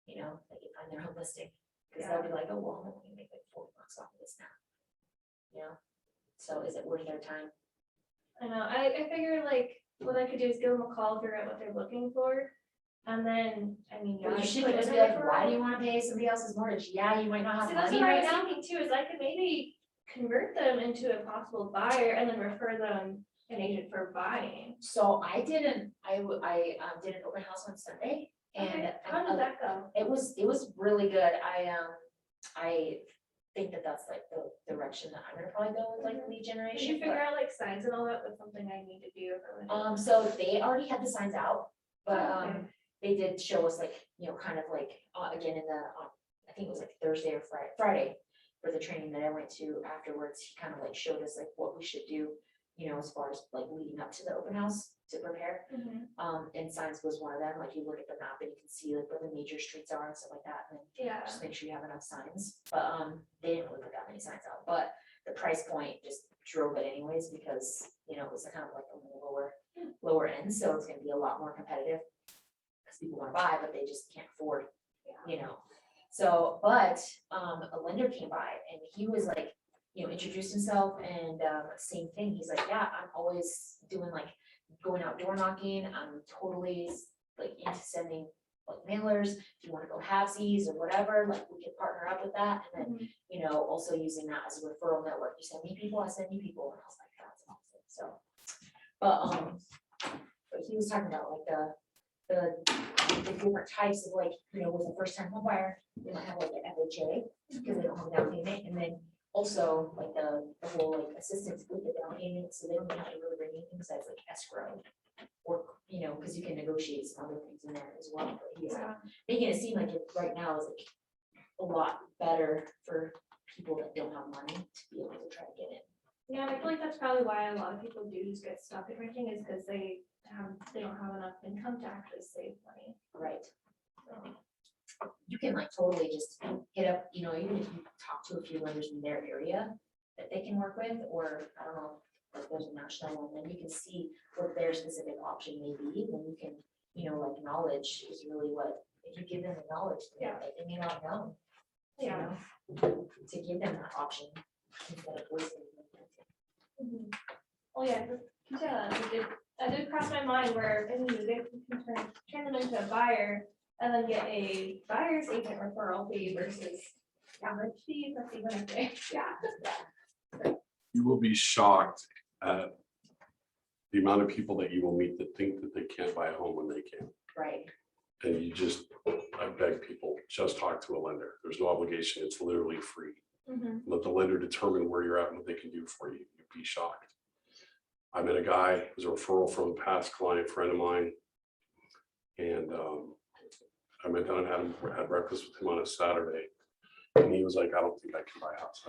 You know, they can find their own listing, because they'll be like, oh, well, I'm only gonna make like $40 off of this now. You know, so is it worth their time? I know, I figured like, what I could do is give them a call, figure out what they're looking for. And then, I mean, yeah. Well, I you should put just in be a like, why do referral. you wanna pay somebody else's mortgage? Yeah, you might not have See, that's money what I right was now. thinking too, is I could maybe convert them into a possible buyer and then refer them an agent for buying. So I did an open house on Sunday, and Okay, how did that go? it was really good. I think that's like the direction that I'm gonna probably go with, like lead Did generation. you but- figure out like signs and all that? That's something I need to do if I want to. So they already had the signs out, but Okay. they did show us like, you know, kind of like, again, in the, I think it was like Thursday or Friday. For the training that I went to afterwards, he kind of like showed us like what we should do, you know, as far as like leading up to the open house to prepare. And signs was one of them, like you look at the map and you can see like where the major streets are and stuff like that, and Yeah, just make sure you have enough signs. But they didn't really put that many signs out, but the price point just drove it anyways, because, you know, it was kind of like on the lower end, so it's gonna be a lot more competitive. Because people wanna buy, but they just can't afford, you know. So, but a lender came by and he was like, you know, introduced himself, and same thing, he's like, yeah, I'm always doing like going out door knocking, I'm totally like into sending like mailers, if you wanna go halvesies or whatever, like we could partner up with that, and then, you know, also using that as a referral network, you send me people, I send you people, and I was like, that's awesome, so. But he was talking about like the different types of like, you know, with a first time home buyer, they might have like an FHA, because they don't have a down payment, and then also like the whole like assistance with the down payment, so they don't have to really bring anything besides like escrow. Or, you know, because you can negotiate some other things in there as well, but he's yeah, making it seem like it right now is like a lot better for people that don't have money to be able to try to get in. yeah, and I feel like that's probably why a lot of people do just get stuck in renting, is because they don't have enough income to actually save money. Right. So, You can like totally just hit up, you know, even if you talk to a few lenders in their area that they can work with, or I don't know, like there's a national one, then you can see what their specific option may be, then you can, you know, like knowledge is really what, if you give them the knowledge, then they may not know. You Yeah. know, to give them that option instead of wasting. mhm. Oh, yeah, that did cross my mind where, I mean, you can turn them into a buyer and then get a buyer's agent referral fee versus average fee, that's even a thing. Yeah. You will be shocked at the amount of people that you will meet that think that they can't buy a home when they can. Right, And you just, I beg people, just talk to a lender. There's no obligation. It's literally free. Mhm. Let the lender determine where you're at and what they can do for you. You'd be shocked. I met a guy, it was a referral from a past client, friend of mine. And I went down and had breakfast with him on a Saturday. And he was like, I don't think I can buy a house.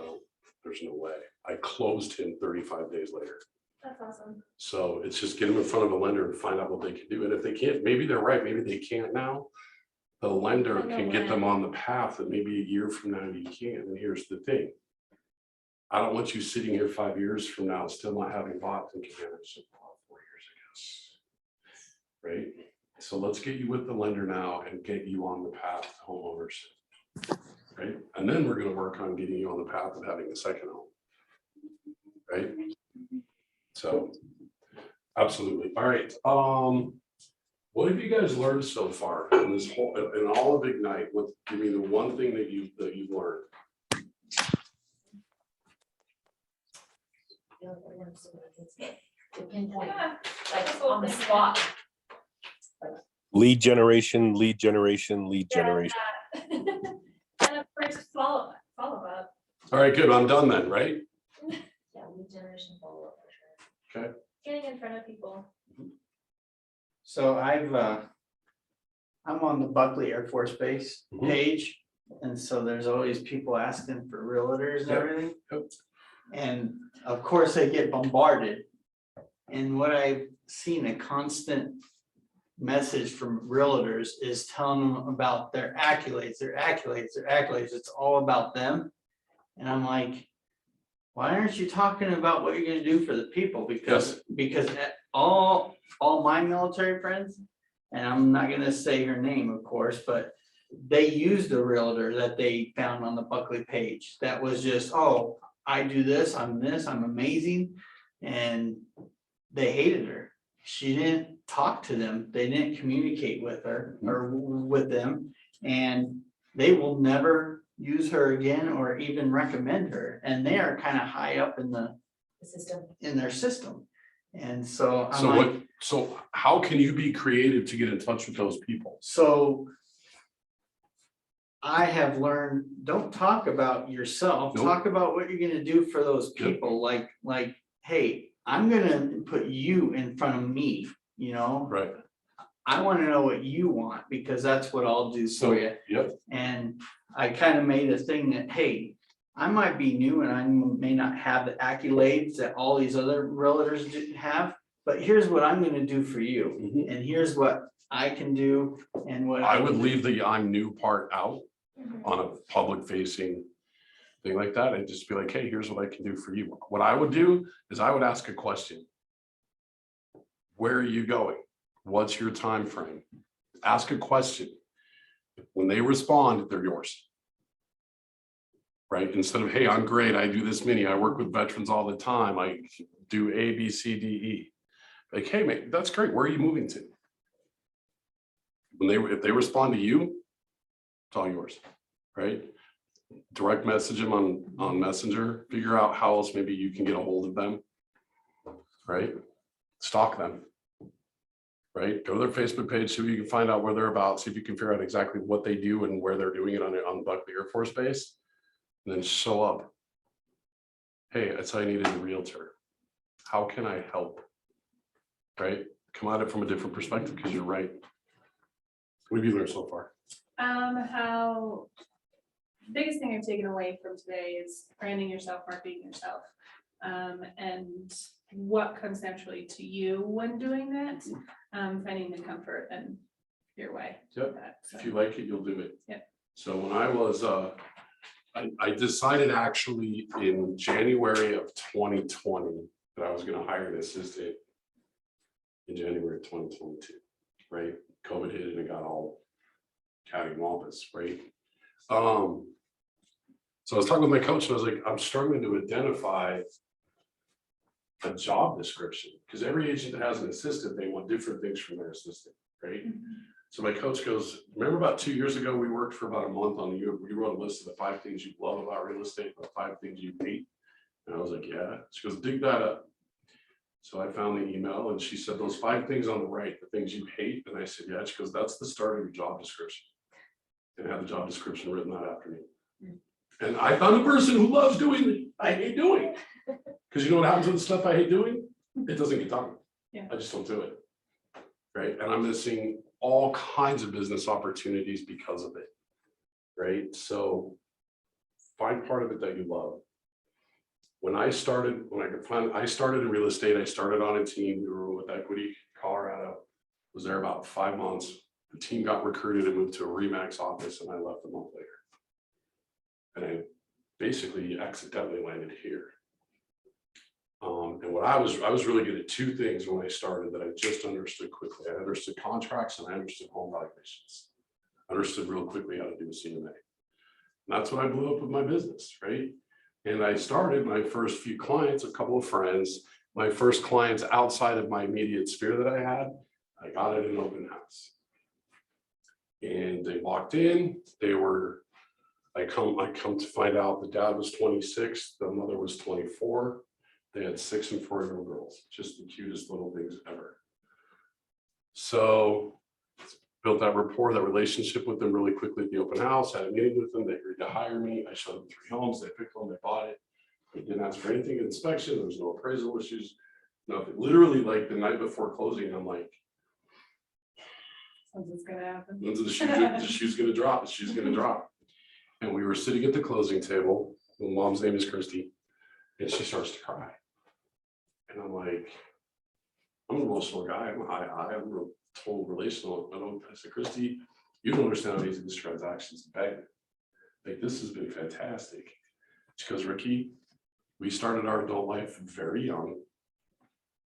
There's no way. I closed him 35 days later. That's awesome. So it's just get them in front of a lender and find out what they can do. And if they can't, maybe they're right, maybe they can't now. The lender can get them on the path that maybe a year from now you can. And here's the thing. I don't want you sitting here 5 years from now, still not having bought, thinking, man, I should have bought 4 years, I guess. Right? So let's get you with the lender now and get you on the path to homeowners. Right? And then we're going to work on getting you on the path of having a second home. Right? So absolutely. All right. What have you guys learned so far in this whole, in all of Ignite? What, give me the one thing that you've learned. I feel like I learned so many things. To pinpoint, like on the spot. Lead generation, lead generation, lead generation. And of course, follow up. All right, good. I'm done then, right? Yeah, lead generation follow-up for sure. Getting in front of people. So I'm on the Buckley Air Force Base page, and so there's always people asking for realtors and Yep. everything. Yep. And of course, they get bombarded. And what I've seen a constant message from realtors is telling them about their accolades, their accolades, their accolades. It's all about them. And I'm like, why aren't you talking about what you're gonna do for the people? Because all my military friends, and I'm not gonna say her name, of course, but they used a realtor that they found on the Buckley page. That was just, oh, I do this, I'm amazing. And they hated her. She didn't talk to them. They didn't communicate with her or with them. And they will never use her again or even recommend her. And they are kind of high up in The system. their system. And so I'm So like, so how can you be creative to get in touch with those people? so I have learned, don't talk about yourself, Nope. talk about what you're gonna do for those Yep. people, like, hey, I'm gonna put you in front of me, you know? Right. I wanna know what you want, because that's what I'll do So, for you. yep. And I kind of made a thing that, hey, I might be new and I may not have the accolades that all these other realtors have, but here's what I'm gonna do for you. Mhm. And here's what I can do and what. I would can do. leave the I'm new part out Mhm. on a public facing thing like that and just be like, hey, here's what I can do for you. What I would do is I would ask a question. Where are you going? What's your time frame? Ask a question. When they respond, they're yours. Right? Instead of, hey, I'm great. I do this many. I work with veterans all the time. I do A, B, C, D, E. Like, hey, mate, that's great. Where are you moving to? If they respond to you, it's all yours, right? Direct message them on Messenger, figure out how else maybe you can get a hold of them, right? Stalk them, right? Go to their Facebook page, see if you can find out where they're about, see if you can figure out exactly what they do and where they're doing it on Buckley Air Force Base, and then show up. Hey, I saw I needed a realtor. How can I help? Right? Come at it from a different perspective, because you're right. What have you learned so far? How, the biggest thing I've taken away from today is branding yourself, marketing yourself. And what comes naturally to you when doing that, finding the comfort and your way. Yep. That, so. If you like it, you'll do it. Yep. So when I was, I decided actually in January of 2020 that I was gonna hire an assistant in January of 2022, right? COVID hit and it got all cattywampus, right? So I was talking with my coach and I was like, I'm struggling to identify a job description, because every agent that has an assistant, they want different things from their assistant, right? So my coach goes, remember about 2 years ago, we worked for about a month on you wrote a list of the 5 things you love about real estate, the 5 things you hate. And I was like, yeah. She goes, dig that up. So I found the email and she said, those 5 things on the right, the things you hate. And I said, yeah. She goes, that's the start of your job description. And I had the job description written that afternoon. And I found a person who loves doing what I hate doing. Because you know what happens with the stuff I hate doing? it doesn't get done. Yeah. I just don't do it. Right, and I'm missing all kinds of business opportunities because of it. Right, so find part of it that you love. When I started in real estate, I started on a team, we were with Equity Colorado, was there about 5 months. The team got recruited and moved to a Remax office, and I left a month later. And I basically accidentally landed here. And what I was really good at two things when I started that I just understood quickly. I understood contracts and I understood home valuations. I understood real quickly how to do a CMA. And that's what I blew up with my business, right? And I started my first few clients, a couple of friends, my first clients outside of my immediate sphere that I had, I got it in an open house. And they walked in, I come to find out the dad was 26, the mother was 24. They had 6 and 4-year-old girls, just the cutest little things ever. So built that rapport, that relationship with them really quickly at the open house, had a meeting with them, they agreed to hire me. I showed them 3 homes, they picked one, they bought it. They didn't ask for anything in inspection, there was no appraisal issues, nothing. Literally like the night before closing, I'm like, Something's gonna happen. when's the shoe's gonna drop, the shoe's gonna drop. And we were sitting at the closing table, my mom's name is Christy, and she starts to cry. And I'm like, I'm an emotional guy, I'm a total relational. I said, Christy, you don't understand how easy this transaction is to pay. Like, this has been fantastic. She goes, Ricky, we started our adult life very young.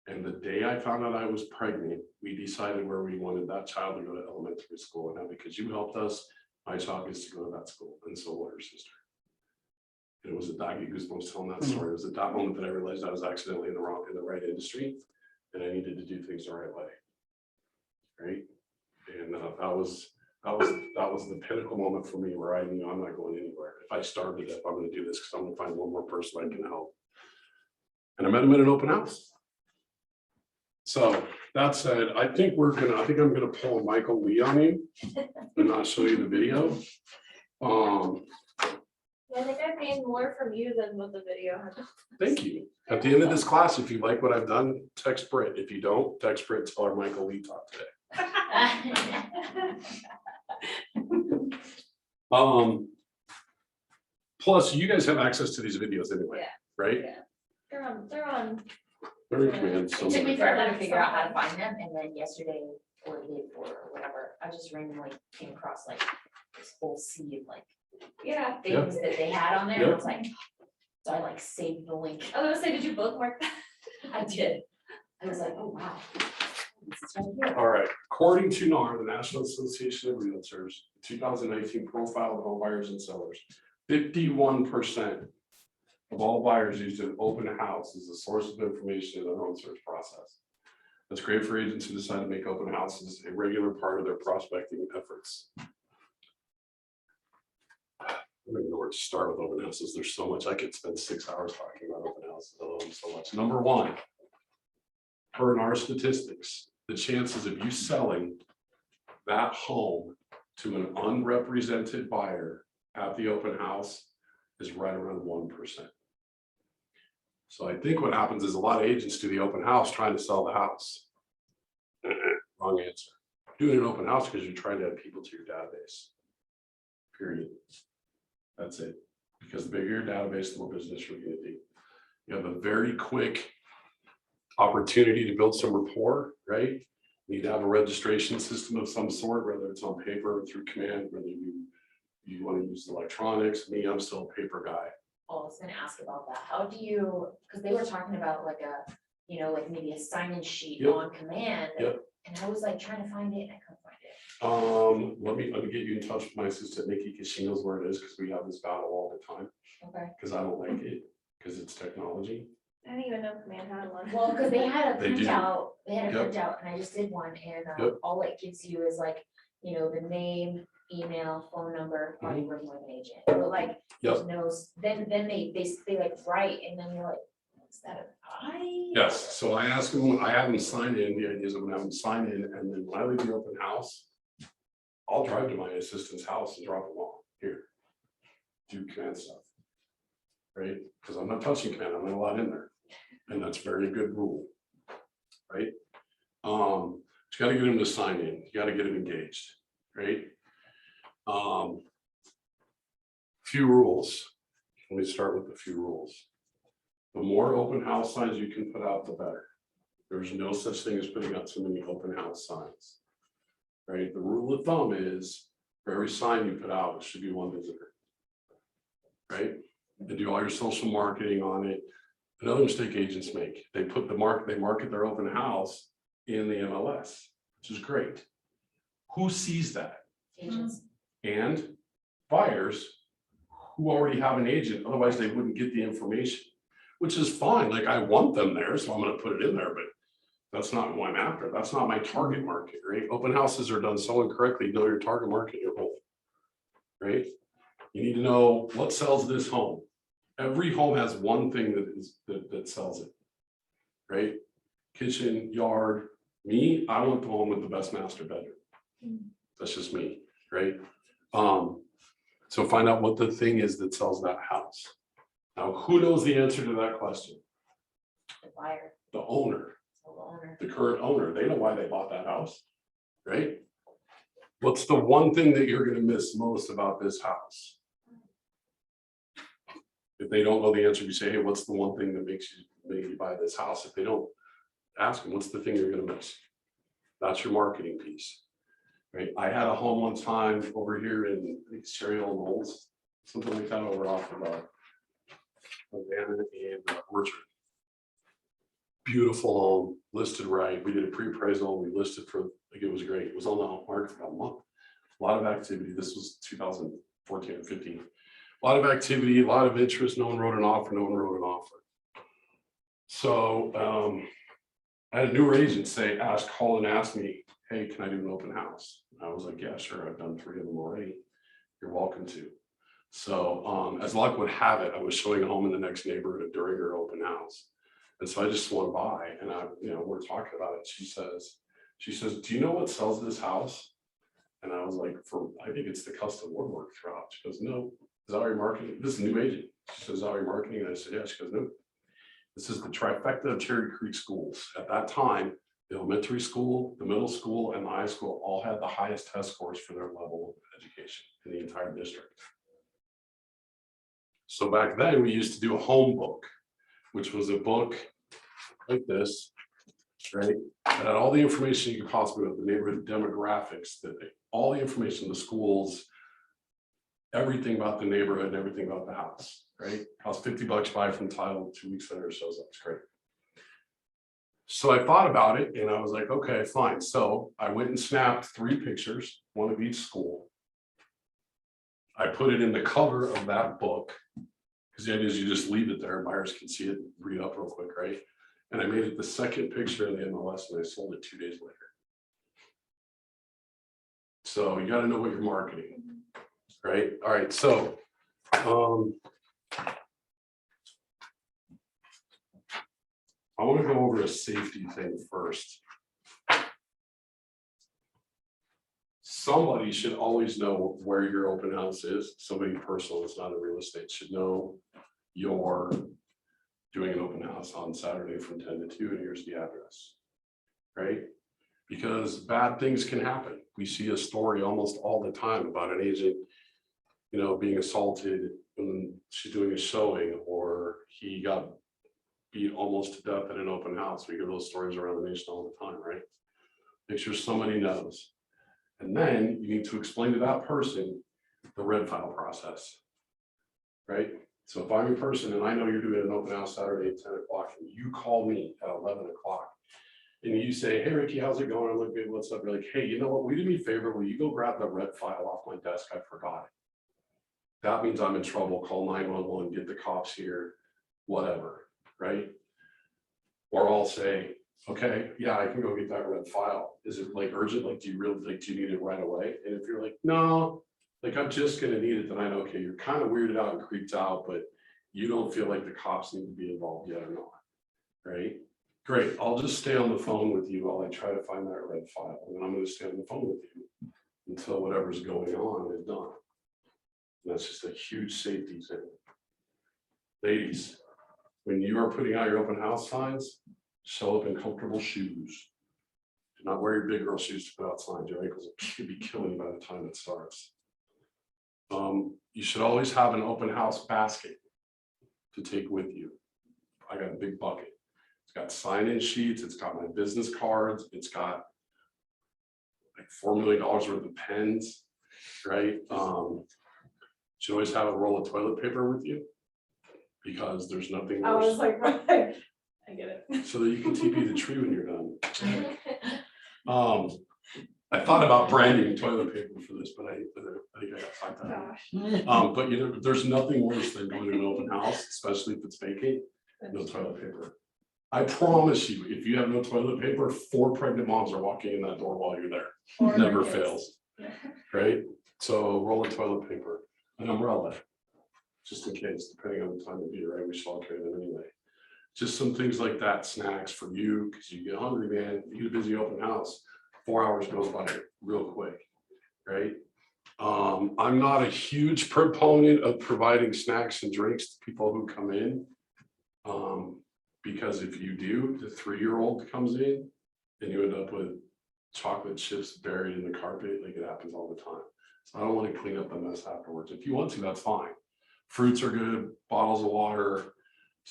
And the day I found out I was pregnant, we decided where we wanted that child to go to elementary school. And now because you helped us, my child gets to go to that school. And so will her sister. And it was a dog goosebumps telling that story. It was at that moment that I realized I was accidentally in the right industry, and I needed to do things the right way. Right. And that was the pinnacle moment for me where I knew I'm not going anywhere. If I started it, I'm going to do this because I'm going to find one more person I can help. And I met him at an open house. So that said, I think I'm gonna pull a Michael Lee on you and not show you the video. I think I gained more from you than what the video had. Thank you. At the end of this class, if you like what I've done, text Britt. If you don't, text Britt, tell her Michael Lee talked today. Plus, you guys have access to these videos anyway, Yeah. right? Yeah. They're on. Very command. It took me forever to figure out how to find them, and then yesterday or the day before or whatever, I just randomly came across like this whole sea of like Yeah. things that they had on there, and I was like, so I like saved the link. I was gonna say, did you bookmark that? I did. I was like, oh wow. This is right here. All right, according to NAR, the National Association of Realtors, 2019 profile of home buyers and sellers, 51% of all buyers used an open house as a source of information in their home search process. That's great for agents who decide to make open houses a regular part of their prospecting efforts. I don't even know where to start with open houses. There's so much. I could spend 6 hours talking about open houses. I love them so much. Number one, per NAR statistics, the chances of you selling that home to an unrepresented buyer at the open house is right around 1%. So I think what happens is a lot of agents do the open house trying to sell the house. Wrong answer. Doing an open house because you're trying to add people to your database. Period. That's it. Because the bigger your database, the more business you're going to do. You have a very quick opportunity to build some rapport, right? You need to have a registration system of some sort, whether it's on paper or through command, whether you want to use electronics. Me, I'm still a paper guy. Oh, I was gonna ask about that. How do you, because they were talking about like a, you know, like maybe a sign-in sheet Yep. on command. Yep. And I was like trying to find it and I couldn't find it. Let me get you in touch with my assistant Nikki because she knows where it is because we have this battle all the time. Okay. Because I don't like it because it's technology. I didn't even know Command had one. Well, because they had a They do. printout, Yep. printout and I just did one and Yep. all it gives you is like, you know, the name, email, phone number, are Mm-hmm. you working with an agent? But like, there's no, then they like write and then you're like, is that an I? Yes, so I ask them, I have them sign in, the idea is I'm gonna have them sign in, and then when I leave the open house, I'll drive to my assistant's house and drop them off here. Do command stuff. Right, because I'm not touching command, I'm not allowed in there, and that's very good rule. right? You gotta get them to sign in, you gotta get them engaged, right? Few rules. Let me start with a few rules. The more open house signs you can put out, the better. There's no such thing as putting out too many open house signs. Right? The rule of thumb is for every sign you put out, it should be one visitor. Right? And do all your social marketing on it. Another mistake agents make, they market their open house in the MLS, which is great. Who sees that? Agents. And buyers who already have an agent, otherwise they wouldn't get the information, which is fine. Like, I want them there, so I'm gonna put it in there, but that's not who I'm after. That's not my target market, right? Open houses are done so incorrectly. Know your target market, your home, right? You need to know what sells this home. Every home has one thing that sells it, right? Kitchen, yard. Me, I want the home with the best master bedroom. That's just me, right? So find out what the thing is that sells that house. Now, who knows the answer to that question? The buyer, The owner, the owner. the current owner. They know why they bought that house, right? What's the one thing that you're gonna miss most about this house? If they don't know the answer, you say, hey, what's the one thing that makes you buy this house? If they don't, ask them, what's the thing you're gonna miss? That's your marketing piece, right? I had a home one time over here in, I think, Cherry Hill Knolls, something like that, over off of Vanna and Orchard. Beautiful home, listed right. We did a pre-appraisal, we listed for, like, it was great. It was on the market for about a month. A lot of activity. This was 2014 or 15. A lot of activity, a lot of interest. No one wrote an offer. So I had a newer agent call and ask me, hey, can I do an open house? I was like, yeah, sure. I've done 3 of them already. You're welcome to. So as luck would have it, I was showing a home in the next neighborhood during her open house. And so I just swung by and we're talking about it. She says, do you know what sells this house? And I was like, I think it's the custom woodwork throughout. She goes, no, Zowie Marketing. This is a new agent. She says, Zowie Marketing. And I said, yeah. She goes, no. This is the trifecta of Cherry Creek schools. At that time, the elementary school, the middle school, and the high school all had the highest test scores for their level of education in the entire district. So back then, we used to do a home book, which was a book like this, right? That had all the information you could possibly have, the neighborhood demographics, all the information, the schools, everything about the neighborhood and everything about the house, right? Cost $50 buy from title, 2 weeks later shows up. It's great. So I thought about it and I was like, okay, fine. So I went and snapped 3 pictures, one of each school. I put it in the cover of that book because the idea is you just leave it there. Buyers can see it, read up real quick, right? And I made it the second picture in the MLS and I sold it 2 days later. So you got to know what you're marketing, right? All right, so I want to go over a safety thing first. Somebody should always know where your open house is. Somebody personal, it's not a real estate, should know you're doing an open house on Saturday from 10 to 2 and here's the address, right? Because bad things can happen. We see a story almost all the time about an agent, being assaulted when she's doing a showing, or he got beat almost to death at an open house. We hear those stories around the nation all the time, right? Make sure somebody knows. And then you need to explain to that person the red file process, right? So if I'm your person and I know you're doing an open house Saturday at 10 o'clock and you call me at 11 o'clock and you say, hey, Ricky, how's it going? I'm like, good, what's up? You're like, hey, you know what? Will you do me a favor? Will you go grab the red file off my desk? I forgot it. That means I'm in trouble. Call 911, get the cops here, whatever, right? Or I'll say, okay, yeah, I can go get that red file. Is it like urgent? Like, do you need it right away? And if you're like, no, like I'm just gonna need it, then I know, okay, you're kind of weirded out and creeped out, but you don't feel like the cops need to be involved yet or not, right? Great, I'll just stay on the phone with you while I try to find that red file. And I'm gonna stay on the phone with you until whatever's going on is done. And that's just a huge safety thing. Ladies, when you are putting out your open house signs, Show up in comfortable shoes. Do not wear your big girl shoes to go outside. Your ankles could be killing you by the time it starts. You should always have an open house basket to take with you. I got a big bucket. It's got sign-in sheets. It's got my business cards. It's got like $4 million worth of pens, right? You should always have a roll of toilet paper with you because there's nothing I was worse. like, right, I get it. So that you can TP the tree when you're done. I thought about branding toilet paper for this, but I think I got fucked up. Gosh. But you know, there's nothing worse than going to an open house, especially if it's vacant, no toilet paper. I promise you, if you have no toilet paper, 4 pregnant moms are walking in that door while you're there. Or Never kids. fails, Yeah. right? So roll of toilet paper, an umbrella, just in case, depending on the time of year, right? We should all carry them anyway. Just some things like that, snacks for you, because you get hungry, man. You get a busy open house, 4 hours goes by real quick, right? I'm not a huge proponent of providing snacks and drinks to people who come in. Because if you do, the 3-year-old comes in and you end up with chocolate chips buried in the carpet, like it happens all the time. So I don't want to clean up the mess afterwards. If you want to, that's fine. Fruits are good, bottles of water,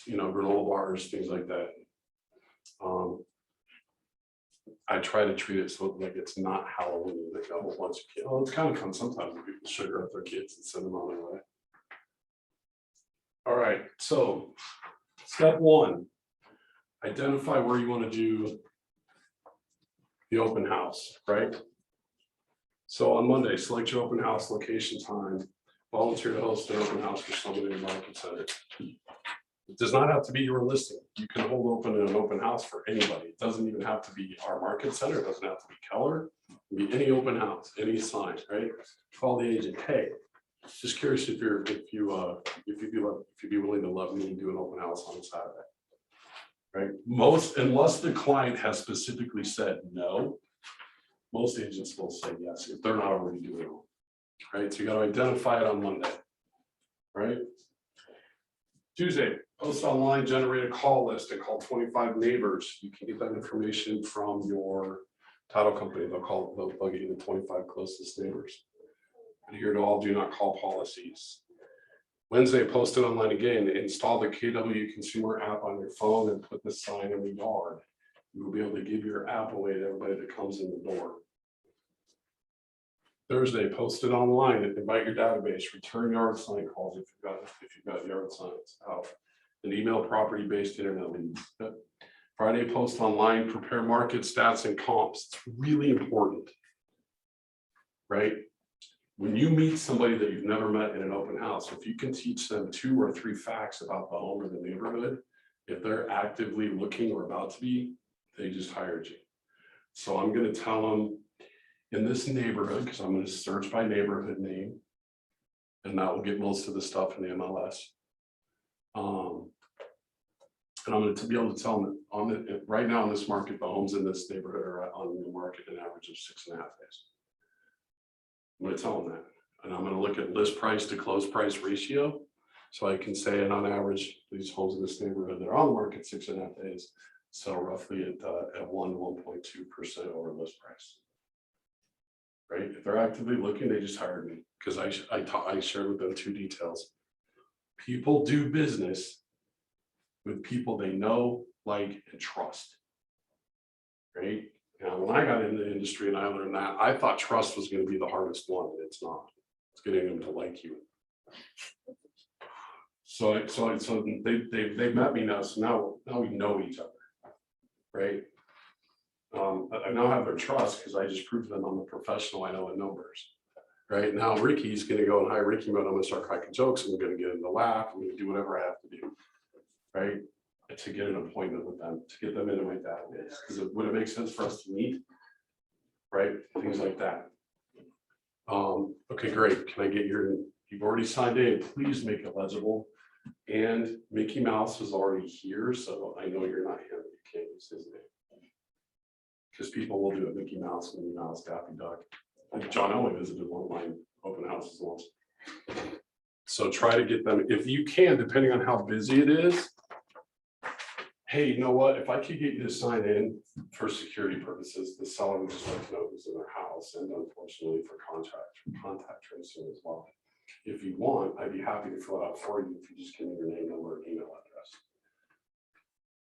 you know, granola bars, things like that. I try to treat it so like it's not Halloween, like a whole bunch of kids. Oh, it's kind of fun sometimes when people sugar up their kids and send them on their way. All right, so step 1, identify where you want to do the open house, right? So on Monday, select your open house location time, volunteer to host an open house for someone in the market center. It does not have to be your listing. You can hold open an open house for anybody. It doesn't even have to be our market center. It doesn't have to be Keller. It can be any open house, any sign, right? Call the agent. Hey, just curious if you'd be willing to let me do an open house on Saturday, right? Unless the client has specifically said no, most agents will say yes if they're not already doing it, right? So you got to identify it on Monday, right? Tuesday, post online, generate a call list and call 25 neighbors. You can get that information from your title company. They'll plug you in the 25 closest neighbors. Adhere to all do not call policies. Wednesday, post it online again. Install the KW consumer app on your phone and put the sign in the yard. You will be able to give your app away to everybody that comes in the door. Thursday, post it online and invite your database. Return yard sign calls if you've got yard signs out. And email property-based internet leads. Friday, post online, prepare market stats and comps. It's really important, right? When you meet somebody that you've never met in an open house, if you can teach them 2 or 3 facts about the home or the neighborhood, if they're actively looking or about to be, they just hired you. So I'm going to tell them in this neighborhood, because I'm going to search by neighborhood name, and that will get most of the stuff in the MLS. And I'm going to be able to tell them that right now in this market, the homes in this neighborhood are on the market an average of 6.5 days. I'm going to tell them that, and I'm going to look at list price to close price ratio. So I can say, and on average, these homes in this neighborhood that are on the market 6.5 days, sell roughly at 1 to 1.2% over list price. Right? If they're actively looking, they just hired me because I shared with them 2 details. People do business with people they know, like, and trust. Right? Now, when I got in the industry and I learned that, I thought trust was going to be the hardest one. It's not. It's getting them to like you. So they met me now. So now we know each other, right? I now have their trust because I just proved to them I'm a professional. I know the numbers, right? Now Ricky's going to go in high Ricky mode. I'm going to start cracking jokes. I'm going to get them to laugh. I'm going to do whatever I have to do, right? To get an appointment with them, to get them into my database. Because would it make sense for us to meet? Right? Things like that. Okay, great. Can I get you've already signed in, please make it legible. And Mickey Mouse is already here, so I know you're not him. You can't use his name. Because people will do it, Mickey Mouse, Minnie Mouse, Daffy Duck. Like John Elway visited one of my open houses once. So try to get them, if you can, depending on how busy it is, hey, you know what, if I could get you to sign in for security purposes, the seller would just like to know who's in their house, and unfortunately for contact tracing as well. If you want, I'd be happy to fill it out for you if you just give me your name, number, and email address.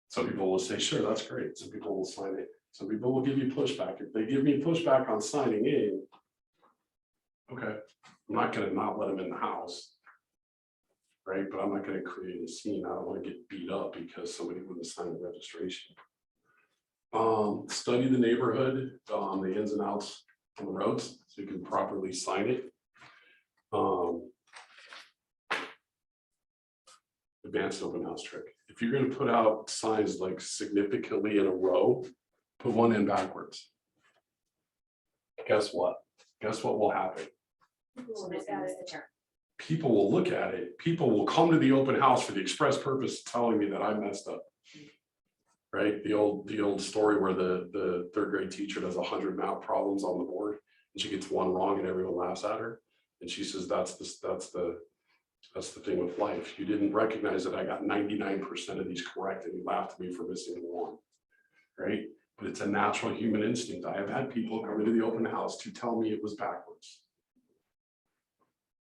Some people will say, sure, that's great. Some people will sign it. Some people will give you pushback. If they give me pushback on signing in, okay, I'm not gonna not let them in the house. Right, but I'm not gonna create a scene. I don't wanna get beat up because somebody wouldn't sign the registration. Study the neighborhood, the ins and outs on the roads, so you can properly sign it. Advanced open house trick. If you're gonna put out signs like significantly in a row, put one in backwards. Guess what? Guess what will happen? Somebody's gonna miss the turn. People will look at it. People will come to the open house for the express purpose of telling me that I messed up. Right? The old story where the third grade teacher does 100 math problems on the board and she gets one wrong and everyone laughs at her. And she says, that's the thing with life. You didn't recognize that I got 99% of these correct and you laughed at me for missing one. Right? But it's a natural human instinct. I have had people come into the open house to tell me it was backwards.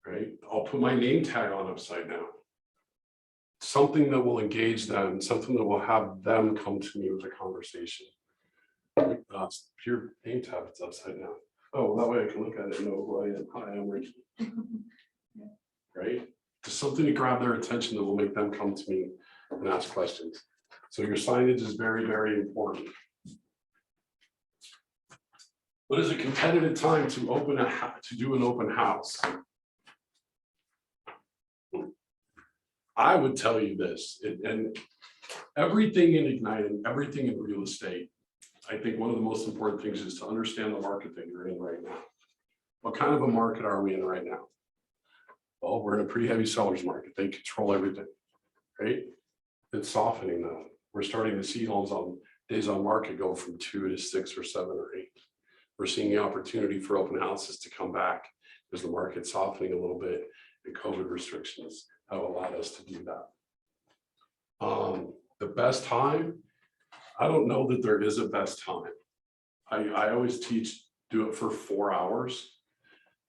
Right? I'll put my name tag on upside down. Something that will engage them, something that will have them come to me with a conversation. Your name tag, it's upside down. Oh, that way I can look at it and know who I am. Hi, I'm Ricky. Right? Just something to grab their attention that will make them come to me and ask questions. So your signage is very, very important. What is a competitive time to do an open house? I would tell you this, and everything in Ignite and everything in real estate, I think one of the most important things is to understand the market that you're in right now. What kind of a market are we in right now? Well, we're in a pretty heavy seller's market. They control everything, right? It's softening though. We're starting to see homes on days on market go from 2 to 6 or 7 or 8. We're seeing the opportunity for open houses to come back as the market's softening a little bit and COVID restrictions have allowed us to do that. The best time, I don't know that there is a best time. I always teach, do it for 4 hours,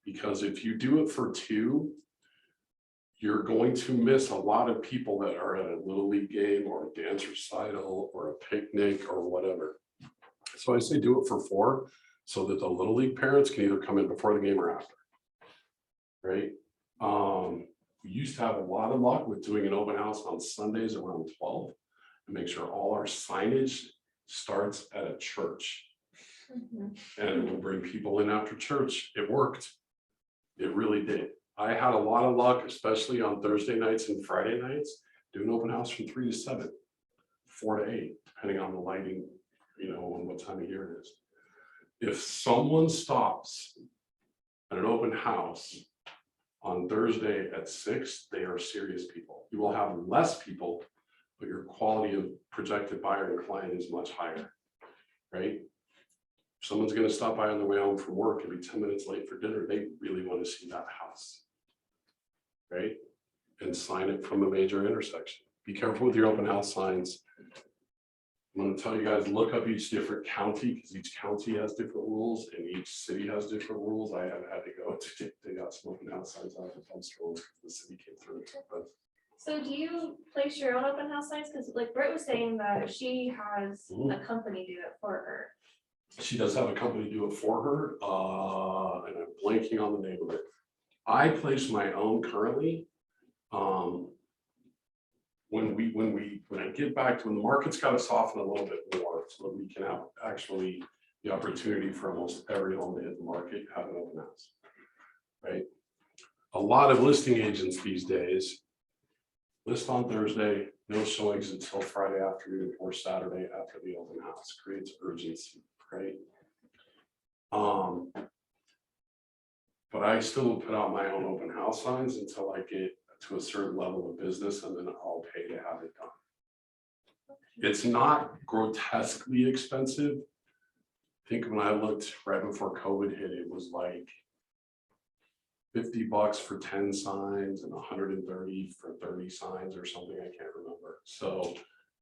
because if you do it for 2, you're going to miss a lot of people that are at a little league game or a dance recital or a picnic or whatever. So I say do it for 4 so that the little league parents can either come in before the game or after, right? We used to have a lot of luck with doing an open house on Sundays around 12 and make sure all our signage starts at a church. And we'll bring people in after church. It worked. It really did. I had a lot of luck, especially on Thursday nights and Friday nights, doing open house from 3 to 7, 4 to 8, depending on the lighting, you know, and what time of year it is. If someone stops at an open house on Thursday at 6, they are serious people. You will have less people, but your quality of projected buyer and client is much higher, right? If someone's going to stop by on their way home from work and be 10 minutes late for dinner, they really want to see that house, right? And sign it from a major intersection. Be careful with your open house signs. I'm going to tell you guys, look up each different county, because each county has different rules and each city has different rules. I have had to go to dig out some open house signs out of the dumpster because the city came through. But So do you place your own open house signs? Because like Britt was saying that she has a company do it for her. she does have a company do it for her, and I'm blanking on the name of it. I place my own currently. When I get back to when the market's got to soften a little bit more, so that we can have actually the opportunity for almost every home to hit the market, have an open house, right? A lot of listing agents these days list on Thursday, no showings until Friday afternoon or Saturday after the open house. Creates urgency, right? But I still will put out my own open house signs until I get to a certain level of business, and then I'll pay to have it done. It's not grotesquely expensive. I think when I looked right before COVID hit, it was like $50 for 10 signs and 130 for 30 signs or something. I can't remember. So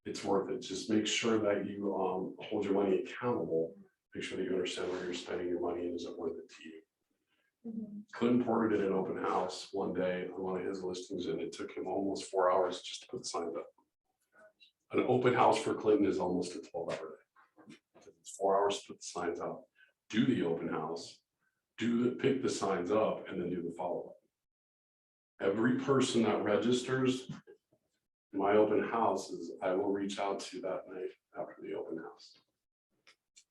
it's worth it. Just make sure that you hold your money accountable. Make sure that you understand where you're spending your money and is it worth it to you. Clinton Porter did an open house one day on one of his listings and it took him almost 4 hours just to put the signs up. An open house for Clinton is almost a 12-hour day. It's 4 hours to put the signs up, do the open house, pick the signs up, and then do the follow-up. Every person that registers my open houses, I will reach out to that night after the open house.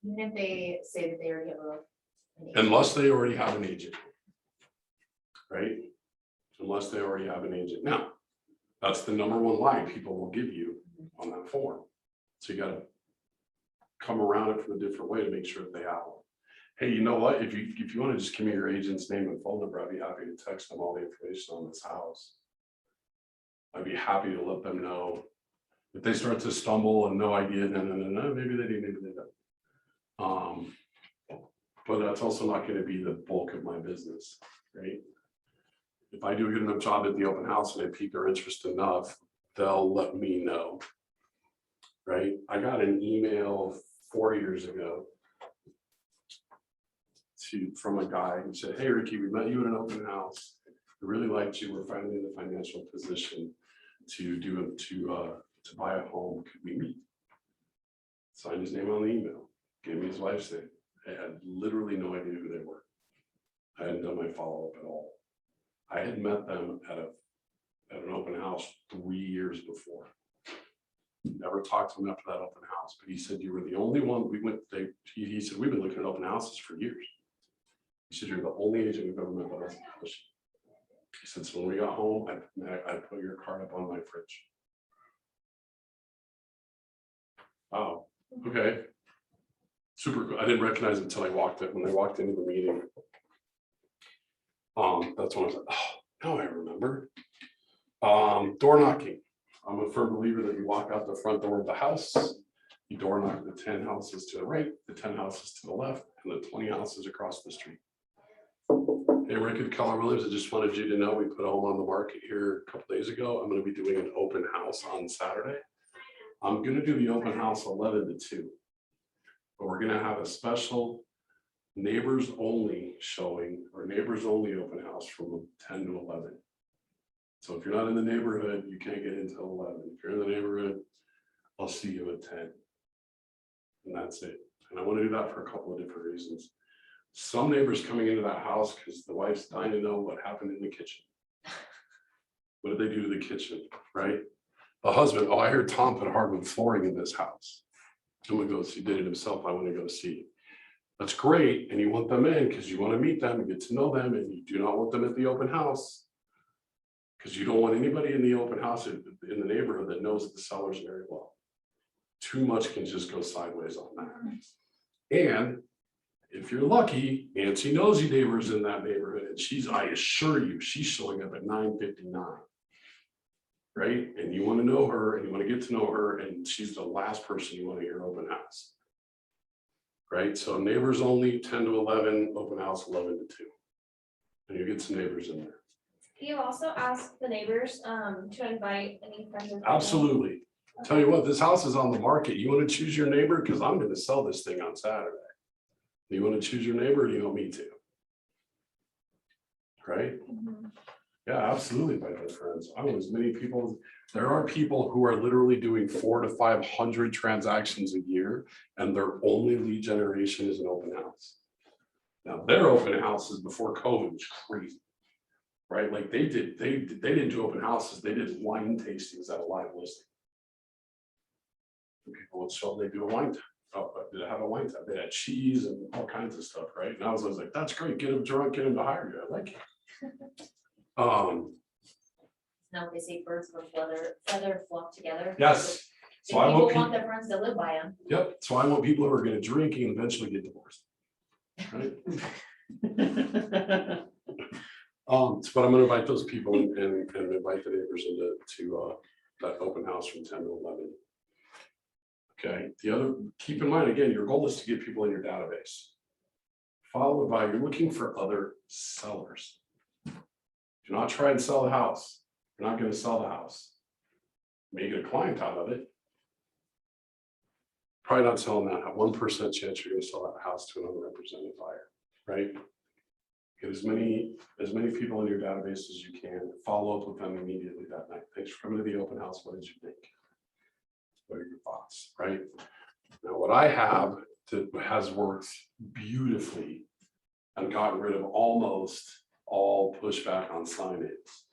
Even if they say that they already have a. Unless they already have an agent. Right? Unless they already have an agent. Now, that's the number one lie people will give you on that form. So you gotta come around it from a different way to make sure that they have one. Hey, you know what? If you want to just give me your agent's name and phone number, I'd be happy to text them all the information on this house. I'd be happy to let them know. If they start to stumble and no idea, no, maybe they didn't, maybe they don't. But that's also not going to be the bulk of my business, right? If I do a good enough job at the open house and I pique their interest enough, they'll let me know, right? I got an email 4 years ago from a guy who said, "Hey Ricky, we met you at an open house. We really liked you. We're finally in the financial position to buy a home. Could we meet?" Signed his name on the email, gave me his wife's name. I had literally no idea who they were. I hadn't done my follow-up at all. I had met them at an open house 3 years before. Never talked to him after that open house, but he said, "You were the only one." He said, "We've been looking at open houses for years." He said, "You're the only agent we've ever met that was in the position." He said, "So when we got home, I put your card up on my fridge." Oh, okay. Super cool. I didn't recognize it until I walked in. When I walked into the meeting, that's when I was like, "Oh, now I remember." Door knocking. I'm a firm believer that you walk out the front door of the house, you door knock the 10 houses to the right, the 10 houses to the left, and the 20 houses across the street. Hey, Rick at Keller Williams, I just wanted you to know we put a home on the market here a couple days ago. I'm going to be doing an open house on Saturday. I'm going to do the open house 11 to 2, but we're going to have a special neighbors only showing or neighbors only open house from 10 to 11. So if you're not in the neighborhood, you can't get into 11. If you're in the neighborhood, I'll see you at 10. And that's it. And I want to do that for a couple of different reasons. Some neighbors coming into that house because the wife's dying to know what happened in the kitchen. What did they do to the kitchen, right? The husband, "Oh, I heard Tom put hardwood flooring in this house. I'm gonna go see, did it himself. I want to go see." That's great. And you want them in because you want to meet them and get to know them, and you do not want them at the open house because you don't want anybody in the open house in the neighborhood that knows the sellers very well. Too much can just go sideways on that. And if you're lucky, Nancy nosy neighbors in that neighborhood, and I assure you, she's showing up at 9:59. Right? And you want to know her and you want to get to know her, and she's the last person you want to hear open house. Right? So neighbors only 10 to 11, open house 11 to 2. And you get some neighbors in there. Can you also ask the neighbors to invite any friends or family? Absolutely. Tell you what, this house is on the market. You want to choose your neighbor? Because I'm going to sell this thing on Saturday. You want to choose your neighbor, or do you want me to? Right? Yeah, absolutely, my good friends. I know as many people, there are people who are literally doing 400 to 500 transactions a year, and their only lead generation is an open house. Now, their open houses before COVID was crazy, right? Like they didn't do open houses, they did wine tastings at a live listing. People would show they do a wine time. Oh, did I have a wine time? They had cheese and all kinds of stuff, right? And I was like, "That's great, get them drunk, get them to hire you. I like it." Now they say birds of a feather flock together. Yes. If So I people want want their friends to live by them. Yep. So I want people who are going to drink and eventually get divorced. Right. But I'm going to invite those people and invite the neighbors into that open house from 10 to 11. Okay. Keep in mind, again, your goal is to get people in your database. Followed by, you're looking for other sellers. Do not try and sell the house. You're not going to sell the house. You may get a client out of it, probably not selling that, 1% chance you're gonna sell that house to an unrepresented buyer, right? Get as many people in your database as you can, follow up with them immediately that night. Thanks for coming to the open house, what did you think? What are your thoughts, right? Now, what I have that has worked beautifully and gotten rid of almost all pushback on sign-ins.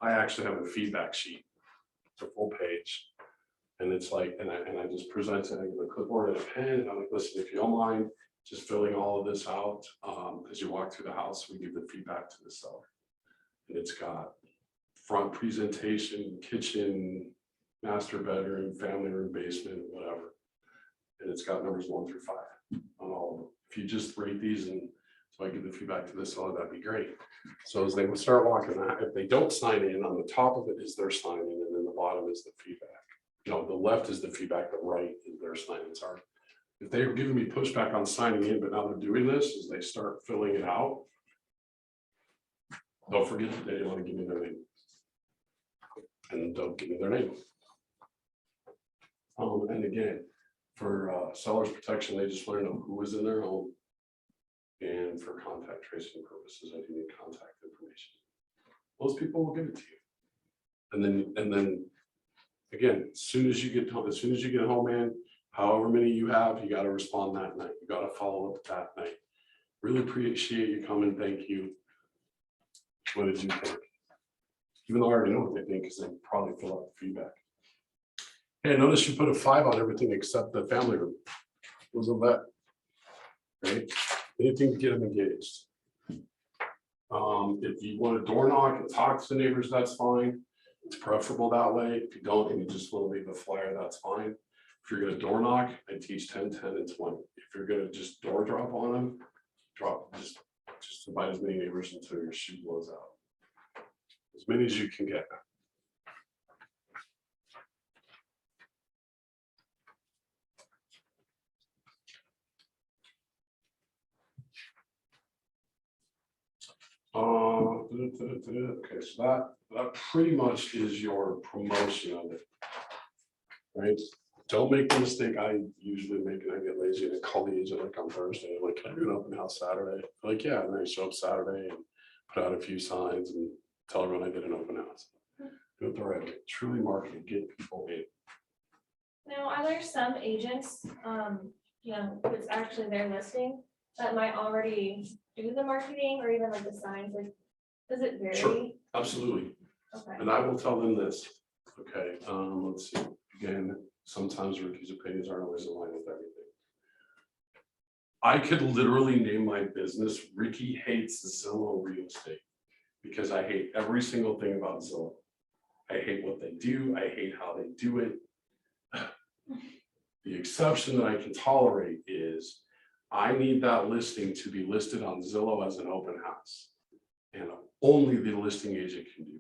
I actually have a feedback sheet, it's a full page. And it's like, and I just present it, I give a clipboard and a pen, and I'm like, listen, if you don't mind, just filling all of this out, as you walk through the house, we give the feedback to the seller. And it's got front presentation, kitchen, master bedroom, family room, basement, whatever. And it's got numbers 1 through 5 on all of them. If you just rate these and so I give the feedback to this seller, that'd be great. So as they would start walking that, if they don't sign in, on the top of it is their sign in, and then the bottom is the feedback. No, the left is the feedback, the right is their sign-ins are. If they're giving me pushback on signing in, but now they're doing this, as they start filling it out, don't forget that they want to give me their name. And don't give me their name. And again, for seller's protection, they just want to know who is in their home. And for contact tracing purposes, I do need contact information. Most people will give it to you. And then again, as soon as you get home, man, however many you have, you got to respond that night. You got to follow up that night. Really appreciate you coming. Thank you. What did you think? Even though I already know what they think, because they probably fill out the feedback. Hey, notice you put a 5 on everything except the family room. Wasn't that right? Anything to get them engaged. If you want to door knock and talk to the neighbors, that's fine. It's preferable that way. If you don't, and you just want to leave a flyer, that's fine. If you're going to door knock, I teach 10, 10, and 20. If you're going to just door drop on them, just invite as many neighbors until your shoe blows out. As many as you can get. Okay, so that pretty much is your promotion of it, right? Don't make the mistake I usually make, and I get lazy and I call the agent like on Thursday, like, can I do an open house Saturday? Like, yeah, and I show up Saturday and put out a few signs and tell everyone I did an open house. Do it the right way, truly market it, get people in. Now, are there some agents, it's actually their listing that might already do the marketing or even like the signs, like, does it vary? Sure. Absolutely. Okay. And I will tell them this, okay, let's see, again, sometimes Ricky's opinions aren't always aligned with everything. I could literally name my business, Ricky Hates Zillow Real Estate, because I hate every single thing about Zillow. I hate what they do, I hate how they do it. The exception that I can tolerate is I need that listing to be listed on Zillow as an open house. And only the listing agent can do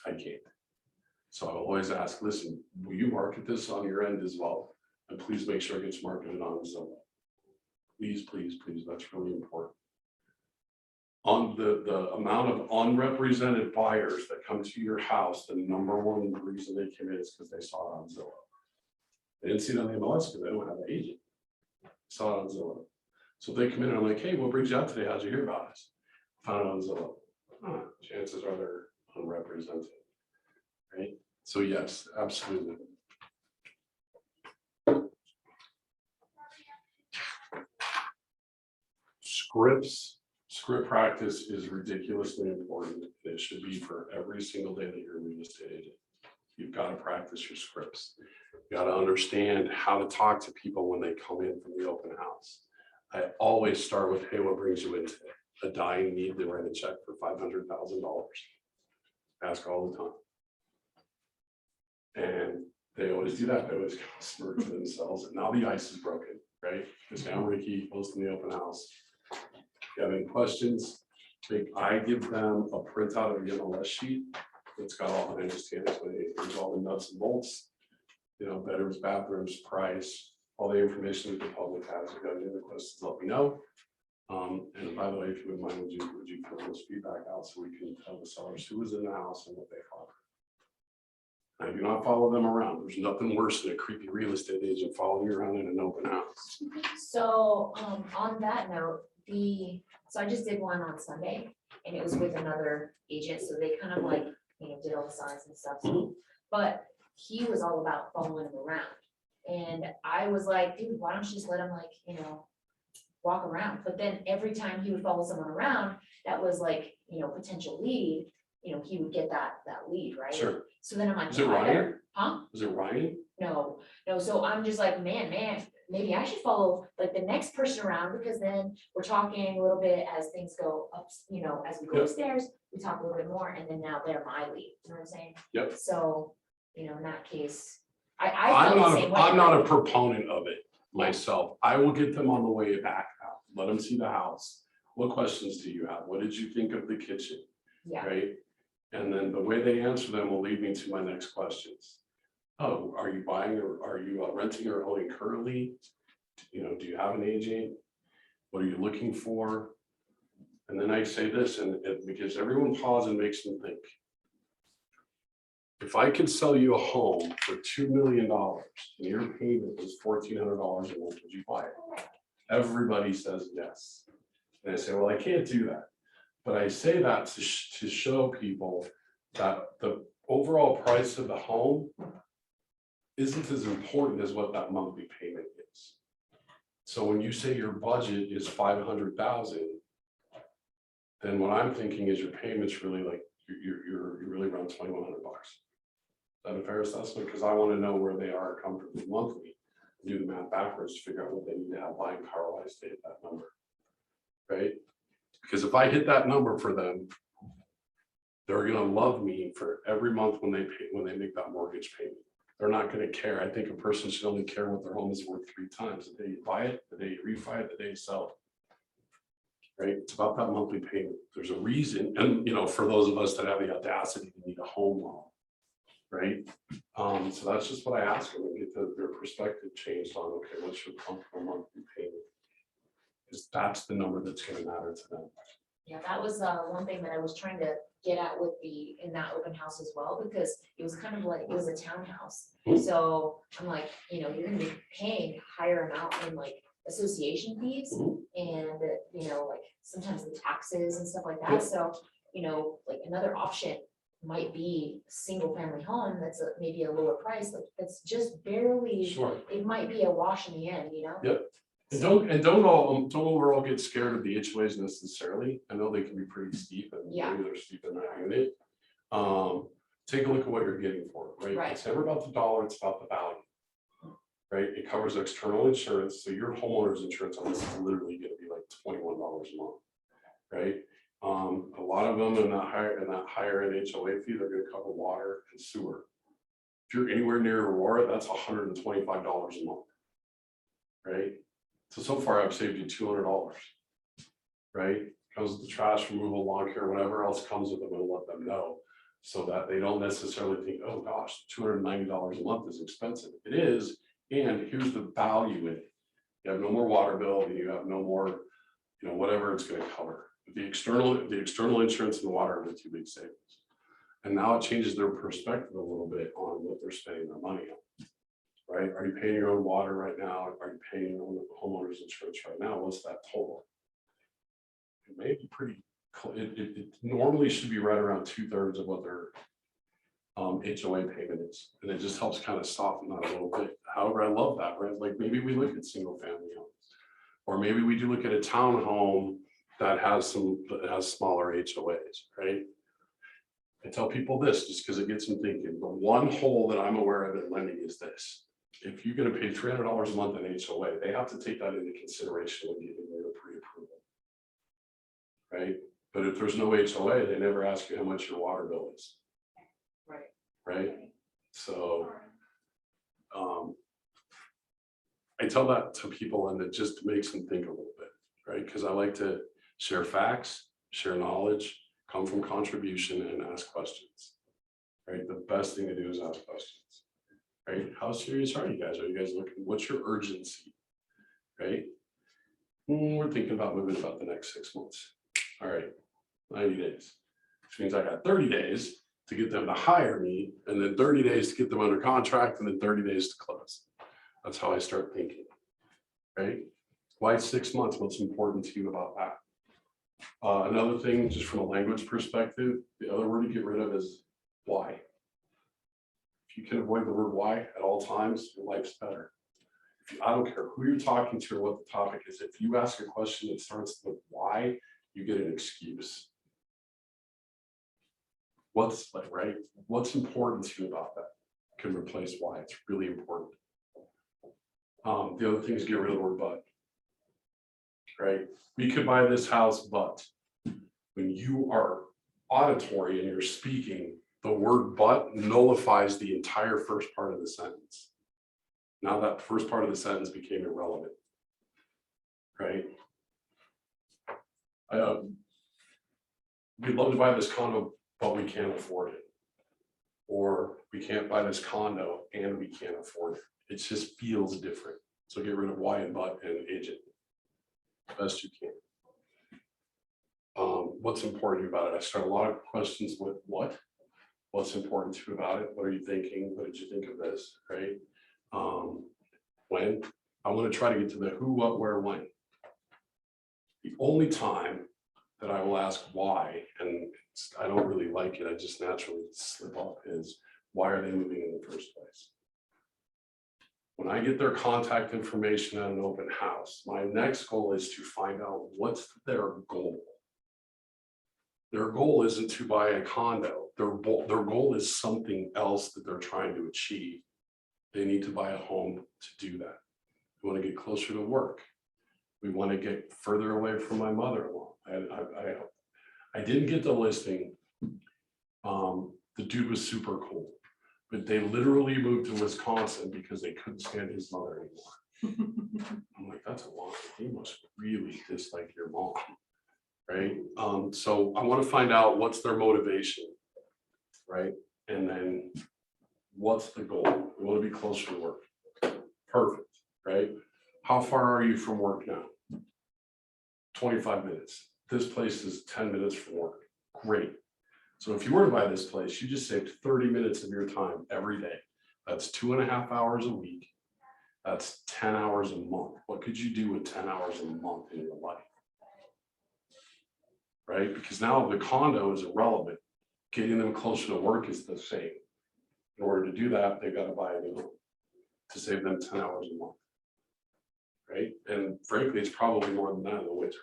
that. I can't. So I always ask, listen, will you market this on your end as well? And please make sure it gets marketed on Zillow. Please, please, please, that's really important. On the amount of unrepresented buyers that come to your house, the #1 reason they came in is because they saw it on Zillow. They didn't see it on the MLS because they don't have an agent. Saw it on Zillow. So they come in and I'm like, hey, what brings you out today? How'd you hear about us? Found it on Zillow. Chances are they're unrepresented, right? So yes, absolutely. Script practice is ridiculously important. It should be for every single day that you're a real estate agent. You've got to practice your scripts. You got to understand how to talk to people when they come in from the open house. I always start with, hey, what brings you in today? A dying need to write a check for $500,000. Ask all the time. And they always do that. They always kind of smirk to themselves. And now the ice is broken, right? Because now Ricky hosting the open house. If you have any questions, I give them a printout of the MLS sheet. It's got all, I understand it's all the nuts and bolts, bedrooms, bathrooms, price, all the information that the public has. If you have any other questions, let me know. And by the way, if you wouldn't mind, would you fill this feedback out so we can tell the sellers who was in the house and what they thought? I do not follow them around. There's nothing worse than a creepy real estate agent following you around in an open house. So, on that note, so I just did one on Sunday and it was with another agent, so they kind of like, did all the signs and stuff. But he was all about following him around. And I was like, dude, why don't you just let him walk around? But then every time he would follow someone around, that was like, potential lead, he would get that lead, right? Sure. So then I'm like. Is it Ryan? Huh? Is it Ryan? No, so I'm just like, man, maybe I should follow like the next person around, because then we're talking a little bit as things go up, as we go Yep. upstairs, we talk a little bit more, and then now they're my lead, you know what I'm saying? Yep. So, in that case, I I'm felt the same way. I'm not a proponent of it myself. I will get them on the way back out. Let them see the house. What questions do you have? What did you think of the kitchen? Yeah, Right? And then the way they answer them will lead me to my next questions. Oh, are you buying or are you renting or owning currently? Do you have an agent? What are you looking for? And then I say this, and because everyone pause and makes them think. If I could sell you a home for $2 million and your payment was $1,400 a month, would you buy it? Everybody says yes. And I say, well, I can't do that. But I say that to show people that the overall price of the home isn't as important as what that monthly payment is. So when you say your budget is 500,000, then what I'm thinking is your payment's really like, you're really around 2,100 bucks. Is that a fair assessment? Because I want to know where they are comfortably monthly, do the math backwards to figure out what they need to have buying power wise to hit that number. Right? Because if I hit that number for them, they're gonna love me for every month when they make that mortgage payment. They're not gonna care. I think a person should only care what their home is worth 3 times: the day you buy it, the day you refi it, the day you sell it. Right? It's about that monthly payment. There's a reason, and for those of us that have the audacity to need a home loan, right? So that's just what I ask them, and get their perspective changed on, okay, what's your comfortable monthly payment? Because that's the number that's gonna matter to them. yeah, that was one thing that I was trying to get at in that open house as well, because it was kind of like, it was a townhouse. So I'm like, you're gonna be paying higher amount in like association fees and, like sometimes the taxes and stuff like that. So, like another option might be a single family home that's maybe a lower price, like that's just barely, Sure. it might be a wash in the end, Yep. And don't overall get scared of the HOAs necessarily. I know they can be pretty steep, and Yeah. maybe they're steep in that unit. Take a look at what you're getting for it, right? Right. It's never about the dollar, it's about the value. Right? It covers external insurance, so your homeowner's insurance on this is literally gonna be like $21 a month, right? A lot of them in that higher end HOA fee, they're gonna cover water and sewer. If you're anywhere near Aurora, that's $125 a month, right? So far I've saved you $200, right? Comes with the trash removal, lawn care, whatever else comes with them, and let them know, so that they don't necessarily think, oh gosh, $290 a month is expensive. It is, and here's the value in it. You have no more water bill, and you have no more, whatever it's gonna cover. The external insurance and water are the 2 big savings. And now it changes their perspective a little bit on what they're spending their money on. Right? Are you paying your own water right now? Are you paying your own homeowner's insurance right now? What's that total? It may be pretty, it normally should be right around 2/3 of what their HOA payment is. And it just helps kind of soften that a little bit. However, I love that, right? Like maybe we look at single family homes, or maybe we do look at a townhome that has smaller HOAs, right? I tell people this just because it gets them thinking. The one hole that I'm aware of in lending is this: if you're going to pay $300 a month in HOA, they have to take that into consideration when giving you a pre-approval, right? But if there's no HOA, they never ask you how much your water bill is. Right. Right? So I tell that to people, and it just makes them think a little bit, right? Because I like to share facts, share knowledge, come from contribution, and ask questions, right? The best thing to do is ask questions, right? How serious are you guys? Are you guys looking, what's your urgency, right? We're thinking about moving about the next 6 months. All right, 90 days, which means I got 30 days to get them to hire me, and then 30 days to get them under contract, and then 30 days to close. That's how I start thinking, right? Why 6 months? What's important to you about that? Another thing, just from a language perspective, the other word to get rid of is why. If you can avoid the word why at all times, your life's better. I don't care who you're talking to or what the topic is. If you ask a question that starts with why, you get an excuse. What's like, right? What's important to you about that can replace why. It's really important. The other thing is get rid of the word but. Right? We could buy this house, but when you are auditory and you're speaking, the word but nullifies the entire first part of the sentence. Now that first part of the sentence became irrelevant, right? We'd love to buy this condo, but we can't afford it. Or we can't buy this condo and we can't afford it. It just feels different. So get rid of why and but and agent. Best you can. What's important about it? I start a lot of questions with what? What's important to you about it? What are you thinking? What did you think of this? Right? When? I want to try to get to the who, what, where, when. The only time that I will ask why, and I don't really like it, I just naturally slip up, is why are they moving in the first place? When I get their contact information at an open house, my next goal is to find out what's their goal. Their goal isn't to buy a condo. Their goal is something else that they're trying to achieve. They need to buy a home to do that. We want to get closer to work. We want to get further away from my mother-in-law. I didn't get the listing. The dude was super cool, but they literally moved to Wisconsin because they couldn't stand his mother anymore. I'm like, that's a lot. He must really dislike your mom, right? So I want to find out what's their motivation, right? And then what's the goal? We want to be closer to work. Perfect, right? How far are you from work now? 25 minutes. This place is 10 minutes from work. Great. So if you were to buy this place, you just saved 30 minutes of your time every day. That's 2.5 hours a week. That's 10 hours a month. What could you do with 10 hours a month in your life? Right? Because now the condo is irrelevant. Getting them closer to work is the same. In order to do that, they've got to buy a new home to save them 10 hours a month. Right? And frankly, it's probably more than that in the winter.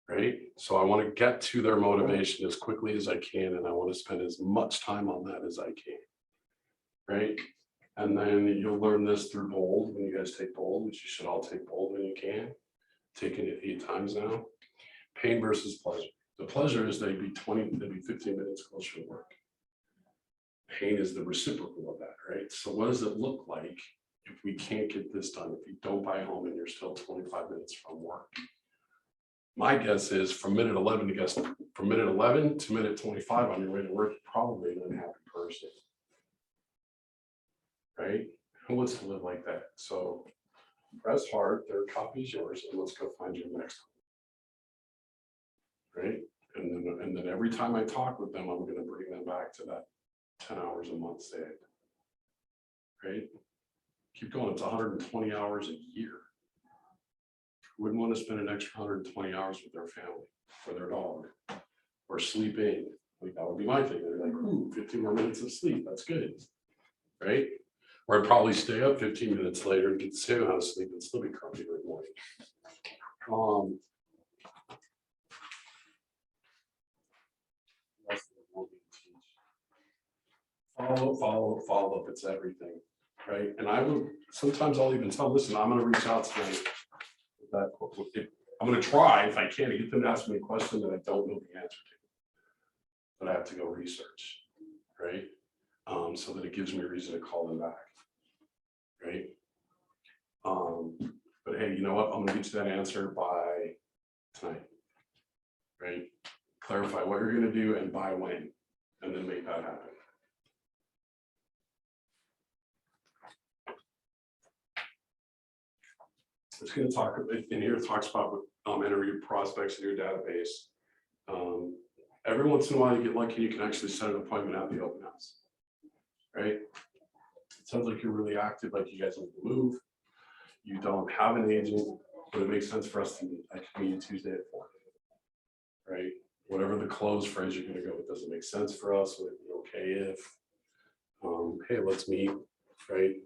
Right? So I want to get to their motivation as quickly as I can, and I want to spend as much time on that as I can. Right? And then you'll learn this through Bold when you guys take Bold, which you should all take Bold when you can. Taking it 8 times now. Pain versus pleasure. The pleasure is they'd be 15 minutes closer to work. Pain is the reciprocal of that, right? So what does it look like if we can't get this done? If you don't buy a home and you're still 25 minutes from work? My guess is from minute 11 to minute 25 on your way to work, you're probably an unhappy person. Right? Who wants to live like that? So press hard, their copy is yours, and let's go find your next one. Right? And then every time I talk with them, I'm going to bring them back to that 10 hours a month saved. Right? Keep going, it's 120 hours a year. Wouldn't want to spend an extra 120 hours with their family or their dog or sleep in. Like that would be my thing. They're like, ooh, 15 more minutes of sleep. That's good. Right? Or I'd probably stay up 15 minutes later and get the same amount of sleep and still be crumpy every morning. Follow up. It's everything. Right? And I would, sometimes I'll even tell them, listen, I'm going to reach out tonight. I'm going to try, if I can, to get them to ask me a question that I don't know the answer to, but I have to go research, right? So that it gives me a reason to call them back, right? But hey, you know what? I'm going to get you that answer by tonight, right? Clarify what you're going to do and by when, and then make that happen. It's going to talk in here. It talks about interview prospects in your database. every once in a while you get lucky, you can actually set an appointment at the open house. Right? It sounds like you're really active, like you guys need to move. You don't have an agent, but it makes sense for us to meet. I can meet you Tuesday at 4. Right? Whatever the close phrase you're gonna go with doesn't make sense for us, would it be okay if, hey, let's meet, right?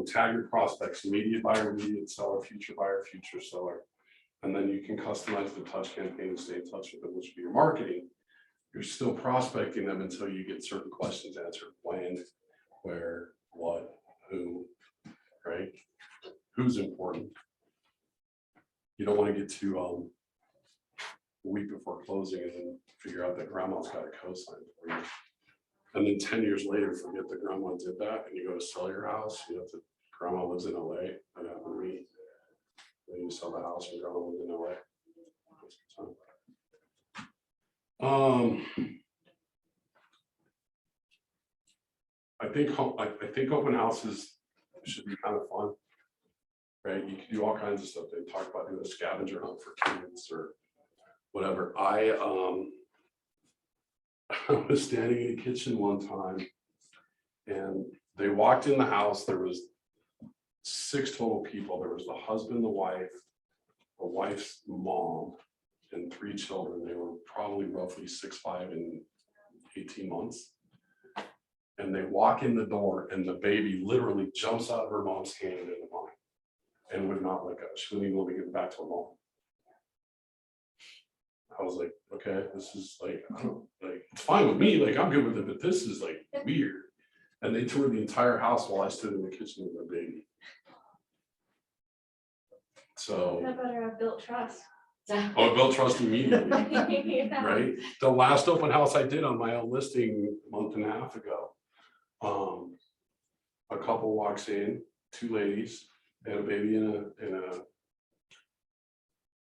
Tag your prospects, immediate buyer, immediate seller, future buyer, future seller. And then you can customize the touch campaign and stay in touch with them, which would be your marketing. You're still prospecting them until you get certain questions answered. When, where, what, who, right? Who's important. You don't want to get to a week before closing and then figure out that grandma's got a cosign for you. And then 10 years later, forget that grandma did that and you go to sell your house, you know, grandma lives in LA, that happened to me. Then you sell the house and grandma lives in LA. I think open houses should be kind of fun. Right, you can do all kinds of stuff. They talk about doing a scavenger hunt for kids or whatever. I was standing in the kitchen one time and they walked in the house. There was 6 total people. There was the husband, the wife's mom, and 3 children. They were probably roughly 6'5" and 18 months. And they walk in the door and the baby literally jumps out of her mom's hand into mine. And would not let go. She wouldn't even let me give it back to her mom. I was like, okay, this is like, I don't like, it's fine with me, like I'm good with it, but this is like weird. And they toured the entire house while I stood in the kitchen with my baby. So. That better have built trust. Oh, it built trust immediately, Yeah. right? The last open house I did on my own listing a month and a half ago. A couple walks in, 2 ladies. They had a baby in a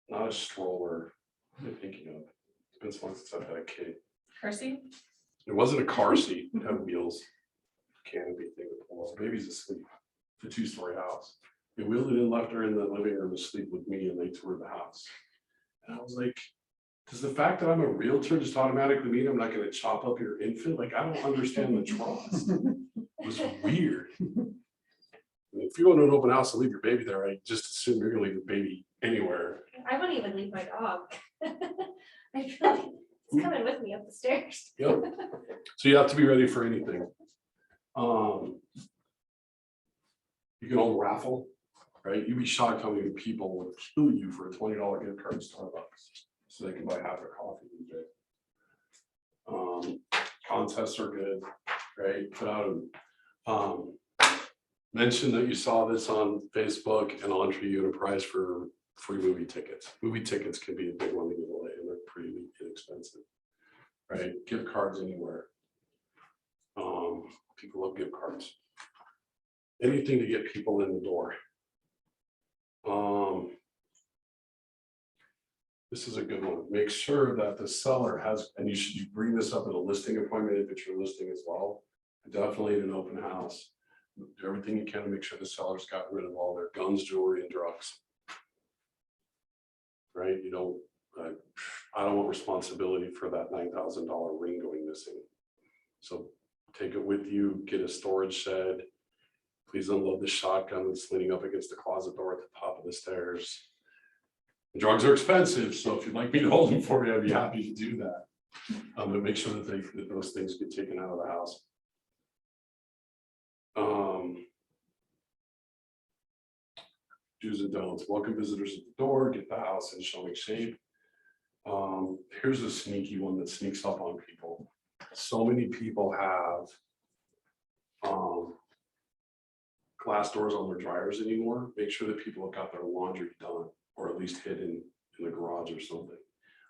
not a stroller. What am I thinking of? It's been so long since I've had a kid. Car seat? It wasn't a car seat. It had wheels, canopy thing to pull up. Baby's asleep. It's a 2-story house. They wheeled it in, left her in the living room to sleep with me, and they toured the house. And I was like, does the fact that I'm a realtor just automatically mean I'm not going to chop up your infant? Like, I don't understand the trust. It was weird. If you go to an open house and leave your baby there, I just assume you're gonna leave the baby anywhere. I wouldn't even leave my dog. I feel like it's coming with me up the stairs. Yep. So you have to be ready for anything. You can hold a raffle, right? You'd be shocked how many people would kill you for a $20 gift card to Starbucks so they can buy half a coffee these days. Contests are good, right? Put out mention that you saw this on Facebook and I'll enter you in a prize for free movie tickets. Movie tickets can be a big one to give away and they're pretty inexpensive, right? Gift cards anywhere. People love gift cards. Anything to get people in the door. This is a good one. Make sure that the seller has, and you bring this up at a listing appointment if it's your listing as well. Definitely in an open house. Do everything you can to make sure the seller's gotten rid of all their guns, jewelry, and drugs. Right? You know, I don't want responsibility for that $9,000 ring going missing. So take it with you, get a storage shed. Please unload the shotgun that's leaning up against the closet door at the top of the stairs. Drugs are expensive, so if you'd like me to hold them for you, I'd be happy to do that. But make sure that those things get taken out of the house. Do's and don'ts. Welcome visitors at the door, get the house in showing shape. Here's a sneaky one that sneaks up on people. So many people have glass doors on their dryers anymore. Make sure that people have got their laundry done or at least hidden in the garage or something.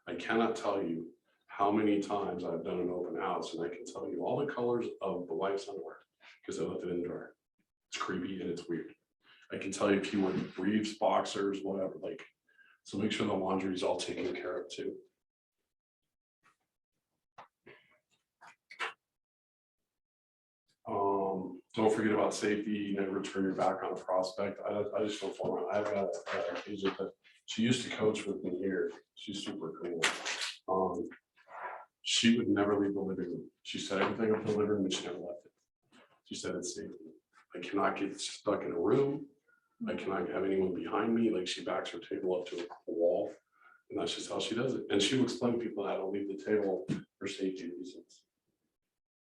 I cannot tell you how many times I've done an open house and I can tell you all the colors of the wife's underwear because I left it in the dryer. It's creepy and it's weird. I can tell you if you wear briefs, boxers, whatever, like, so make sure the laundry is all taken care of too. Don't forget about safety, never turn your back on a prospect. I just don't for it. I've got an agent that, she used to coach with me here. She's super cool. She would never leave the living room. She said everything up in the living room and she never left it. She said it's safety. I cannot get stuck in a room. I cannot have anyone behind me. Like, she backs her table up to a wall. And that's just how she does it. And she will explain to people how to leave the table for safety reasons.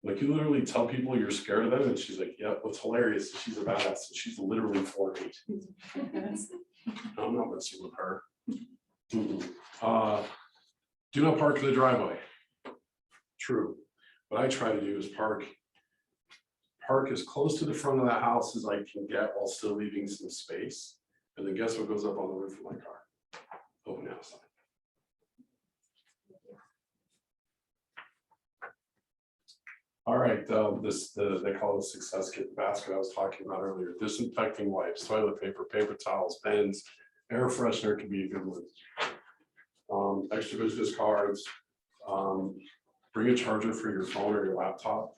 Like, you literally tell people you're scared of them, and she's like, yeah, what's hilarious is she's a badass, and she's literally 4'8". I'm not messing with her. Do not park in the driveway. True. What I try to do is park as close to the front of that house as I can get while still leaving some space. And then guess what goes up on the roof of my car? Open house sign. All right, they call it success kit basket I was talking about earlier. Disinfecting wipes, toilet paper, paper towels, pens, air freshener can be a good one. Extra business cards. Bring a charger for your phone or your laptop.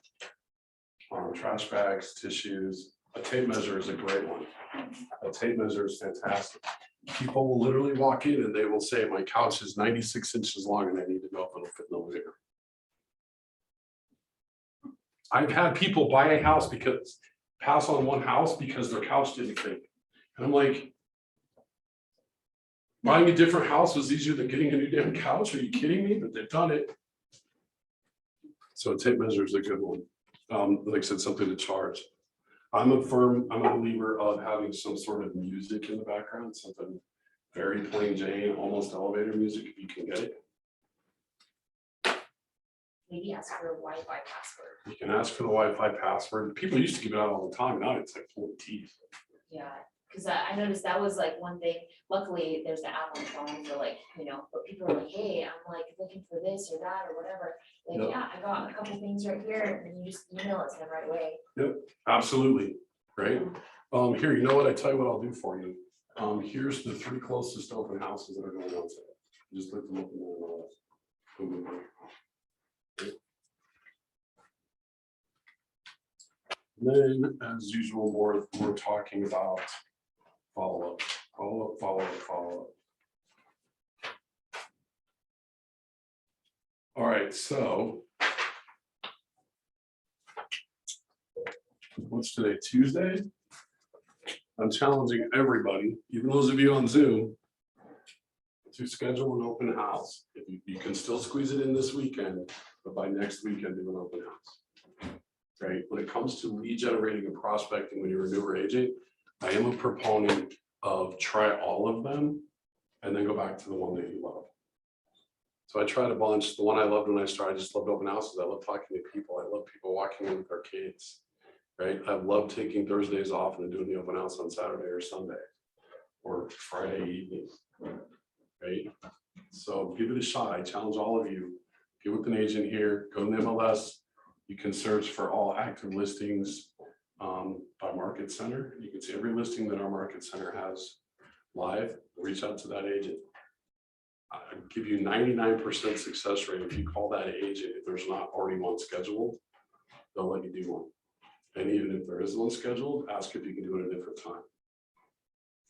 Trash bags, tissues. A tape measure is a great one. A tape measure is fantastic. People will literally walk in and they will say, my couch is 96 inches long and I need to know if it'll fit in the living room. I've had people buy a house pass on one house because their couch didn't fit. And I'm like, buying a different house was easier than getting a new damn couch. Are you kidding me? But they've done it. So a tape measure is a good one. Like I said, something to charge. I'm a believer of having some sort of music in the background, something very plain Jane, almost elevator music if you can get it. Maybe ask for a Wi-Fi password. You can ask for the Wi-Fi password. People used to give it out all the time. Now it's like full of teeth. Yeah, because I noticed that was like one thing. Luckily, there's the app on the phone for like, but people are like, hey, I'm like looking for this or that or whatever. Like, Yep. yeah, I got a couple things right here, and you just email it to them right away. Yep, absolutely. Right. Here, you know what? I tell you what I'll do for you. Here's the 3 closest open houses that are going on today. Just look them up in the MLS. Then, as usual, we're talking about follow-up. All right, so what's today? Tuesday? I'm challenging everybody, even those of you on Zoom, to schedule an open house. If you can still squeeze it in this weekend, but by next weekend, do an open house. Right? When it comes to lead generating and prospecting when you're a newer agent, I am a proponent of try all of them and then go back to the one that you love. So I tried a bunch. The one I loved when I started, I just loved open houses. I love talking to people. I love people walking in with their kids. Right? I love taking Thursdays off and doing the open house on Saturday or Sunday or Friday evening. Right? So give it a shot. I challenge all of you. Get with an agent here, go to the MLS. You can search for all active listings by market center. You can see every listing that our market center has live. Reach out to that agent. I give you 99% success rate. If you call that agent, if there's not already one scheduled, they'll let you do one. And even if there is one scheduled, ask if you can do it at a different time.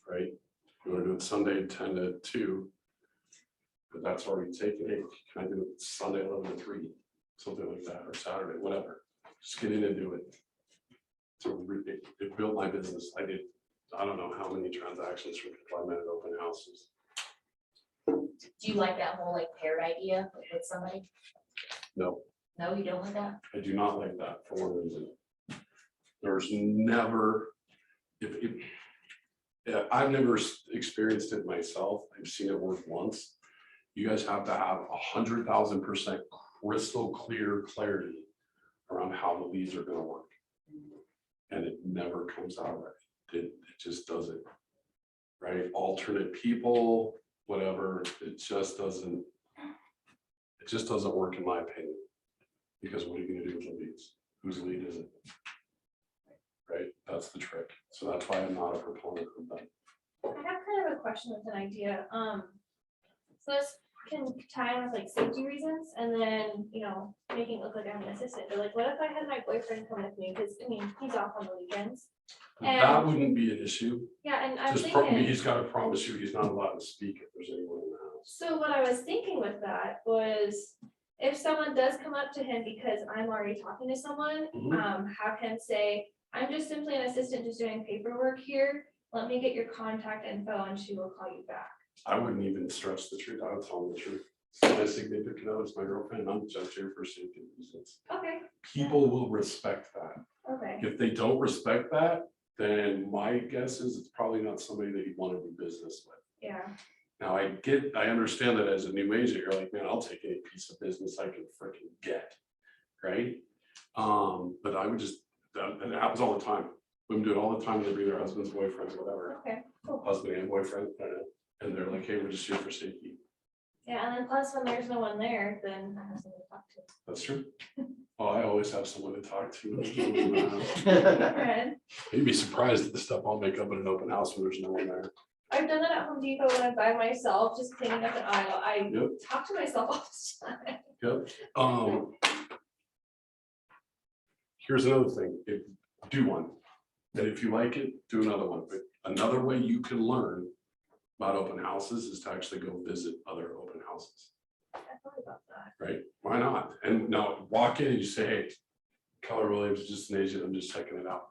Right? You want to do it Sunday 10 to 2, but that's already taken. Hey, can I do it Sunday 11 to 3? Something like that, or Saturday, whatever. Just get in and do it. So it built my business. I don't know how many transactions from people I met at open houses. Do you like that whole like paired idea with somebody? No, No, you don't like that? I do not like that for one reason. There's never, I've never experienced it myself. I've seen it work once. You guys have to have 100,000% crystal clear clarity around how the leads are going to work. And it never comes out right. It just doesn't. Right? Alternate people, whatever, it just doesn't work in my opinion. Because what are you going to do with the leads? Whose lead is it? Right? That's the trick. So that's why I'm not a proponent of that. I have kind of a question with an idea. So this can tie in with like safety reasons and then, you know, making it look like I'm an assistant, but like, what if I had my boyfriend come with me, cause I mean, he's off on the weekends. That And, wouldn't be an issue. yeah, and I'm Just thinking. he's gotta promise you he's not allowed to speak if there's anyone in the house. So what I was thinking with that was, if someone does come up to him because I'm already talking to someone, Mhm. have him say, I'm just simply an assistant just doing paperwork here. Let me get your contact info and she will call you back. I wouldn't even stretch the truth. I would tell him the truth. My significant other is my girlfriend. I'm just here for safety reasons. Okay, People will respect that. okay, If they don't respect that, then my guess is it's probably not somebody that you want to do business with. yeah, Now, I understand that as a new agent, you're like, man, I'll take any piece of business I can freaking get, right? But I would just, and it happens all the time. Women do it all the time, they bring their husbands, boyfriends, whatever, okay, cool. husband and boyfriend, I don't know, and they're like, hey, we're just here for safety. Yeah, and then plus when there's no one there, then I have someone to talk to. That's true. Oh, I always have someone to talk to. Fred, You'd be surprised at the stuff I'll make up in an open house when there's no one there. I've done that at Home Depot when I'm by myself, just cleaning up an aisle. I Yep. talk to myself all the time. Yep. Here's another thing, do one, and if you like it, do another one, but another way you can learn about open houses is to actually go visit other open houses, I thought about that. right? Why not? And now walk in and you say, hey, Keller Williams is just an agent, I'm just checking it out,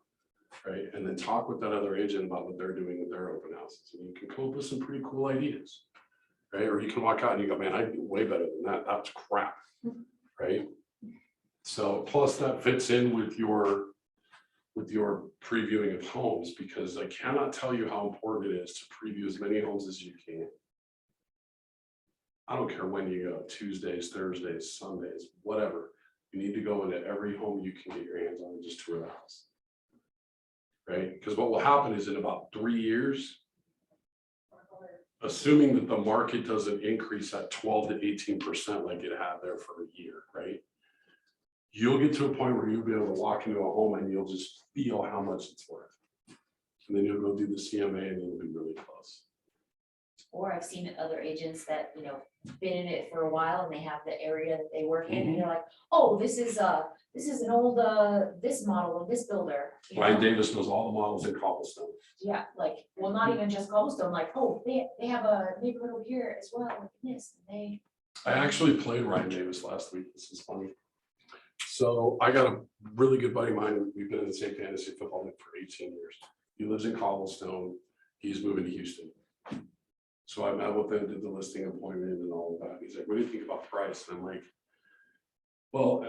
right? And then talk with that other agent about what they're doing with their open houses, and you can come up with some pretty cool ideas, right? Or you can walk out and you go, man, I do way better than that, that's crap, right? So plus that fits in with your previewing of homes, because I cannot tell you how important it is to preview as many homes as you can. I don't care when you go, Tuesdays, Thursdays, Sundays, whatever. You need to go into every home you can get your hands on and just tour the house. Right? Because what will happen is in about 3 years, assuming that the market doesn't increase at 12 to 18% like it had there for a year, right? You'll get to a point where you'll be able to walk into a home and you'll just feel how much it's worth. And then you'll go do the CMA and you'll be really close. Or I've seen other agents that, you know, been in it for a while and they have the area that they work in and they're like, oh, this is an old, this model of this builder. you Ryan know? Davis knows all the models in Cobblestone. Yeah, like, well, not even just Cobblestone, like, oh, they have a neighborhood over here as well, like this, and they. I actually played Ryan Davis last week. This is funny. So I got a really good buddy of mine. We've been in the same fantasy football league for 18 years. He lives in Cobblestone. He's moving to Houston. So I met with him, did the listing appointment and all of that. He's like, what do you think about price? And I'm like, well,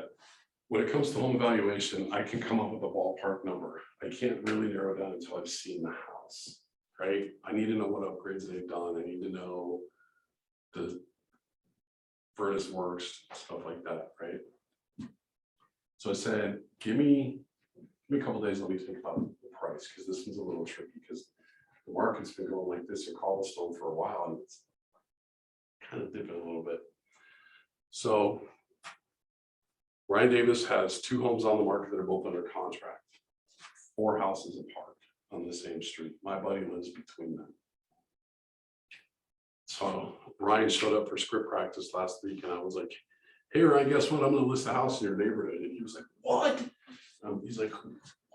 when it comes to home evaluation, I can come up with a ballpark number. I can't really narrow it down until I've seen the house, right? I need to know what upgrades they've done. I need to know the furnace works, stuff like that, right? So I said, give me a couple days, let me think about the price, because this one's a little tricky, because the market's been going like this in Cobblestone for a while, and it's kind of dipping a little bit. So Ryan Davis has 2 homes on the market that are both under contract, 4 houses apart on the same street. My buddy lives between them. So Ryan showed up for script practice last week, and I was like, hey, Ryan, guess what? I'm gonna list a house in your neighborhood. And he was like, what? He's like,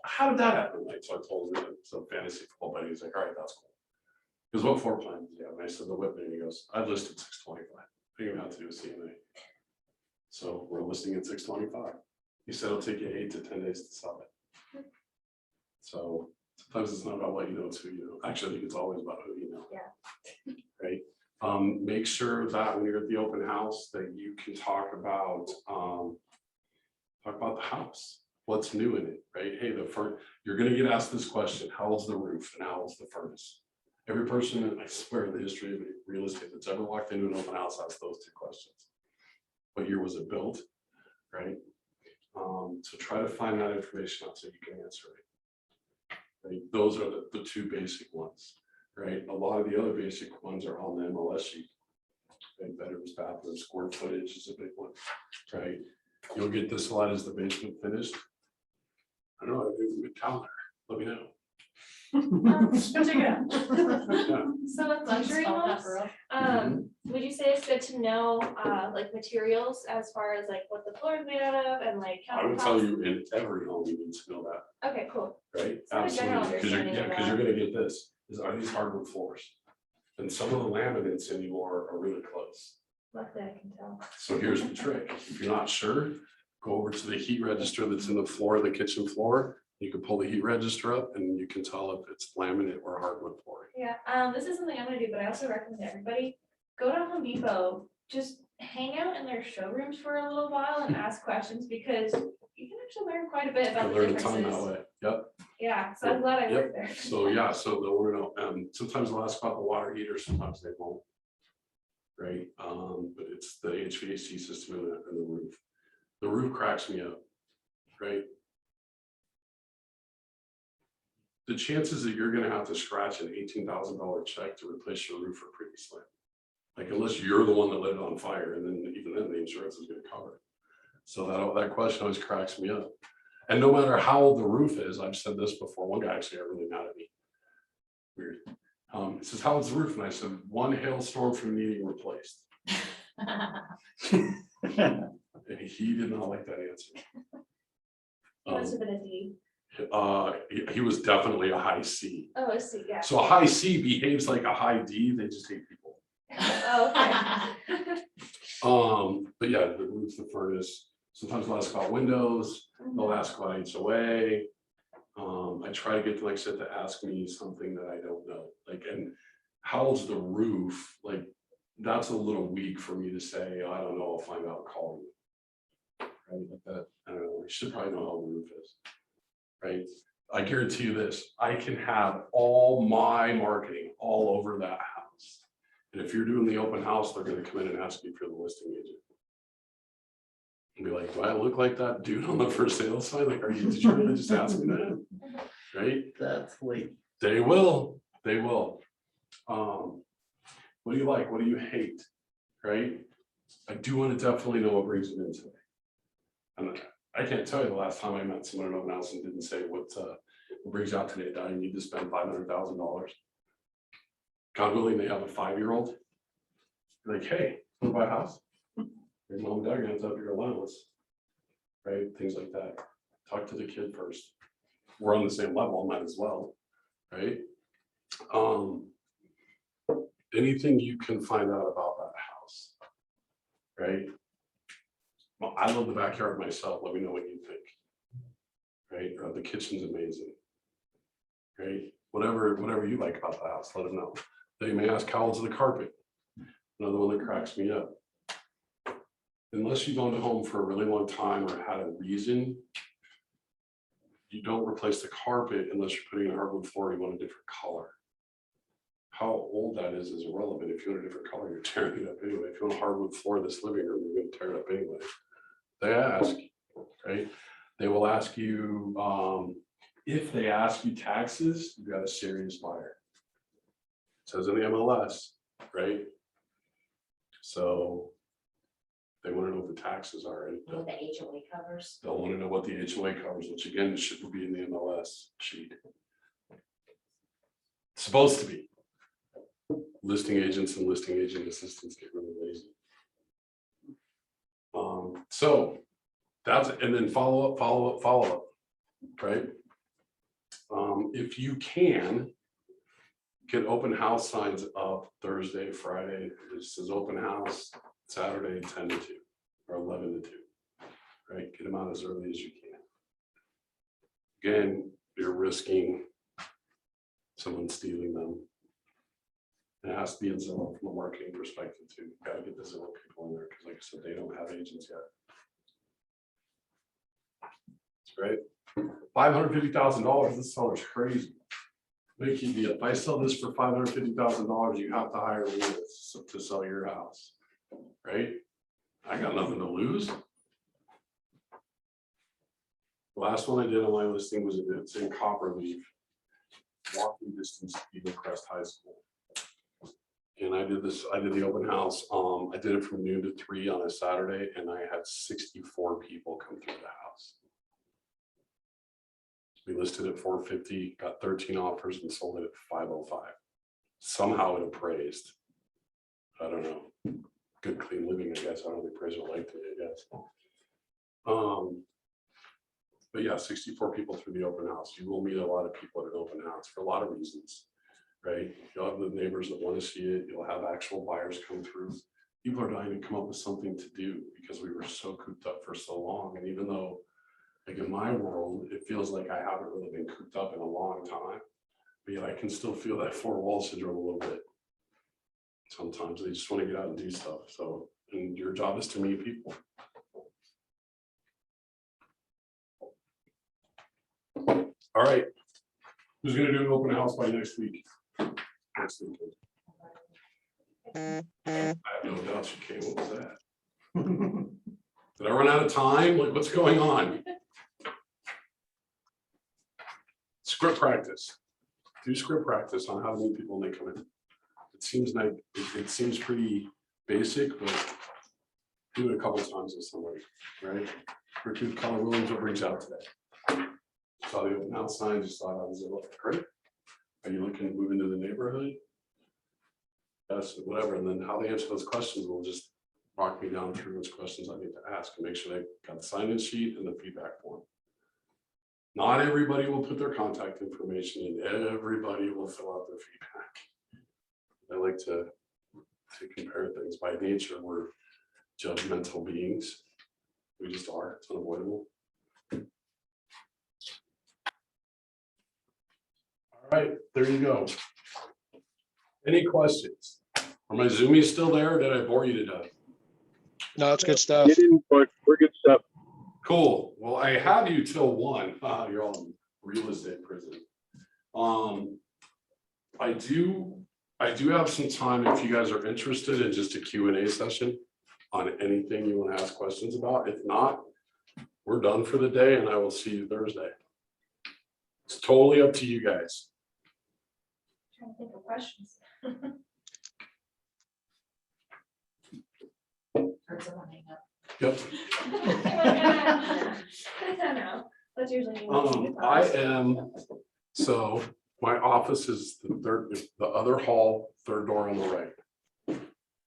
how did that happen? Like, so I told him some fantasy football buddy. He's like, all right, that's cool. Because what floor plan? Yeah, and I said the Whitman. And he goes, I listed 625. Figuring out to do a CMA. So we're listing at 625. He said it'll take you 8 to 10 days to sell it. So sometimes it's not about what you know, it's who you know. Actually, I think it's always about who you know. Yeah. Right. Make sure that when you're at the open house that you can talk about the house, what's new in it, right? Hey, you're gonna get asked this question, how old's the roof and how old's the furnace? Every person, I swear, in the history of real estate that's ever walked into an open house asks those 2 questions. What year was it built, right? So try to find that information out so you can answer it. Right? Those are the 2 basic ones. Right, a lot of the other basic ones are on the MLS sheet. Right? Bedrooms, bathrooms, square footage is a big one, right? You'll get this a lot as the basement finished. I don't know, maybe we can down there, let me know. Go check it out. So with luxury Spell that homes, for us. would you say it's good to know, like materials as far as like what the floor is made out of and like I would tell countertops? you in every home you need to know that, Okay, cool. right? So a general Absolutely, because you're, understanding yeah, of because you're gonna get this, is are these hardwood floors? And some of the laminates anymore are really close. Luckily I can tell. So here's the trick, if you're not sure, go over to the heat register that's in the floor of the kitchen floor. You can pull the heat register up and you can tell if it's laminate or hardwood flooring. Yeah, this is something I'm gonna do, but I also recommend everybody, go to Home Depot, just hang out in their showrooms for a little while and ask questions because you can actually learn quite a bit You about the learn a ton that differences. way, yep. Yeah, so I'm glad I Yep. worked there. So yeah, so they'll want to know, sometimes they'll ask about the water heater, sometimes they won't. Right, but it's the HVAC system and the roof. The roof cracks me up, right? The chances that you're gonna have to scratch an $18,000 check to replace your roof are pretty slim. Like unless you're the one that lit it on fire, and then even then the insurance is gonna cover it. So that question always cracks me up. And no matter how old the roof is, I've said this before, one guy actually got really mad at me. Weird. He says, how old's the roof? And I said, one hailstorm from needing replaced. And he did not like that answer. It must have been a D. He was definitely a high C. Oh, I see, yeah. So a high C behaves like a high D, they just hate people. Oh, okay. But yeah, the roof, the furnace, sometimes they'll ask about windows, they'll ask about HOA. I try to get, like I said, to ask me something that I don't know, like, and how old's the roof? Like, that's a little weak for me to say, I don't know, I'll find out, call you. Right, like that, I don't know, you should probably know how the roof is. Right, I guarantee you this, I can have all my marketing all over that house. And if you're doing the open house, they're gonna come in and ask you if you're the listing agent. And be like, do I look like that dude on the for sale sign? Like, did you really just ask me that? Right? That's late. They will, they will. What do you like? What do you hate? Right? I do want to definitely know what brings them in today. And I can't tell you the last time I met someone in open house and didn't say what brings you out today. I need to spend $500,000. God willing, they have a 5-year-old. Like, hey, wanna buy a house? Your mom and dad are gonna have to up your allowance. Right? Things like that. Talk to the kid first. We're on the same level, might as well. Right? Anything you can find out about that house. Right? Well, I love the backyard myself. Let me know what you think. Right? The kitchen's amazing. Right? Whatever you like about the house, let them know. They may ask how old's the carpet. Another one that cracks me up. Unless you've owned a home for a really long time or had a reason, you don't replace the carpet unless you're putting in a hardwood floor, you want a different color. How old that is irrelevant. If you want a different color, you're tearing it up anyway. If you want a hardwood floor in this living room, you're gonna tear it up anyway. They ask, right? They will ask you, if they ask you taxes, you got a serious buyer. It says in the MLS, right? So they want to know what the taxes are, and What the HOA covers. they'll want to know what the HOA covers, which again, should be in the MLS sheet. It's supposed to be. Listing agents and listing agent assistants get really lazy. So that's, and then follow up, right? If you can, get open house signs up Thursday, Friday. This is open house, Saturday, 10 to 2 or 11 to 2. Right? Get them out as early as you can. Again, you're risking someone stealing them. It has to be in Zillow from a marketing perspective too. Got to get the Zillow people in there because, like I said, they don't have agents yet. That's right. $550,000. This seller's crazy. Make you, if I sell this for $550,000, you have to hire me to sell your house, right? I got nothing to lose. The last one I did on my listing was it's in Copperleaf, walking distance to Eagle Crest High School. And I did the open house. I did it from noon to 3 on a Saturday, and I had 64 people come through the house. We listed at 450, got 13 offers and sold it at 505. Somehow it appraised. I don't know. Good clean living, I guess. I don't know the appraiser liked it, I guess. But yeah, 64 people through the open house. You will meet a lot of people at an open house for a lot of reasons, right? You'll have the neighbors that want to see it. You'll have actual buyers come through. People are dying to come up with something to do because we were so cooped up for so long. And even though, like in my world, it feels like I haven't really been cooped up in a long time, but yet I can still feel that four wall syndrome a little bit. Sometimes they just want to get out and do stuff. So, and your job is to meet people. All right. Who's gonna do an open house by next week? Next weekend. I have no doubt she came. What was that? Did I run out of time? Like, what's going on? Script practice. Do script practice on how to meet people when they come in. It seems like it seems pretty basic, but do it a couple times with somebody, right? Richard Keller Williams, what brings out today? Saw the open house sign, just thought, does it look great? Are you looking to move into the neighborhood? Yes, whatever, and then how they answer those questions will just walk me down through which questions I need to ask and make sure they got the sign-in sheet and the feedback form. Not everybody will put their contact information in, everybody will fill out their feedback. I like to compare things. By nature, we're judgmental beings. We just are, it's unavoidable. All right, there you go. Any questions? Are my Zoomies still there? Or did I bore you to death? No, it's good stuff. Get in, but we're good stuff. Cool. Well, I have you till 1. You're all in real estate prison. I do have some time if you guys are interested in just a Q&A session on anything you want to ask questions about. If not, we're done for the day and I will see you Thursday. It's totally up to you guys. Trying to think of questions. Heard someone hang up. Yep. I don't know. That's usually. I am, so my office is the other hall, third door on the right.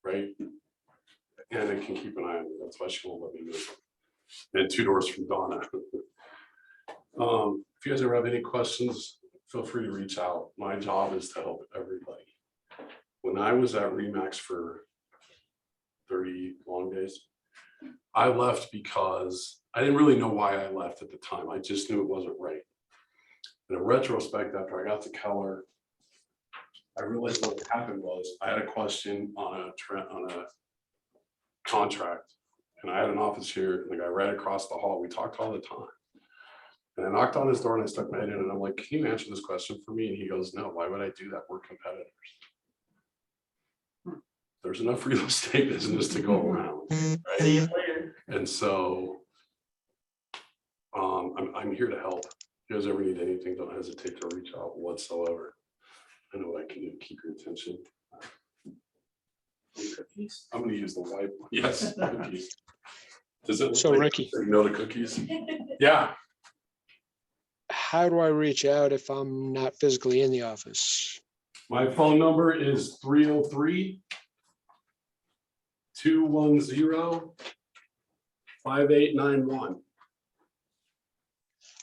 Right? And I can keep an eye on me. That's why she won't let me move. And 2 doors from Donna. If you guys ever have any questions, feel free to reach out. My job is to help everybody. When I was at Remax for 30 long days, I left because I didn't really know why I left at the time. I just knew it wasn't right. In retrospect, after I got to Keller, I realized what happened was I had a question on a contract, and I had an office here, and the guy right across the hall. We talked all the time. And I knocked on his door and I stuck my head in and I'm like, can you answer this question for me? And he goes, no, why would I do that? We're competitors. There's enough real estate business to go around. Right? See you later. And so I'm here to help. If you guys ever need anything, don't hesitate to reach out whatsoever. I know what I can do to keep your attention. Cookies. I'm going to use the white. Yes, cookies. Does it look So like Ricky, you know the cookies? Yeah. how do I reach out if I'm not physically in the office? My phone number is 303-210-5891.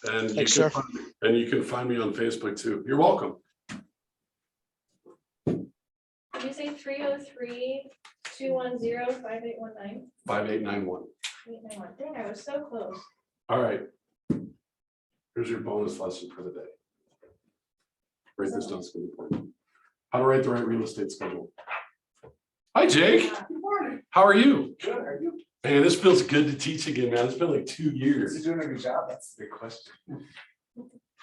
And Thanks, sir. you can find me on Facebook too. You're welcome. Did you say 303-210-5819? 5891. 891. Dang, I was so close. All right. Here's your bonus lesson for the day. Write this down, it's gonna be important. How to write the right real estate schedule. Hi, Jake. Good morning. How are you? Good, how are you? Man, this feels good to teach again, man. It's been like 2 years. Is he doing a good job? That's the big question.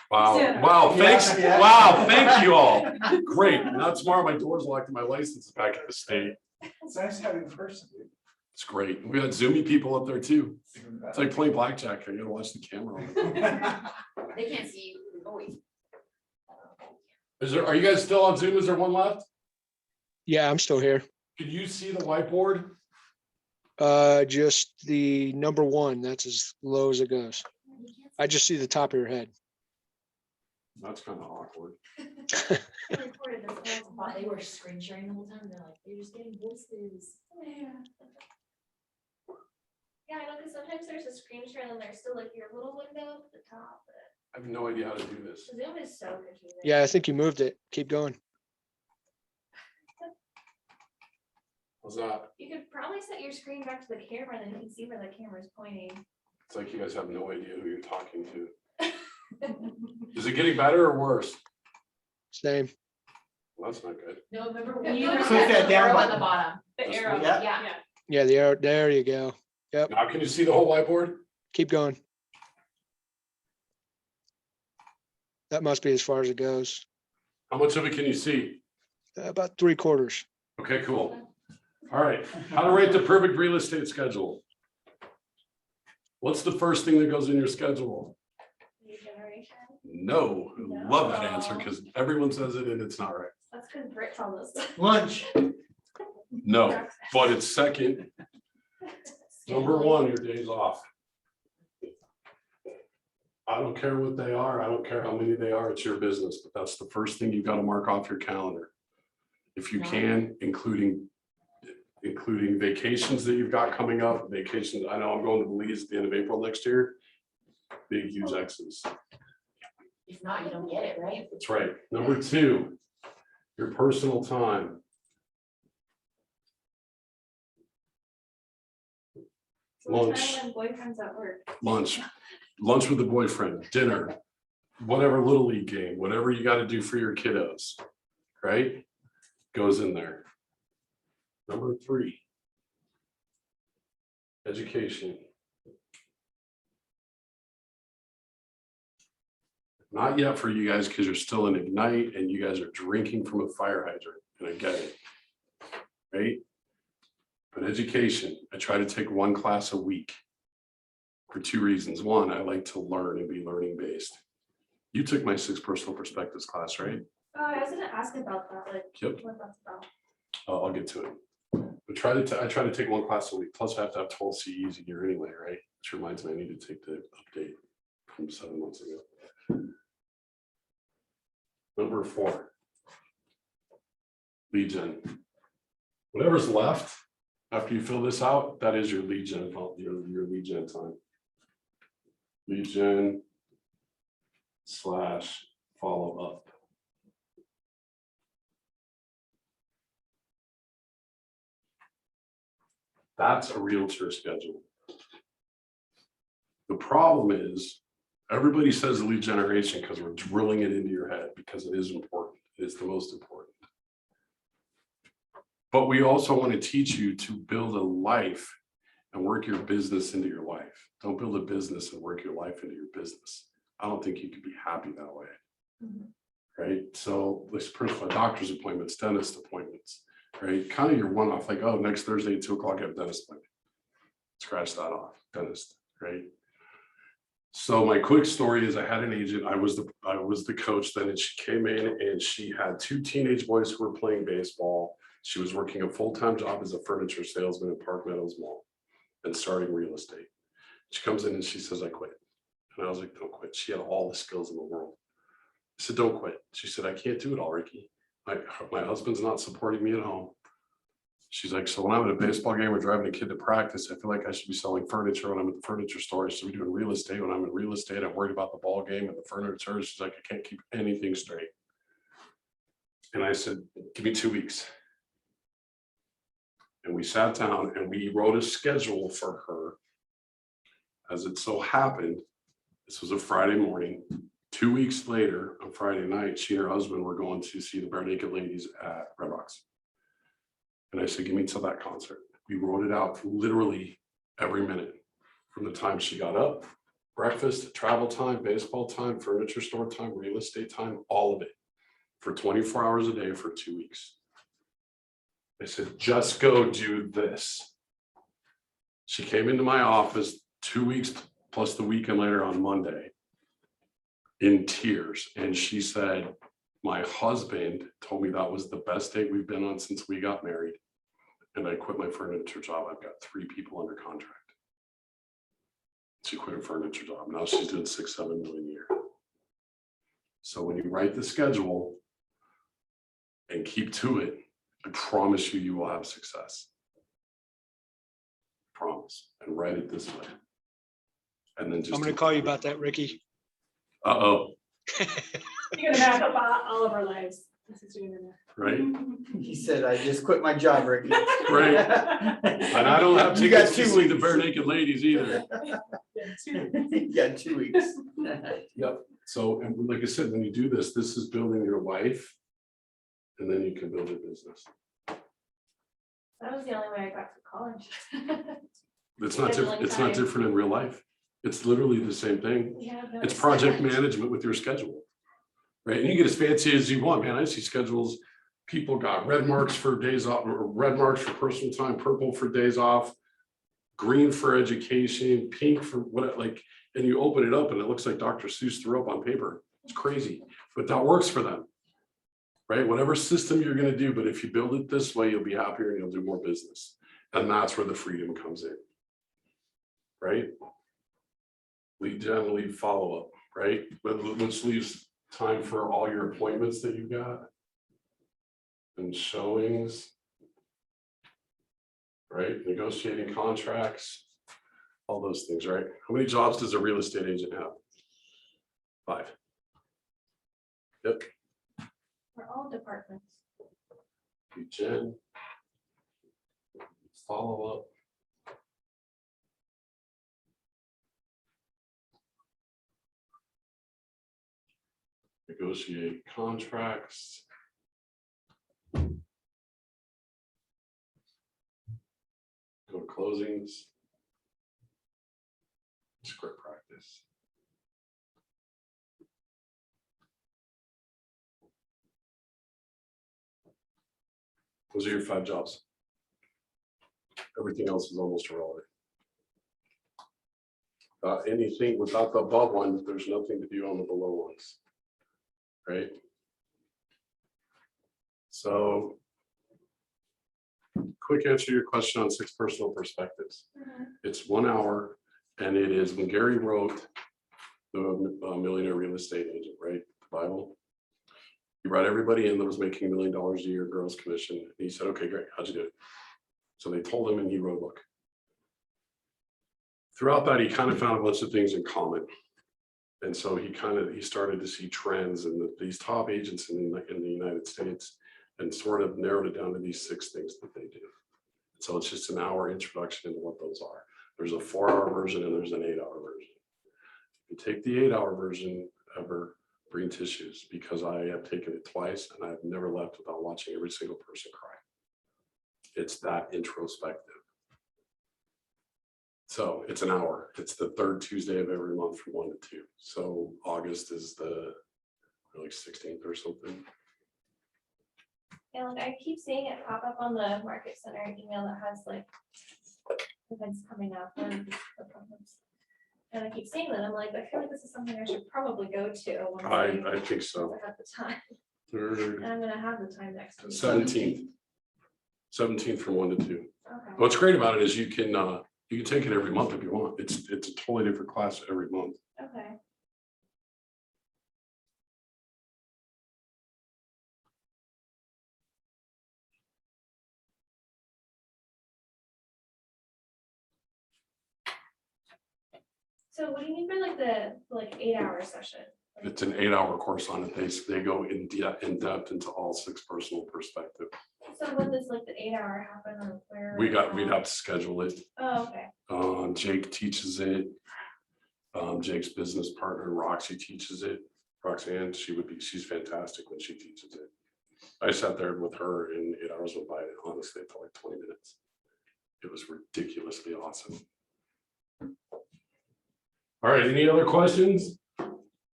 Wow, Yeah. wow, thanks, Yeah. wow, thank you all. Great, now tomorrow my door's locked and my license is back at the state. It's nice having in person, dude. It's great. We had Zoomy people up there too. It's even It's like playing blackjack. I gotta watch the camera. better. They can't see you. Oh, wait. Are you guys still on Zoom? Is there one left? Yeah, I'm still here. Can you see the whiteboard? Just the number 1, that's as low as it goes. I just see the top of your head. That's kind of awkward. I recorded this whole time. They were screen sharing the whole time. They're like, they're just getting voices. Yeah, I know, because sometimes there's a screen share and then there's still like your little window at the top, but I have no idea how to do this. Zoom is so confusing. Yeah, I think you moved it. Keep going. How's that? You could probably set your screen back to the camera, then you can see where the camera's pointing. It's like you guys have no idea who you're talking to. Is it getting better or worse? Same. Well, that's not good. No, remember Yeah, when you click press that the down arrow at button. the bottom? The This arrow, one? Yeah. yeah. Yeah, there you go. Now can you see the whole whiteboard? Keep going. That must be as far as it goes. How much of it can you see? About 3/4. Okay, cool. All right, how to write the perfect real estate schedule. What's the first thing that goes in your schedule? New generation. No, I love that answer because everyone says it and it's not right. That's because Britt's on this. Lunch. No, but it's second. Number one, your days off. I don't care what they are. I don't care how many they are. It's your business, but that's the first thing you got to mark off your calendar. If you can, including vacations that you've got coming up, vacations. I know I'm going to Belize at the end of April next year. Big, huge X's. If not, you don't get it, right? That's right. Number two, your personal time. Lunch. When boyfriend's at work. Lunch with the boyfriend, dinner, whatever little league game, whatever you got to do for your kiddos, right? Goes in there. Number three, education. Not yet for you guys because you're still in Ignite and you guys are drinking from a fire hydrant, and I get it, right? But education, I try to take one class a week for two reasons. One, I like to learn and be learning based. You took my 6 personal perspectives class, right? Oh, I was gonna ask about that, like, Yep. what that's about. I'll get to it. But I try to take one class a week. Plus I have to have 12 CEs a year anyway, right? Which reminds me, I need to take the update from 7 months ago. Number 4. Lead gen. Whatever's left after you fill this out, that is your lead gen, your lead gen time. Lead gen / follow up. That's a realtor schedule. The problem is, everybody says lead generation because we're drilling it into your head because it is important. It's the most important. But we also want to teach you to build a life and work your business into your life. Don't build a business and work your life into your business. I don't think you could be happy that way. Right? So this personal doctor's appointments, dentist appointments, right? Kind of your one-off, like, oh, next Thursday at 2 o'clock, I have a dentist appointment. Scratch that off, dentist, right? So my quick story is I had an agent, I was the coach then, and she came in and she had 2 teenage boys who were playing baseball. She was working a full-time job as a furniture salesman at Park Meadows Mall and starting real estate. She comes in and she says, I quit. And I was like, don't quit. She had all the skills in the world. I said, don't quit. She said, I can't do it all, Ricky. My husband's not supporting me at home. She's like, so when I'm at a baseball game or driving a kid to practice, I feel like I should be selling furniture when I'm at the furniture store. I should be doing real estate when I'm in real estate. I'm worried about the ball game and the furniture. She's like, I can't keep anything straight. And I said, give me 2 weeks. And we sat down and we wrote a schedule for her. As it so happened, this was a Friday morning. 2 weeks later, on Friday night, she and her husband were going to see the Bare Naked Ladies at Red Rocks. And I said, give me till that concert. We wrote it out literally every minute from the time she got up, breakfast, travel time, baseball time, furniture store time, real estate time, all of it for 24 hours a day for 2 weeks. I said, just go do this. She came into my office 2 weeks plus the weekend later on Monday in tears. And she said, my husband told me that was the best date we've been on since we got married. And I quit my furniture job. I've got 3 people under contract. She quit her furniture job. Now she's doing 6-7 million a year. So when you write the schedule and keep to it, I promise you, you will have success. Promise, and write it this way. And then just. I'm gonna call you about that, Ricky. Uh-oh, You're gonna back up all of our lives. This is you're gonna- right? He said, I just quit my job, Ricky. Right. And I don't have You got tickets to 2 see the weeks. bare naked ladies either. You got 2 weeks. Yep. So, and like I said, when you do this, this is building your life. And then you can build a business. That was the only way I got to college. It's not, Scheduling it's not time. different in real life. It's literally the same thing. Yeah, no, It's project management with your schedule. Right? And you get as fancy as you want, man. I see schedules. People got red marks for days off, or red marks for personal time, purple for days off, green for education, pink for what, like, and you open it up and it looks like Dr. Seuss threw up on paper. It's crazy, but that works for them. Right? Whatever system you're going to do, but if you build it this way, you'll be happier and you'll do more business. And that's where the freedom comes in. Right? Lead gen, lead follow up, right? Which leaves time for all your appointments that you've got. And showings. Right? Negotiating contracts. All those things, right? How many jobs does a real estate agent have? 5. Yep. For all departments. Lead gen. Follow up. Negotiate contracts. Go to closings. Script practice. Those are your 5 jobs. Everything else is almost irrelevant. Anything without the above one, there's nothing to do on the below ones. Right? So, quick answer to your question on 6 personal perspectives. It's 1 hour, and it is when Gary wrote the Millionaire Real Estate Agent, right? The Bible. He brought everybody in that was making $1 million a year gross commission. And he said, okay, great, how'd you do it? So they told him and he wrote a book. Throughout that, he kind of found a bunch of things in common. And so he started to see trends in these top agents in the United States and sort of narrowed it down to these 6 things that they do. So it's just an hour introduction into what those are. There's a 4-hour version and there's an 8-hour version. You take the 8-hour version ever, green tissues, because I have taken it twice and I've never left without watching every single person cry. It's that introspective. So it's an hour. It's the 3rd Tuesday of every month from 1 to 2. So August is the like 16th or something. Yeah, like I keep seeing it pop up on the Market Center email that has like events coming up and the problems. And I keep seeing that. I'm like, I feel like this is something I should probably go to. Once I think so. I have the time. 3rd, And I'm gonna have the time next week. 17th from 1 to 2. Okay. What's great about it is you can take it every month if you want. It's a totally different class every month. Okay. So what do you mean by like the 8-hour session? It's an 8-hour course on it. They go in depth into all 6 personal perspective. So when does like the 8-hour happen or where? We'd have to schedule it. Oh, okay. Jake teaches it. Jake's business partner Roxy teaches it. Roxanne, she's fantastic when she teaches it. I sat there with her and 8 hours went by, honestly, for like 20 minutes. It was ridiculously awesome. All right, any other questions?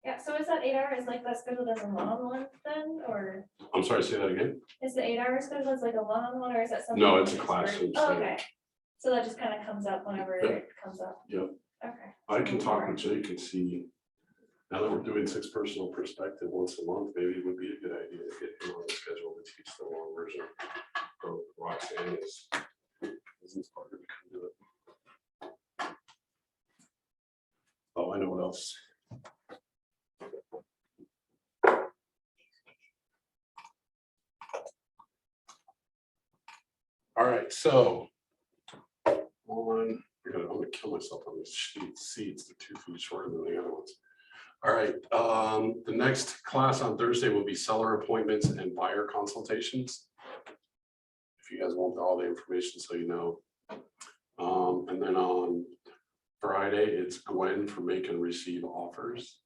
Yeah, so is that 8-hour is like that scheduled as a one-on-one then, or I'm sorry, say that again? is the 8-hour scheduled as like a one-on-one, or is that something? No, it's a that's classroom for- Oh, setting. okay, so that just kind of comes up whenever Yep. it comes up. Yep. Okay. I can talk with Jake and see, now that we're doing 6 personal perspective once a month, maybe it would be a good idea to get him on the schedule to teach the long version. Or Roxanne is business partner to come do it. Oh, I know what else. right, so. I'm gonna kill myself on these seats, they're 2 feet shorter than the other ones. All right, the next class on Thursday will be seller appointments and buyer consultations. If you guys want all the information, so you know. And then on Friday, it's Gwen for make and receive offers.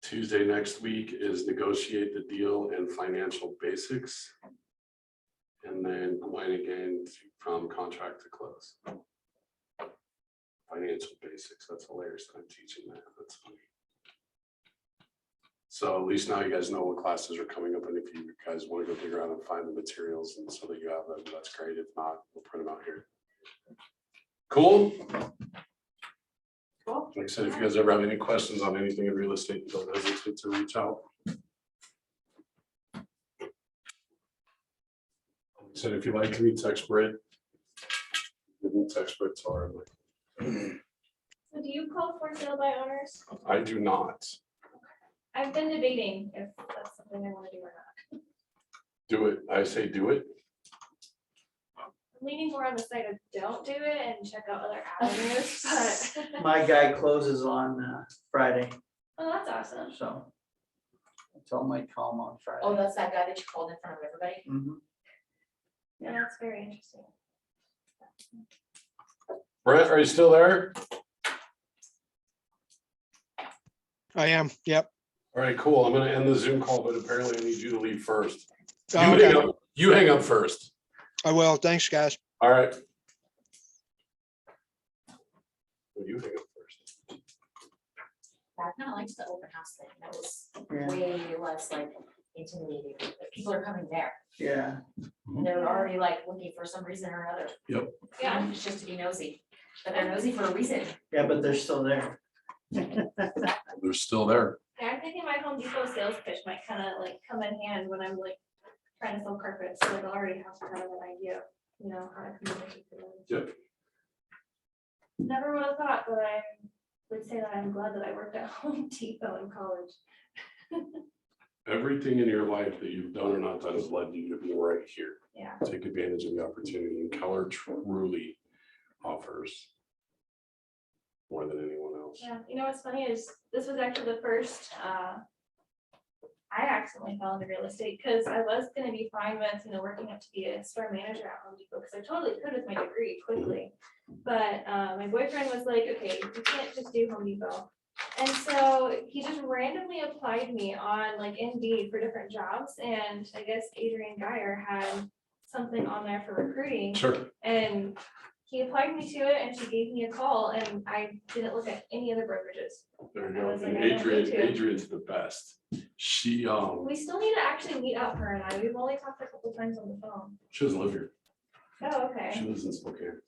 Tuesday next week is negotiate the deal and financial basics. And then Gwen again from contract to close. Financial basics, that's hilarious that I'm teaching that, that's funny. So at least now you guys know what classes are coming up, and if you guys want to go dig around and find the materials and so that you have them, that's great. If not, we'll print them out here. Cool? Cool. Like I said, if you guys ever have any questions on anything in real estate, don't hesitate to reach out. Said if you like me, text Britt. Didn't text Britt, sorry. So do you call for sale by owners? I do not. I've been debating if that's something I want to do or not. Do it. I say do it. I'm leaning more on the side of don't do it and check out other avenues, but. My guy closes on Friday, Oh, that's awesome. so. I told him I'd call him on Oh, Friday. that's that guy that you called in front of everybody? Mhm. Yeah, that's very interesting. Brett, are you still there? I am, yep. All right, cool. I'm gonna end the Zoom call, but apparently I need you to leave first. You Oh, okay. hang up, you hang up first. I will. Thanks, guys. All right. Well, you hang up first. I kind of liked the open house thing. That was Yeah. way less like intimidating. Like, people are coming there Yeah, and they're already like looking for some reason or another. Yeah. It's just to be nosy, but they're nosy for a reason. yeah, but they're still there. They're still there. Yeah, I'm thinking my Home Depot sales pitch might kind of like come in hand when I'm like trying to sell carpets, so they'll already have kind of an idea, you know, how to communicate to them. Yep. Never would have thought, but I would say that I'm glad that I worked at Home Depot in college. Everything in your life that you've done or not done has led you to be right here. Yeah. Take advantage of the opportunity, and Keller truly offers more than anyone else. Yeah, you know what's funny is this was actually the first, I accidentally fell into real estate because I was gonna be fine with, you know, working up to be a store manager at Home Depot, because I totally could with my degree quickly. But my boyfriend was like, okay, you can't just do Home Depot. And so he just randomly applied me on like Indeed for different jobs, and I guess Adrian Geyer had something on there for recruiting. Sure. And he applied me to it and she gave me a call, and I didn't look at any other brokerages. There you I go. was like, And I don't need to. Adrian's the best. She We still need to actually meet up, her and I. We've only talked a couple times on the phone. she doesn't live here. Oh, She okay. lives in Spokane.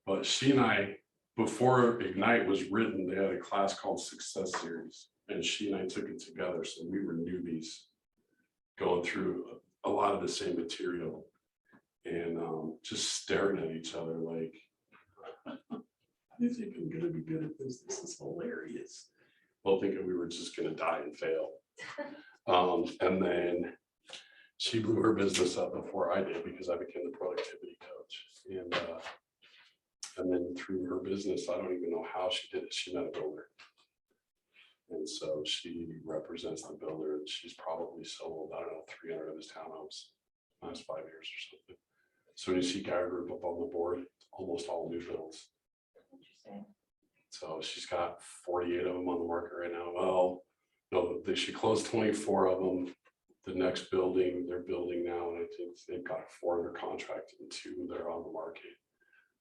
But she and I, before Ignite was written, they had a class called Success Series, and she and I took it together. So we were newbies going through a lot of the same material and just staring at each other like, I think I'm gonna be good at this. This is hilarious. Well, thinking we were just gonna die and fail. And then she blew her business up before I did because I became the productivity coach. And then through her business, I don't even know how she did it. She met a builder. And so she represents the builder, and she's probably sold, I don't know, 300 of his townhomes last 5 years or something. So when you see Geyer Group up on the board, almost all new builds. Interesting. So she's got 48 of them on the market right now. Well, no, she closed 24 of them. The next building they're building now, and I think they've got 4 under contract and 2 that are on the market.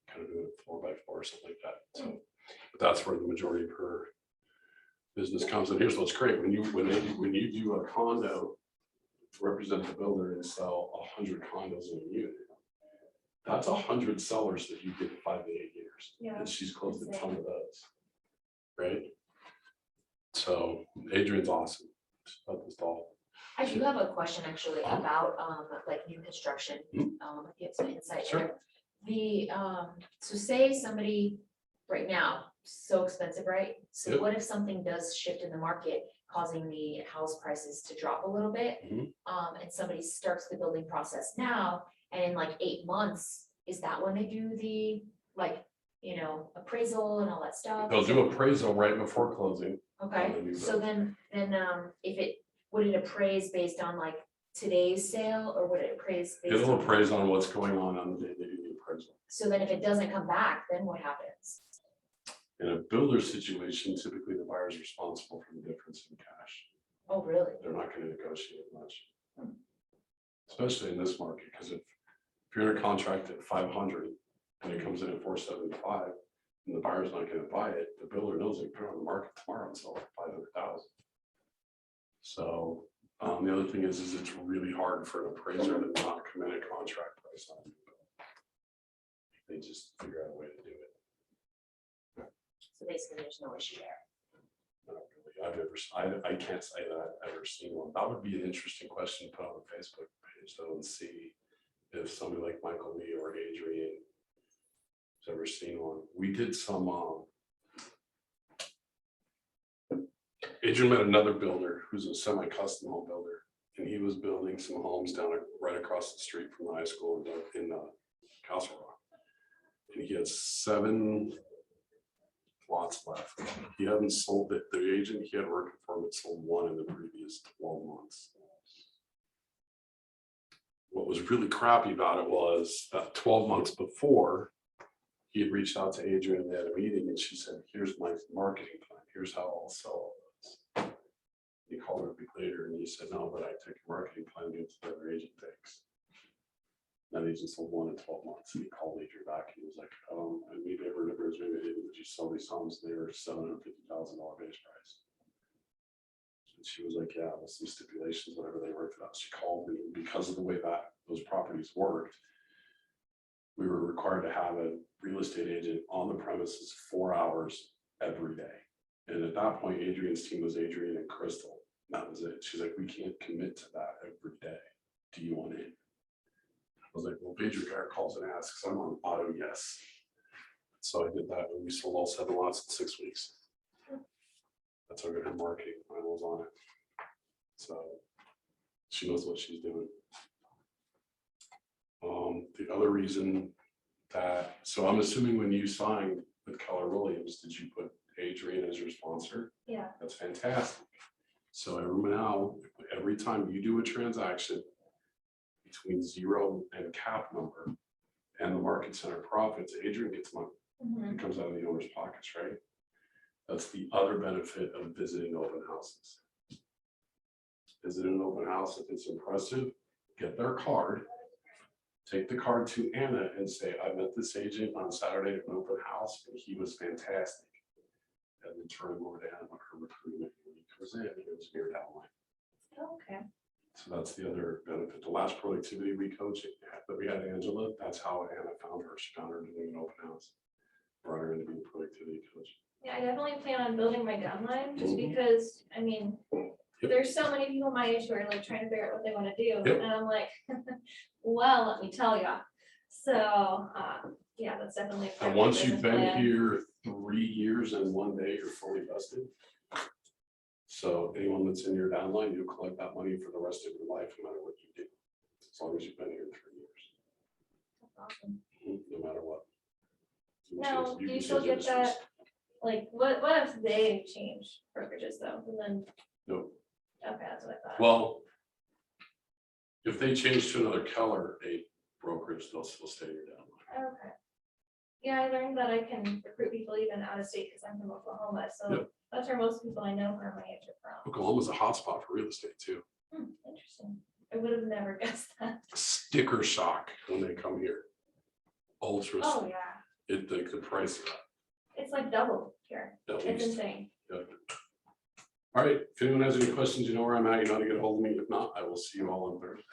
Kind of doing it 4x4 or something like that. So but that's where the majority of her business comes. And here's what's great: when you do a condo to represent the builder and sell 100 condos in a unit, that's 100 sellers that you get in 5 to 8 years. Yeah. And she's closed a ton of those, right? So Adrian's awesome. She's about this tall. I do have a question actually about like new construction, get some insight Sure. there. The so say somebody right now, so expensive, right? So Yep. what if something does shift in the market causing the house prices to drop a little bit. Mhm. And somebody starts the building process now, and in like 8 months, is that when they do the, like, you know, appraisal and all that stuff? They'll do appraisal right before closing. Okay, They'll do so that. then, if it, would it appraise based on like today's sale, or would it appraise based on? It'll appraise on what's going on the day they do the appraisal. So then if it doesn't come back, then what happens? In a builder situation, typically the buyer's responsible for the difference in cash. Oh, really? They're not gonna negotiate much. Especially in this market, because if you're in a contract at 500 and it comes in at 475, and the buyer's not gonna buy it, the builder knows they put it on the market tomorrow and sell it for 500,000. So, the other thing is it's really hard for an appraiser to not commit a contract price on it. They just figure out a way to do it. So basically, there's no issue there. Not really. I can't say that I've ever seen one. That would be an interesting question to put on the Facebook page though, and see if somebody like Michael Lee or Adrian has ever seen one. We did some, Adrian met another builder who's a semi-custom home builder, and he was building some homes down right across the street from the high school in Castle Rock. And he had 7 lots left. He hadn't sold it. The agent he had working for him had sold 1 in the previous 12 months. What was really crappy about it was that 12 months before, he had reached out to Adrian and they had a meeting, and she said, "Here's my marketing plan. Here's how I'll sell all this." He called her a week later and he said, "No, but I took a marketing plan to the other agent takes." That agent sold 1 in 12 months. And he called Adrian back. He was like, maybe I heard of it, maybe I didn't. Did you sell these homes? They were $750,000 base price. And she was like, yeah, with some stipulations, whatever they worked it out. She called me, and because of the way that those properties worked, we were required to have a real estate agent on the premises 4 hours every day. And at that point, Adrian's team was Adrian and Crystal. That was it. She's like, we can't commit to that every day. Do you want in? I was like, well, Adrian Garrett calls and asks. I'm on auto yes. So I did that, and we sold all 7 lots in 6 weeks. That's how good her marketing plan was on it. So she knows what she's doing. The other reason that, so I'm assuming when you signed with Keller Williams, did you put Adrian as your sponsor? Yeah. That's fantastic. So every time you do a transaction between 0 and cap number and the market center profits, Adrian gets money. Mhm. It comes out of the owner's pockets, right? That's the other benefit of visiting open houses. Visit an open house, if it's impressive, get their card, take the card to Anna and say, I met this agent on Saturday at an open house and he was fantastic. And then turn him over to Anna, her recruitment, when he comes in, he goes near downline. Okay. So that's the other benefit. The last productivity we coached that we had Angela, that's how Anna found her. She found her doing an open house. Brought her in to be a productivity coach. Yeah, I definitely plan on building my downline just Mhm. because, I mean, Yep. there's so many people my age who are like trying to figure out what they want to do. Yep. And I'm like, well, let me tell ya. So, yeah, that's definitely. a part And of my once you've business been plan. here 3 years and 1 day, you're fully vested. So anyone that's in your downline, you'll collect that money for the rest of your life, no matter what you do. As long as you've been here 3 years, That's awesome. no matter what. Now, do you can still change get that? industries. Like, what if they change brokerages though? And then, No, okay, that's what I thought. well, if they change to another Keller, a brokerage, they'll still stay in your downline. Okay. Yeah, I learned that I can recruit people even out of state because I'm from Oklahoma, so Yep. that's where most people I know from my age are from. Oklahoma's a hotspot for real estate too. Interesting. I would have never guessed that. Sticker shock when they come here. Ultra, Oh, yeah. the price of that, It's like double here. at It's least. insane. Yep. All right, if anyone has any questions, you know where I'm at, you know how to get a hold of me. If not, I will see you all on Thursday.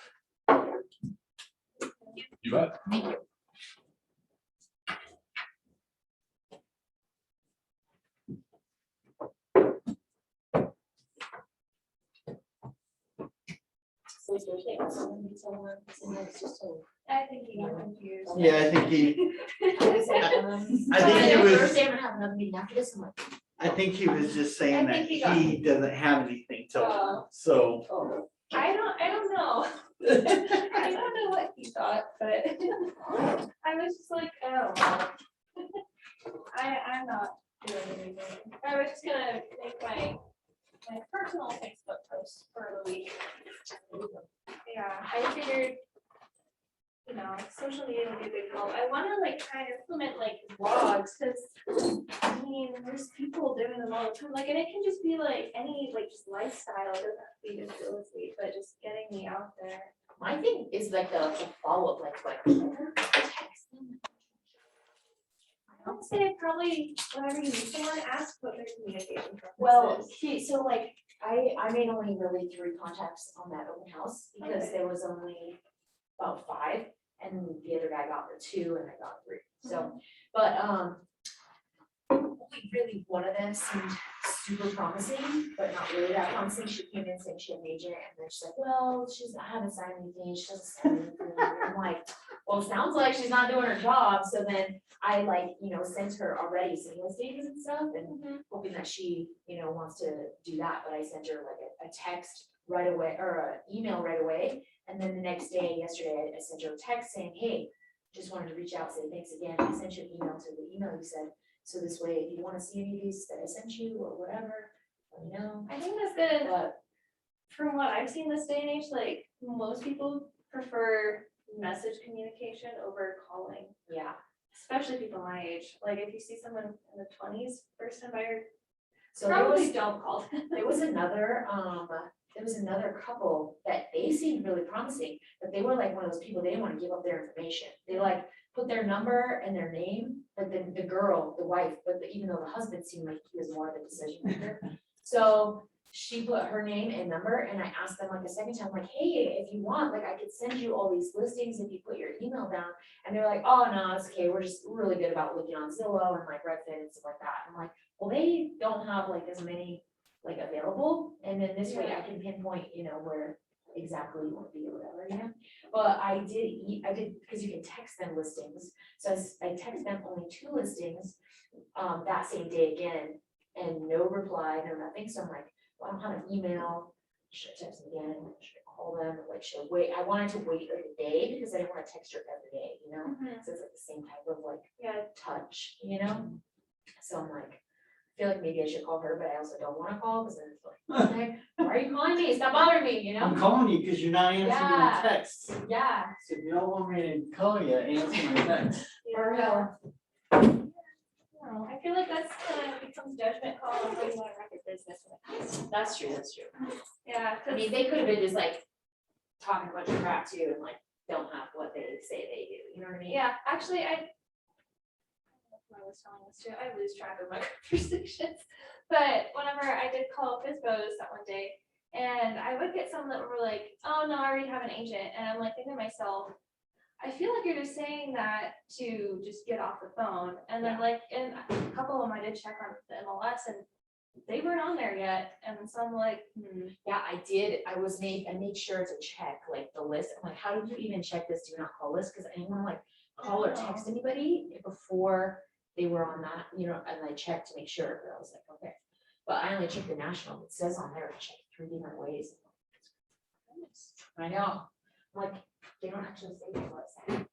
You bet. I think he got confused. Yeah, I think he, I I think he was- Thursday, I'm gonna have another meeting after this, I'm like, I think he was just saying I that think he got- he doesn't have anything to, Oh. so. I don't know. I don't know what he thought, but I was just like, oh. I'm not doing anything. I was just gonna make my personal Facebook post for the week. Yeah, I figured, social media would be a big help. I wanna like try and implement like vlogs, cause I mean, there's people doing them all the time, like, and it can just be like any, like, just lifestyle, it doesn't have to be just real estate, but just getting me out there. My thing is like the follow-up, like text them. I would say probably whenever you meet someone, ask what their communication Well, preference is. see, so like, I made only really 3 contacts on that open house, because Okay. there was only about 5, and the other guy got the 2, and I got 3, so, but, only really one of them seemed super promising, but not really that promising. She came in saying she had an agent, and then she's like, well, I haven't signed anything, she doesn't sign anything. And I'm like, well, it sounds like she's not doing her job, so then I like, sent her already some listings and stuff, and hoping that she, wants to do that, but I sent her like a text right away, or an email right away, and then the next day, yesterday, I sent her a text saying, hey, just wanted to reach out, say thanks again, I sent you an email to the email you said, so this way, if you wanna see any of these that I sent you or whatever, let me know. I think that's good. But From what I've seen this day and age, like, most people prefer message communication over calling, yeah, especially people my age. Like, if you see someone in the 20s, first time buyer, so there probably was, don't call. there was another couple that they seemed really promising, but they were like one of those people, they didn't wanna give up their information. They like put their number and their name, but then the girl, the wife, even though the husband seemed like he was more of a decision maker. So she put her name and number, and I asked them like a second time, like, hey, if you want, like, I could send you all these listings if you put your email down. And they're like, oh, no, it's okay, we're just really good about looking on Zillow and like Redfin and stuff like that. I'm like, well, they don't have like as many like available, and then this way I can pinpoint, where exactly you want to be or whatever, But I did, because you can text them listings, so I text them only 2 listings, that same day again, and no reply, no nothing, so I'm like, well, I don't have an email, should I text them again, should I call them, like, should I wait, I wanted to wait like a day, because I didn't want to text her every day, so it's like the same type of like Yeah, touch, so I'm like, I feel like maybe I should call her, but I also don't want to call, because then it's like, okay, why are you calling me, stop bothering me, I'm calling you because you're not answering Yeah. my texts. yeah. So if you don't want me to call you, answer my text. yeah. No, I feel like that's kind of becomes judgment call on how you want to run your business. That's true, Yeah, I mean, they could have been just like talking a bunch of crap too, and like, don't have what they say they do, you know what I mean? yeah, actually, I was telling this too, I lose track of my conversations. But whenever I did call FISBOs that one day, and I would get some that were like, oh no, I already have an agent, and I'm like thinking to myself, I feel like you're just saying that to just get off the phone, and then like, and a couple of them I did check on the MLS, and they weren't on there yet, and so I'm like, Yeah, I did, I made sure to check like the list, I'm like, how did you even check this do not call list, because I didn't wanna like call or text anybody before they were on that, and I checked to make sure, but I was like, okay. But I only checked the national, it says on there, to check 3 different ways. I know, I'm like, they don't actually say what it's saying.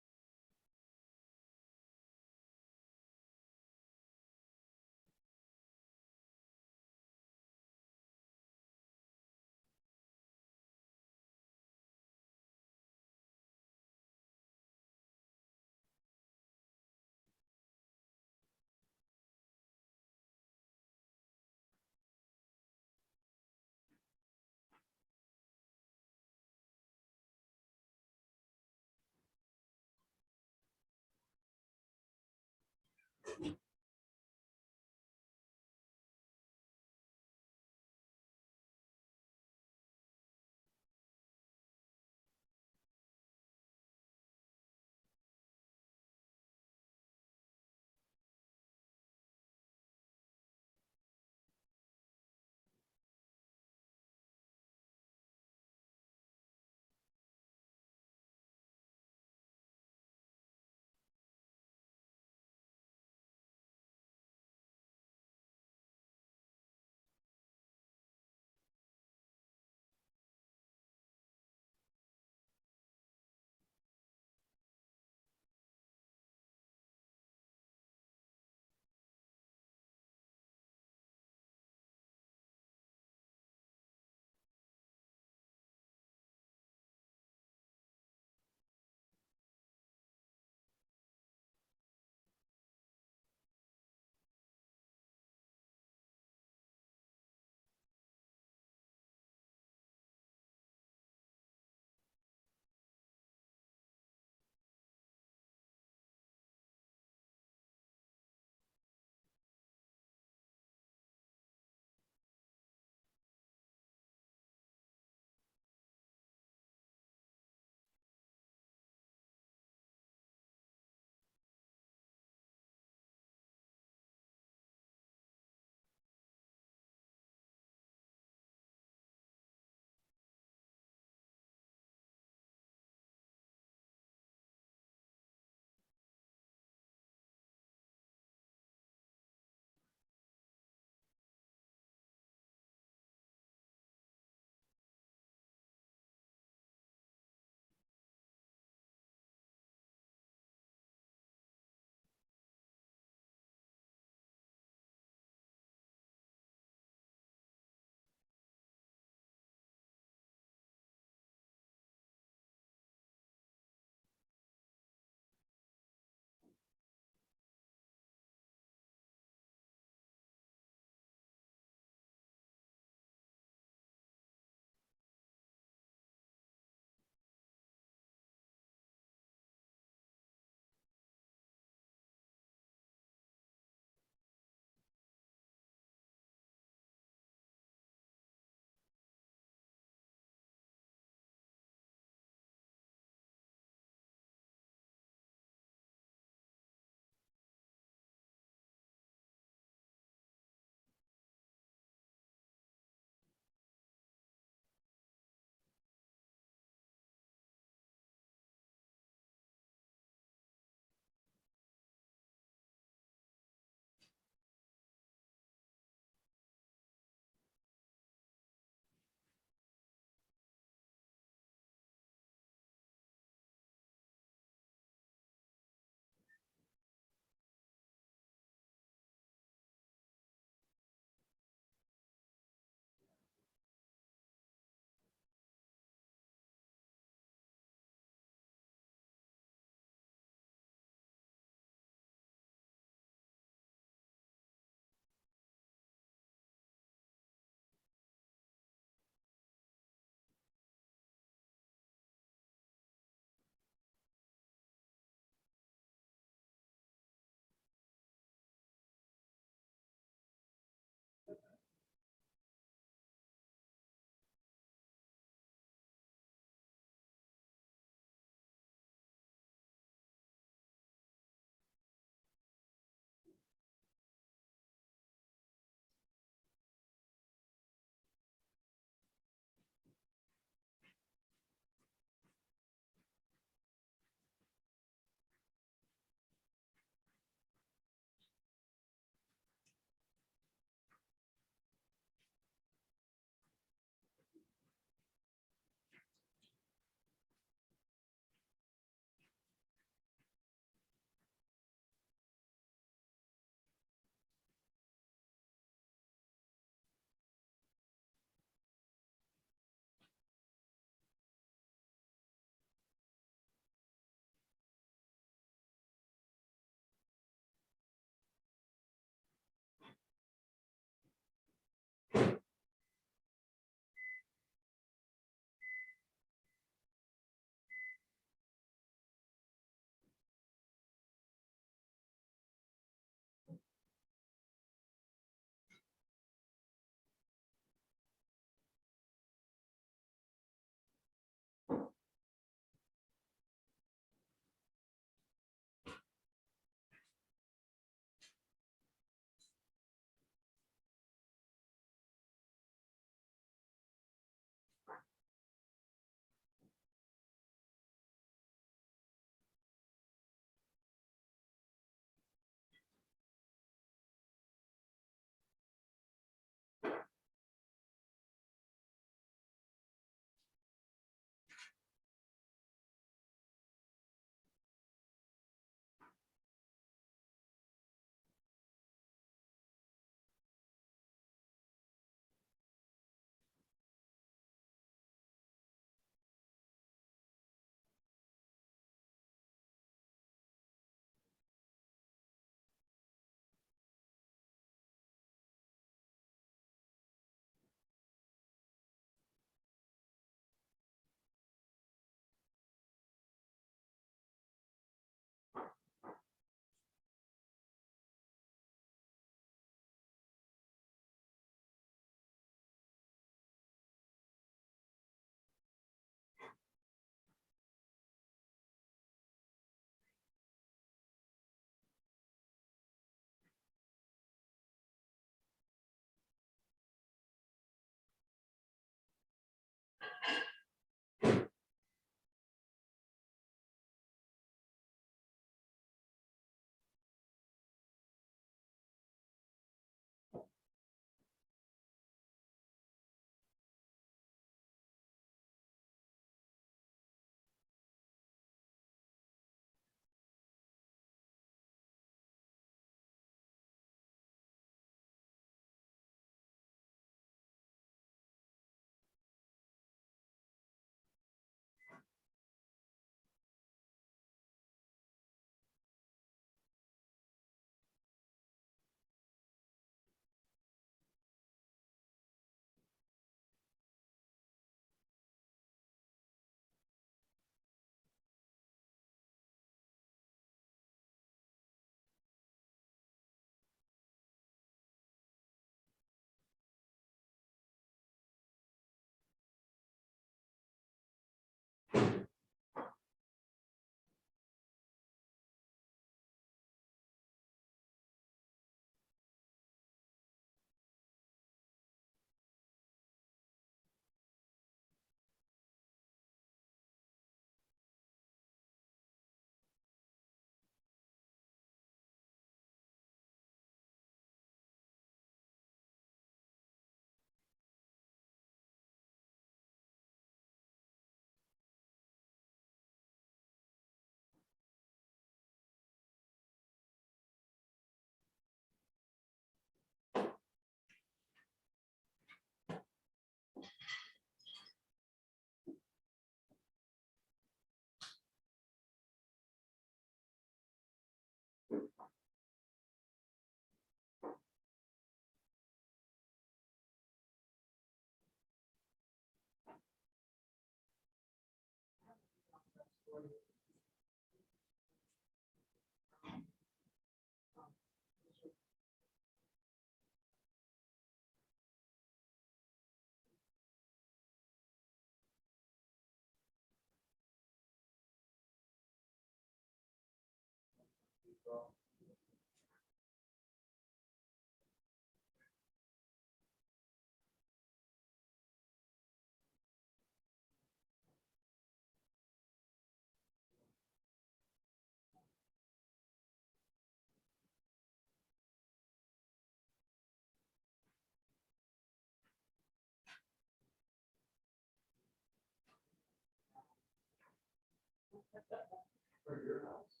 For your house.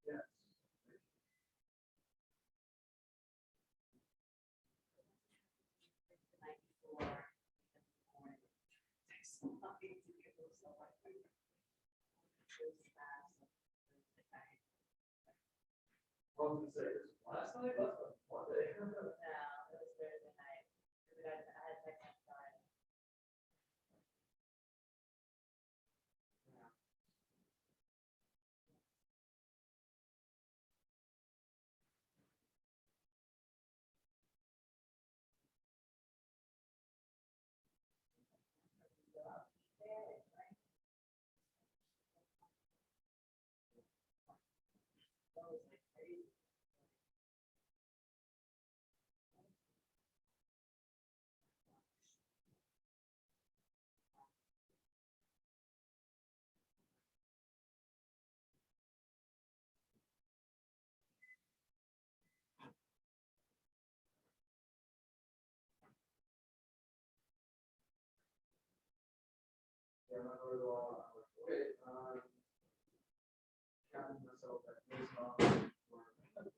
Yes. I was gonna say, last night, one day. Yeah, I remember the law, I was like, okay, counting myself at this moment. That's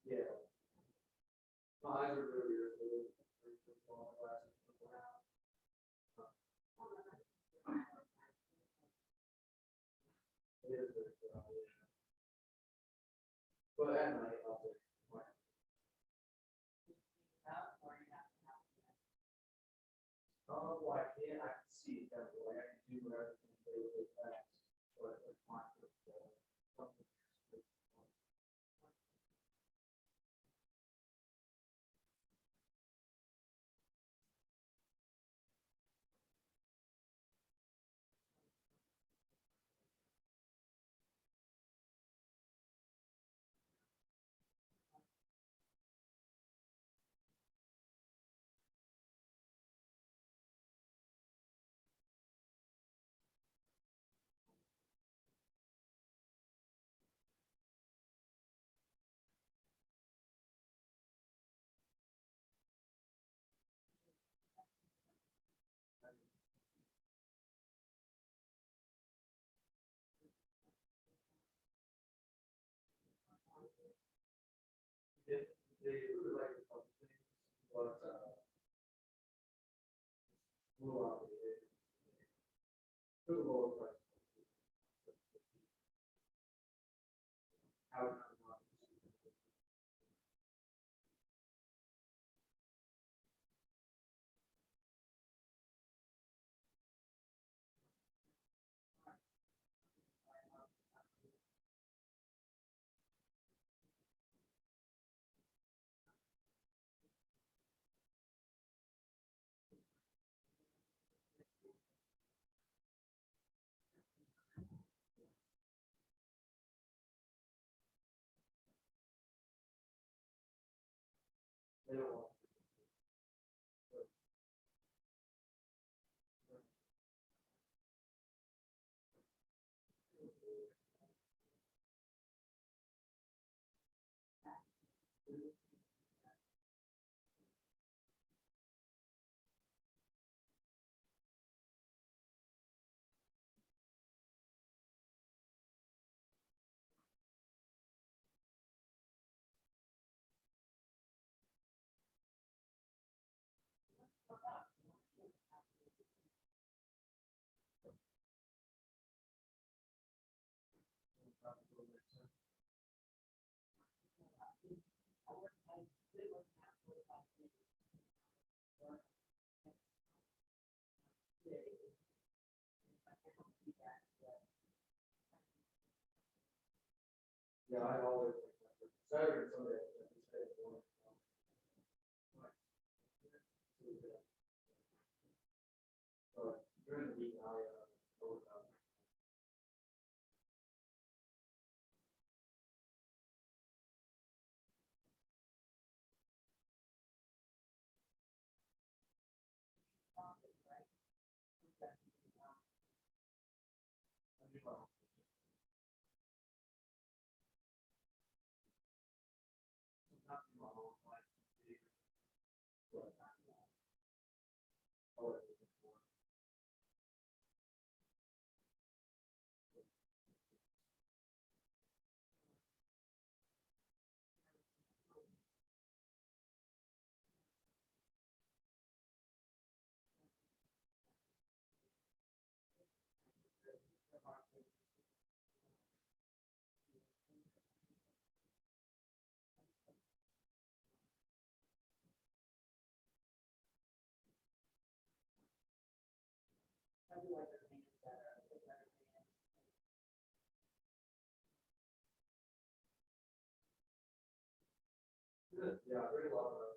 Yeah. My eyes are really, really. But at night, I'll take. Well, I can't, I can see it that way, I can do whatever, really fast, but it's not. Yeah, I always, Saturday, and Sunday, I just stay at work. But during the week, overtime. Yeah, very a lot of.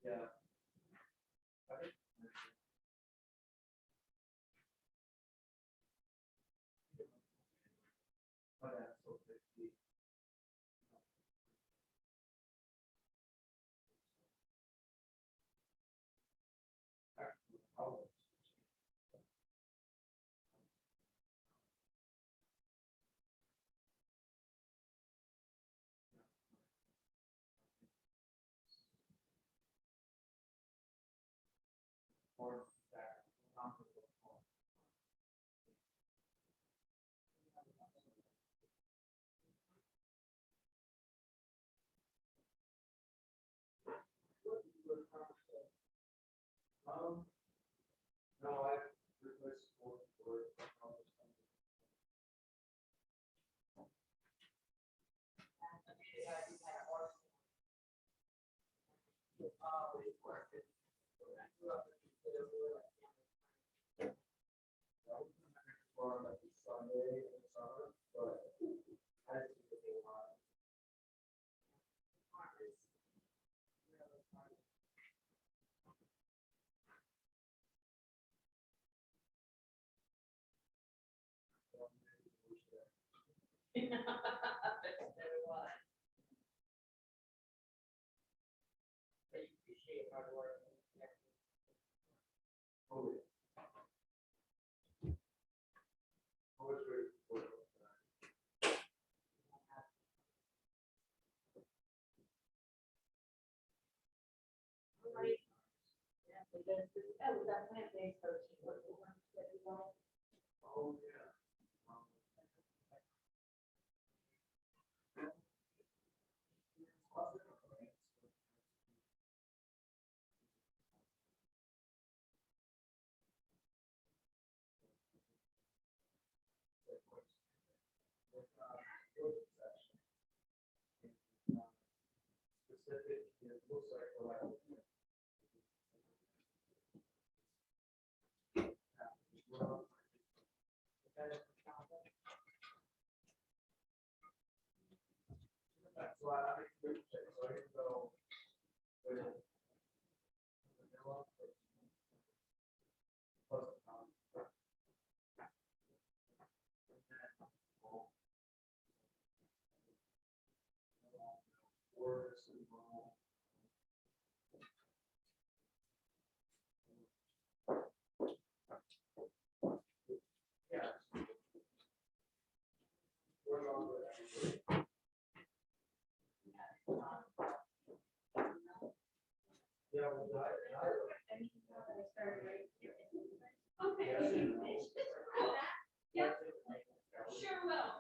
Yeah. But that's so 50. Or that. No, I replaced for. Sunday in the summer, but I didn't do a lot. Oh, yeah. Oh, it's very important. Oh, yeah. Specific, it looks like what I would do. So I think we should check, so even though. Words and yeah. We're on with that. Yeah, well, Yep, sure will.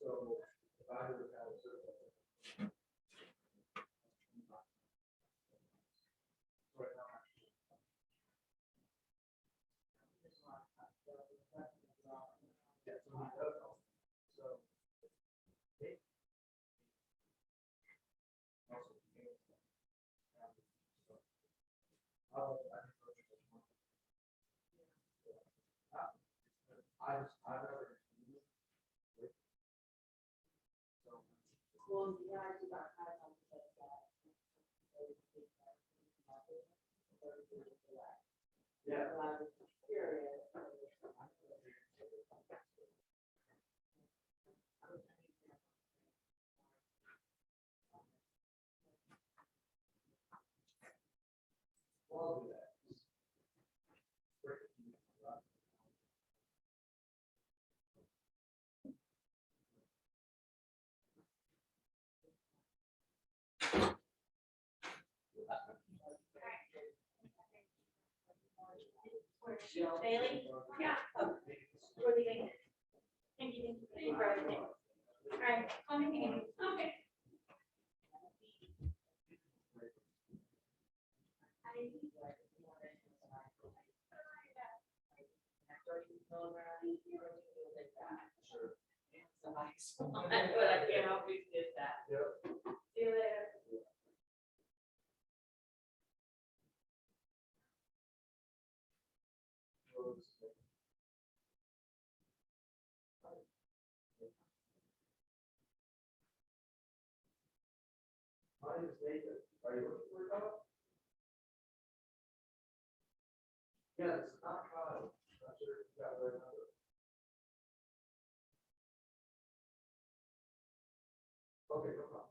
So if I would have a certain. Right now. Yeah, so he does know. So. Also, I never. Well, yeah, I do that kind of like that. Yeah. Curious. Bailey? Yeah. We're leaving. Thank you. Thank you for everything. All right, call me if you need me. Okay. But I can't help you did that. See you later. My name is Nathan. Are you looking for a job? Yes, not Kyle. Not sure if you got the right number. Okay, no problem.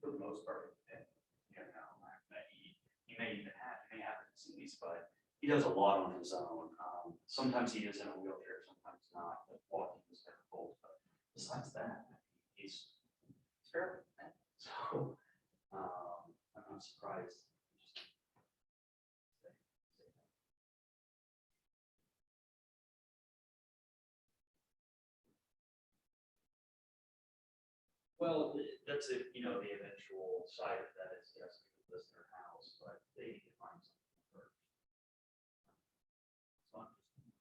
For the most part, and, he may even have a disease, but he does a lot on his own. Sometimes he is in a wheelchair, sometimes not, but walking is difficult, but besides that, he's fairly fit. So, I'm not surprised. Well, that's it, the eventual side of that is, yes, we can list their house, but they need to find something first. So I'm just-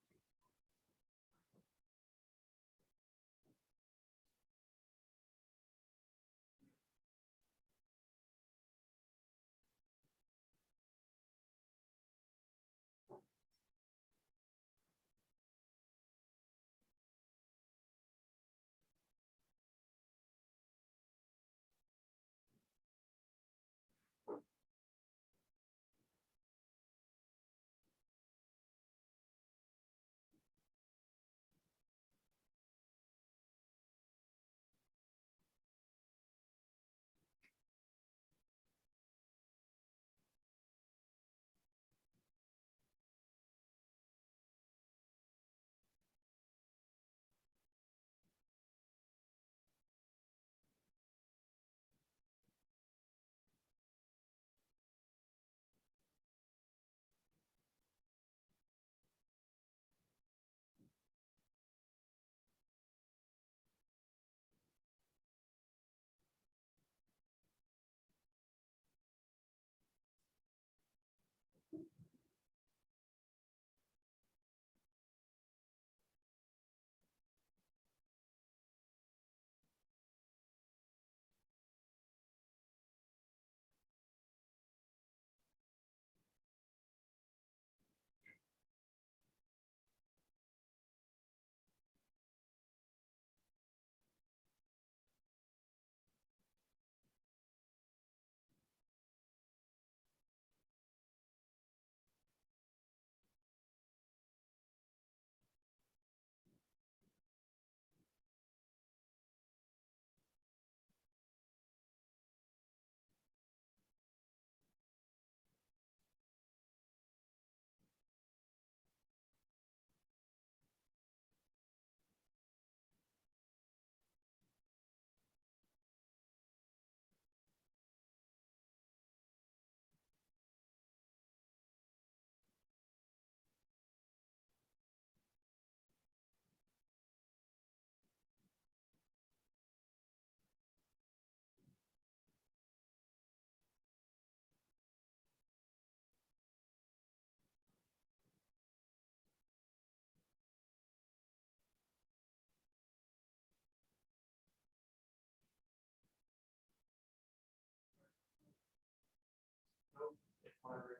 Margaret,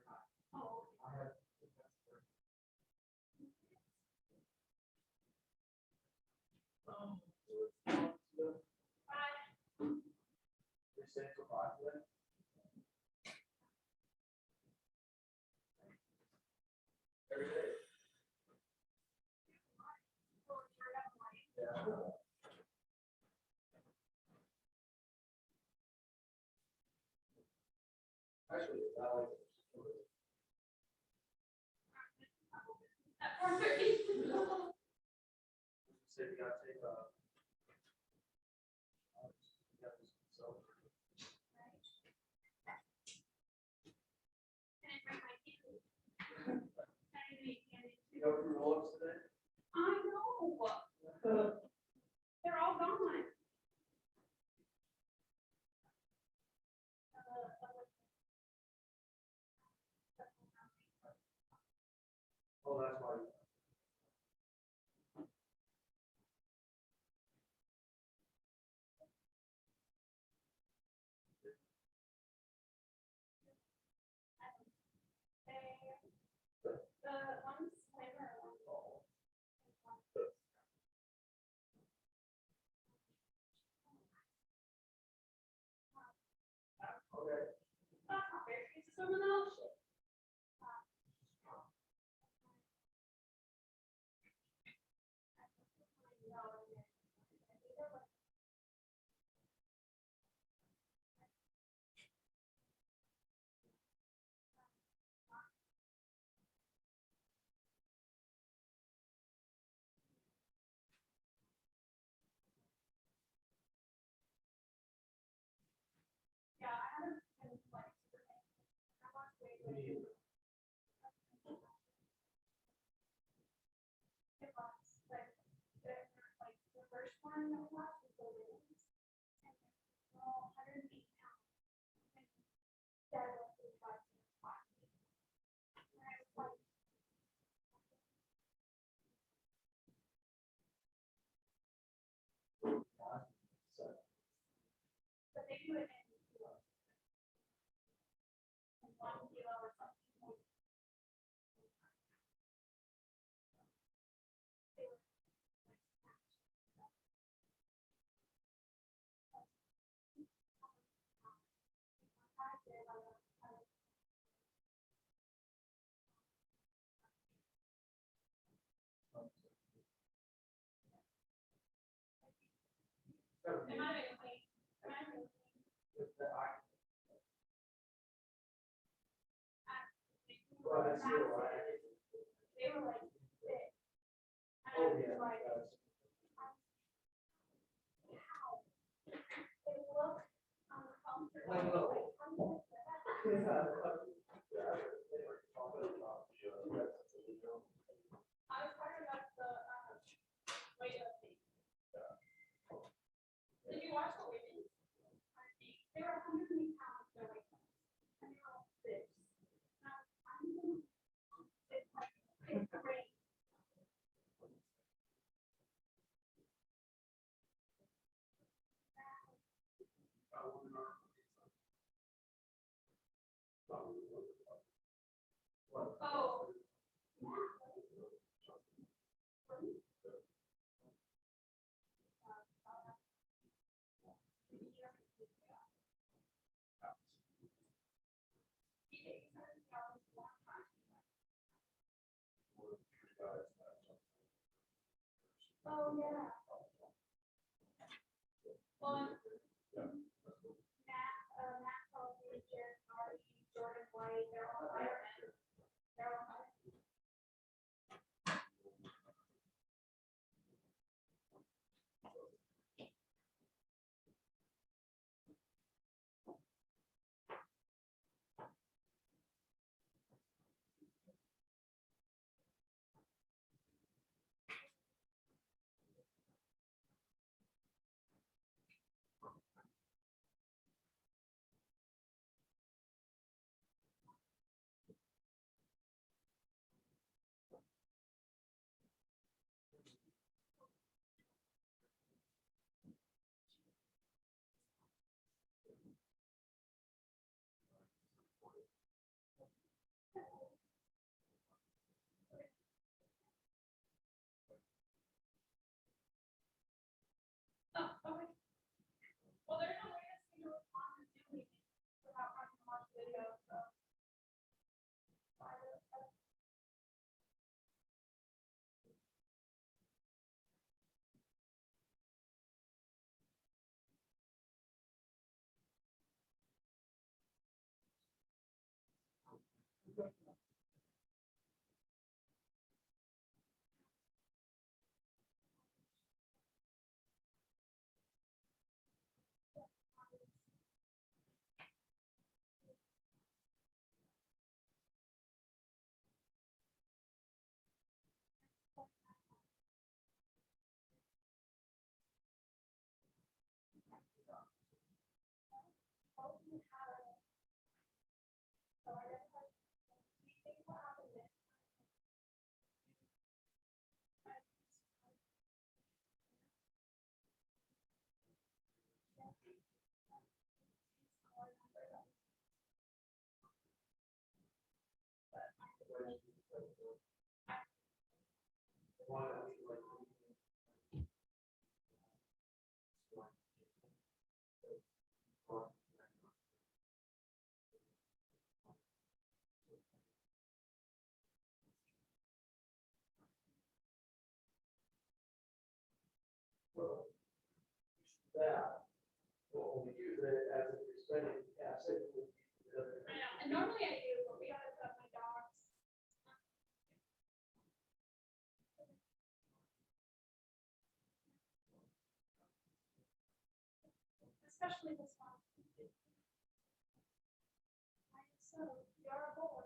I have. They say for five minutes. Every day. Yeah. Actually, I like it. Say you gotta take a. You got this, so. You go through roll-ups today? I know. They're all gone. Oh, that's why. Okay. Well, that's your right. Oh, yeah. That's- I know. Yeah. Oh, yeah. Well, Jordan White, they're all firemen. They're all firemen. That, will only use it as if you're spending asset. And normally I do, but we gotta cut my dogs. Especially this one. So, you're a boy.